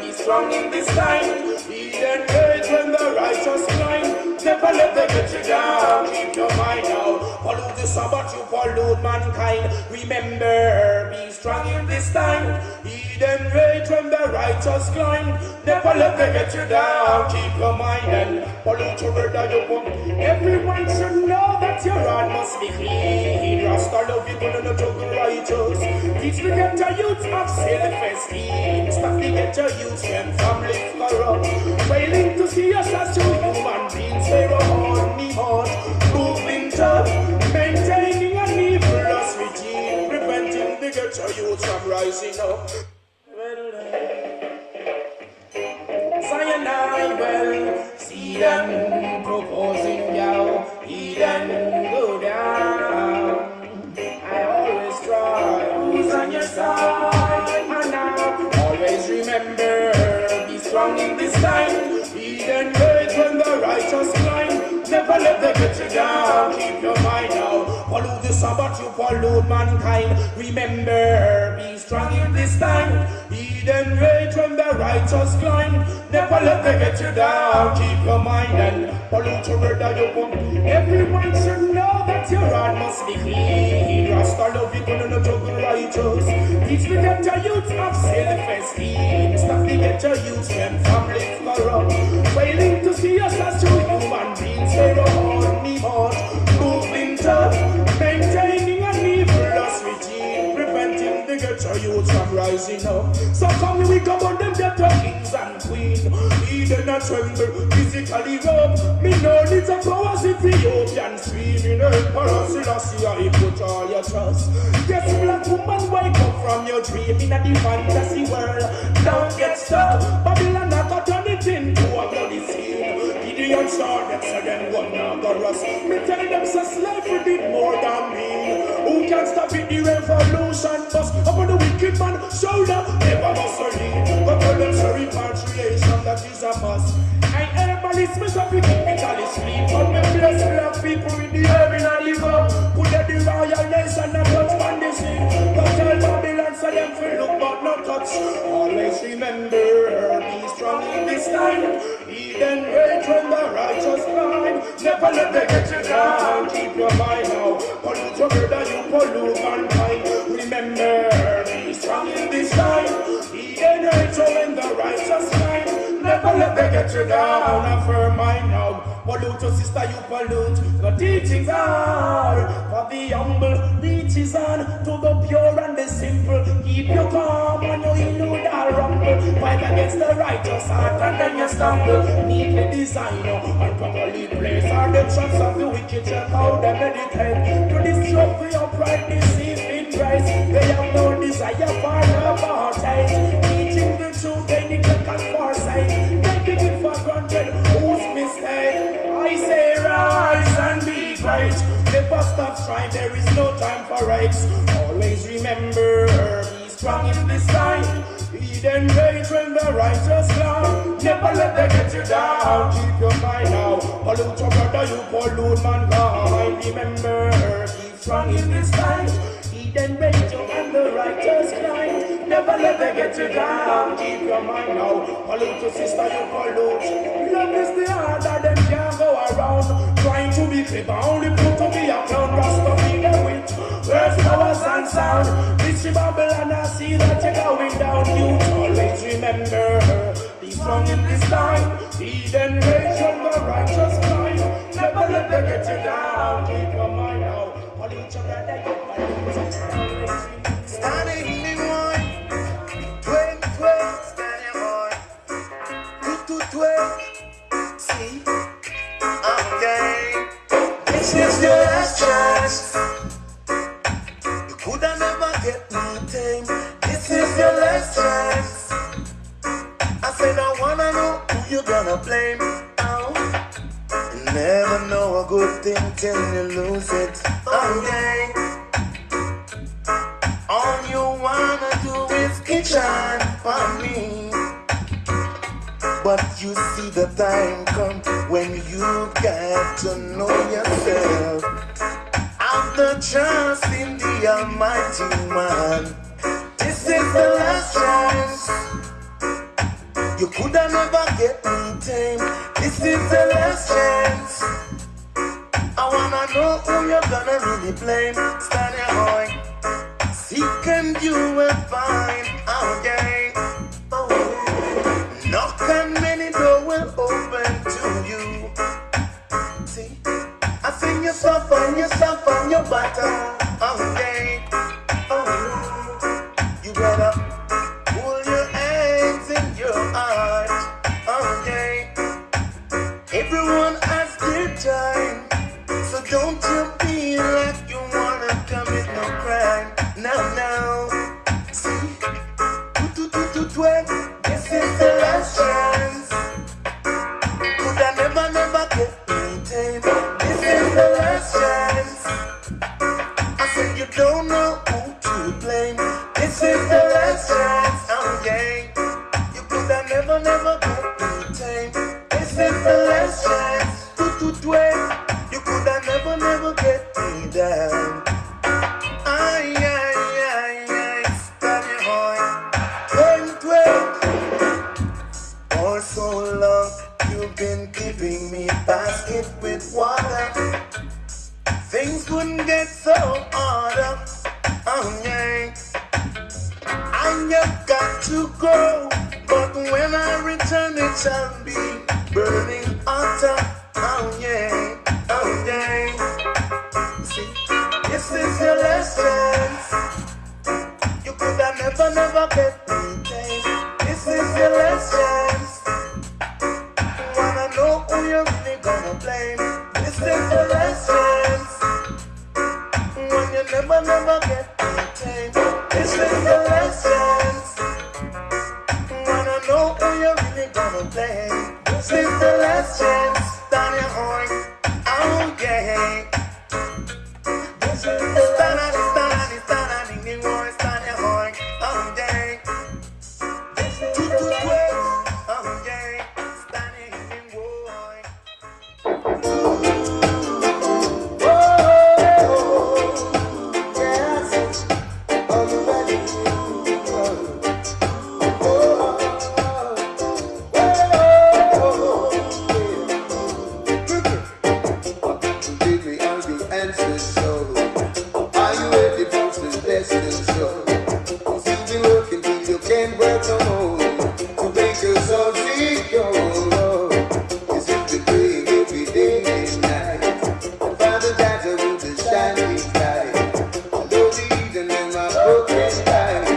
be strong in this time, he then wait when the righteous climb, never let them get you down, keep your mind out, pollute the Sabbath, you pollute mankind, remember, be strong in this time, he then wait when the righteous climb, never let them get you down, keep your mind and pollute your word that you put, everyone should know that your heart must be clean, Rasta love you gonna not juggle righteous, teach the ghetto youths of self-esteem, stop the ghetto youths and family corrupt, failing to see us as two human beings, they were on the heart, moving tough, maintaining an evilous regime, preventing the ghetto youths from rising up. Zion, I will see them proposing, yo, he then go down. I always try, who's on your side, and now always remember, be strong in this time, he then wait when the righteous climb, never let them get you down, keep your mind out, pollute the Sabbath, you pollute mankind, remember, be strong in this time, he then wait when the righteous climb, never let them get you down, keep your mind and pollute your word that you put, everyone should know that your heart must be clean, Rasta love you gonna not juggle righteous, teach the ghetto youths of self-esteem, stop the ghetto youths when families corrupt, failing to see us as two human beings, they were on the heart, moving tough, maintaining an evilous regime, preventing the ghetto youths from rising up. So come we come on them ghetto kings and queens, he did not tremble, physically rub, me no need to go as Ethiopian screaming, Emperor Selassie, I put all your trust. Yes, black woman, wake up from your dream in the fantasy world, don't get stuck, Babylon not got turn it into a bloody scene. Indian star, them say them one now go rust. Me tell them say slavery did more than me. Who can stop it? The revolution bust upon the wicked man shoulder. Never must lead. But tell them say repatriation that is a must. And everybody smash up the mentally sleep. But me bless black people with the herb in a liver. Put the royal nation and touch on the sea. But tell Babylon so them feel look but not touch. Always remember, be strong in this time. Even rage when the righteous climb. Never let them get you down. Keep your mind now. Pollute your brother, you pollute mankind. Remember, be strong in this time. Even rage when the righteous climb. Never let them get you down. A firm mind now. Pollute your sister, you pollute. The teachings are for the humble. Reaches on to the pure and the simple. Keep your calm and you elude all rumble. Fight against the righteous heart and then you stumble. Neatly design and properly place all the traps of the wicked. Check how they meditate to destroy your pride, deceiving Christ. They have no desire for apartheid. Teaching the truth, they neglect and foresight. Taking it for granted, whose mistake? I say rise and be great. Never stop trying, there is no time for rights. Always remember, be strong in this time. Eden rage when the righteous climb. Never let them get you down. Keep your mind now. Pollute your brother, you pollute mankind. Remember, be strong in this time. Eden rage when the righteous climb. Never let them get you down. Keep your mind now. Pollute your sister, you pollute. Love is the heart that them can't go around. Trying to be clever, only put to be a clown. Rasta be the witch. Where's powers and sound? Bitchy Babylon, I see that you're going down. You always remember, be strong in this time. Eden rage when the righteous climb. Never let them get you down. Keep your mind now. Pollute your brother, you pollute. Standing in one, 12, standing on 2, see, okay. This is your last chance. You coulda never get me tame. This is your last chance. I said I wanna know who you gonna blame. Oh, you never know a good thing till you lose it. Okay. All you wanna do is kitchen for me. But you see the time come when you got to know yourself. Have the trust in the Almighty Man. This is the last chance. You coulda never get me tame. This is the last chance. I wanna know who you're gonna really blame. Stand your high. Seek and you will find. Okay. Knock and many doors will open to you. See, I sing you suffer, your battle. Okay. Oh, you better pull your hands in your heart. Okay. Everyone has their time, so don't you feel like you wanna commit no crime. Now, see, 12. This is the last chance. Could I never get me tame? This is the last chance. I said you don't know who to blame. This is the last chance. Oh yeah. You could I never get me tame. This is the last chance. 12. You could I never get me down. Ay, stand your horn. 12. For so long, you've been keeping me basket with water. Things couldn't get so harder. Oh yeah. And you've got to go. But when I return, it shall be burning hotter. Oh yeah. Oh yeah. See, this is your last chance. You could have never get me tame. This is your last chance. Wanna know who you're really gonna blame. This is your last chance. When you never get me tame. This is your last chance. Wanna know who you're really gonna blame. This is the last chance. so. 'Cause you've been working till you can't work no more. To make yourself secure. 'Cause you've been praying every day and night. And Father that I will be shining light. And though the Eden in my broken life,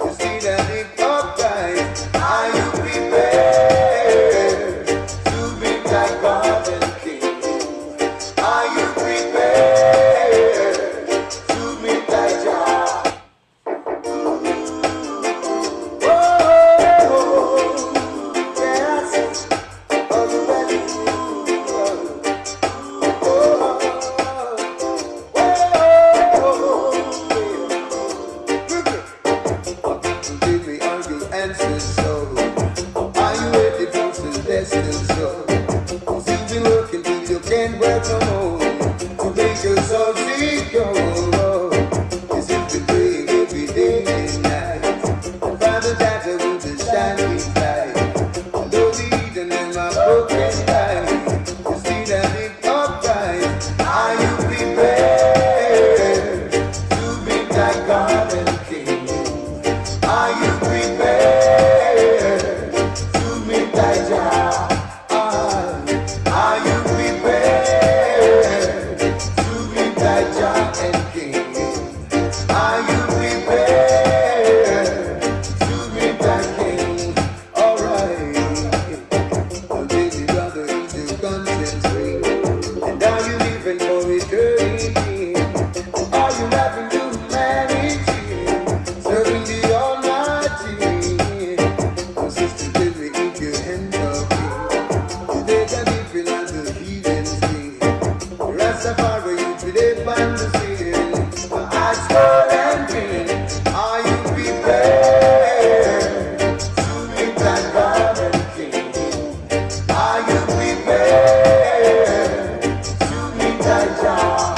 you see that it upright. Are you prepared to be like God and King? Are you prepared to meet thy job? Yes. Are you ready? Give me all your answers, so are you ready for celestial soul? 'Cause you've been working till you can't work no more. To make yourself secure. 'Cause you've been praying every day and night. And Father that I will be shining light. And though the Eden in my broken life, you see that it upright. Are you prepared to be like God and King? Are you prepared to meet thy job? Are you prepared to meet thy job and King? Are you prepared to meet thy King? Alright. Well, baby brother, is your conscience free? And are you living for eternity? Are you loving humanity? Serving the Almighty. Oh, sister, tell me if your hands are free. Today can be as the heathens be. Rastafari, you today find the sin. I swear and green. Are you prepared to meet that God and King? Are you prepared to meet that job?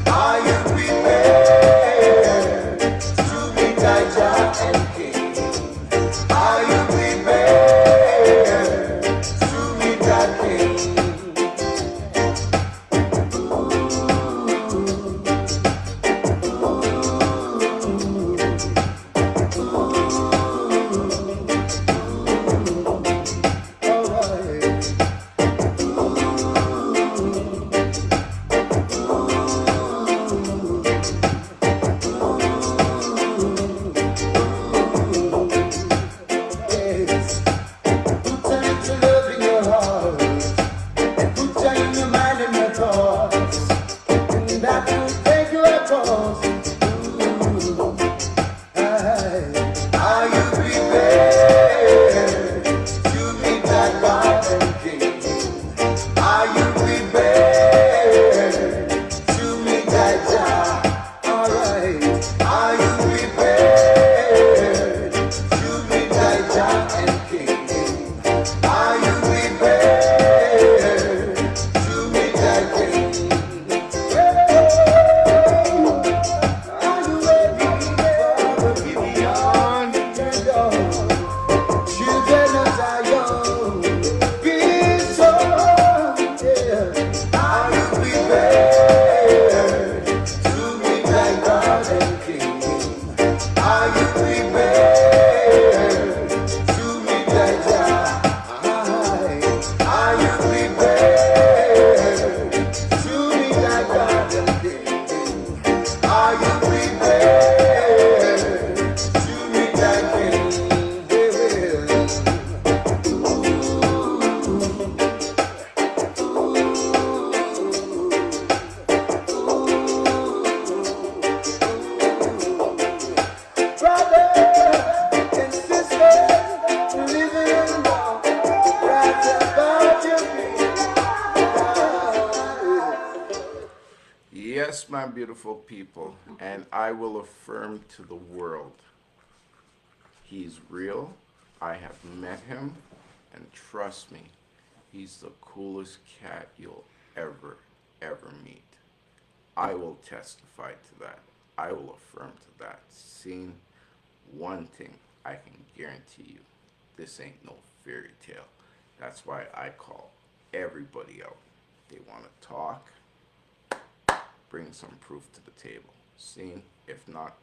Are you prepared to meet thy job and King? Are you prepared to meet that King? Alright. Yes. Put a little love in your heart, and put joy in your mind and your thoughts, and that will take you across. Are you prepared to meet that God and King? Are you prepared to meet that job? Alright. Are you prepared to meet that job and King? Are you prepared to meet that King? Are you ready for the Gideon? Children of Zion, be strong, yeah. Are you prepared to meet thy God and King? Are you prepared to meet thy job? Are you prepared to meet thy God and King? Are you prepared to meet thy King? Brothers and sisters, living in love, right about your feet. Yes, my beautiful people, and I will affirm to the world, he's real. I have met him, and trust me, he's the coolest cat you'll ever meet. I will testify to that. I will affirm to that. Seeing one thing I can guarantee you, this ain't no fairy tale. That's why I call everybody out. They want to talk, bring some proof to the table. Seen? If not,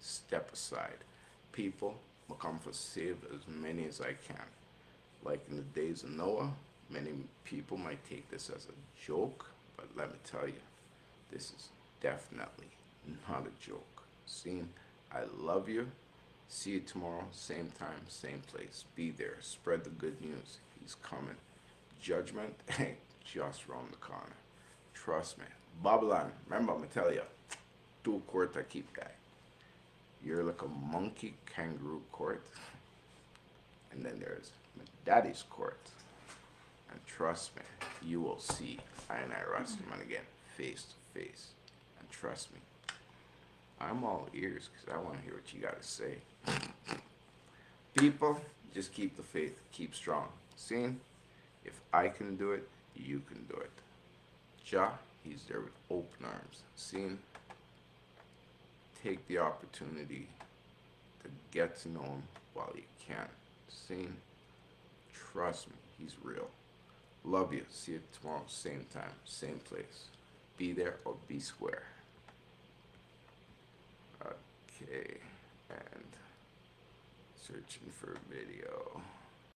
step aside. People, will come for save as many as I can. Like in the days of Noah, many people might take this as a joke, but let me tell you, this is definitely not a joke. Seen? I love you. See you tomorrow, same time, same place. Be there. Spread the good news. He's coming. Judgment ain't just round the corner. Trust me. Babylon, remember, I'm going to tell you, two court I keep guy. You're like a monkey kangaroo court. And then there's my daddy's court. And trust me, you will see I and I Rastaman again, face to face. And trust me, I'm all ears because I want to hear what you got to say. People, just keep the faith, keep strong. Seen? If I can do it, you can do it. Jah, he's there with open arms. Seen? Take the opportunity to get to know him while you can. Seen? Trust me, he's real. Love you. See you tomorrow, same time, same place. Be there or be square. Okay, and searching for video.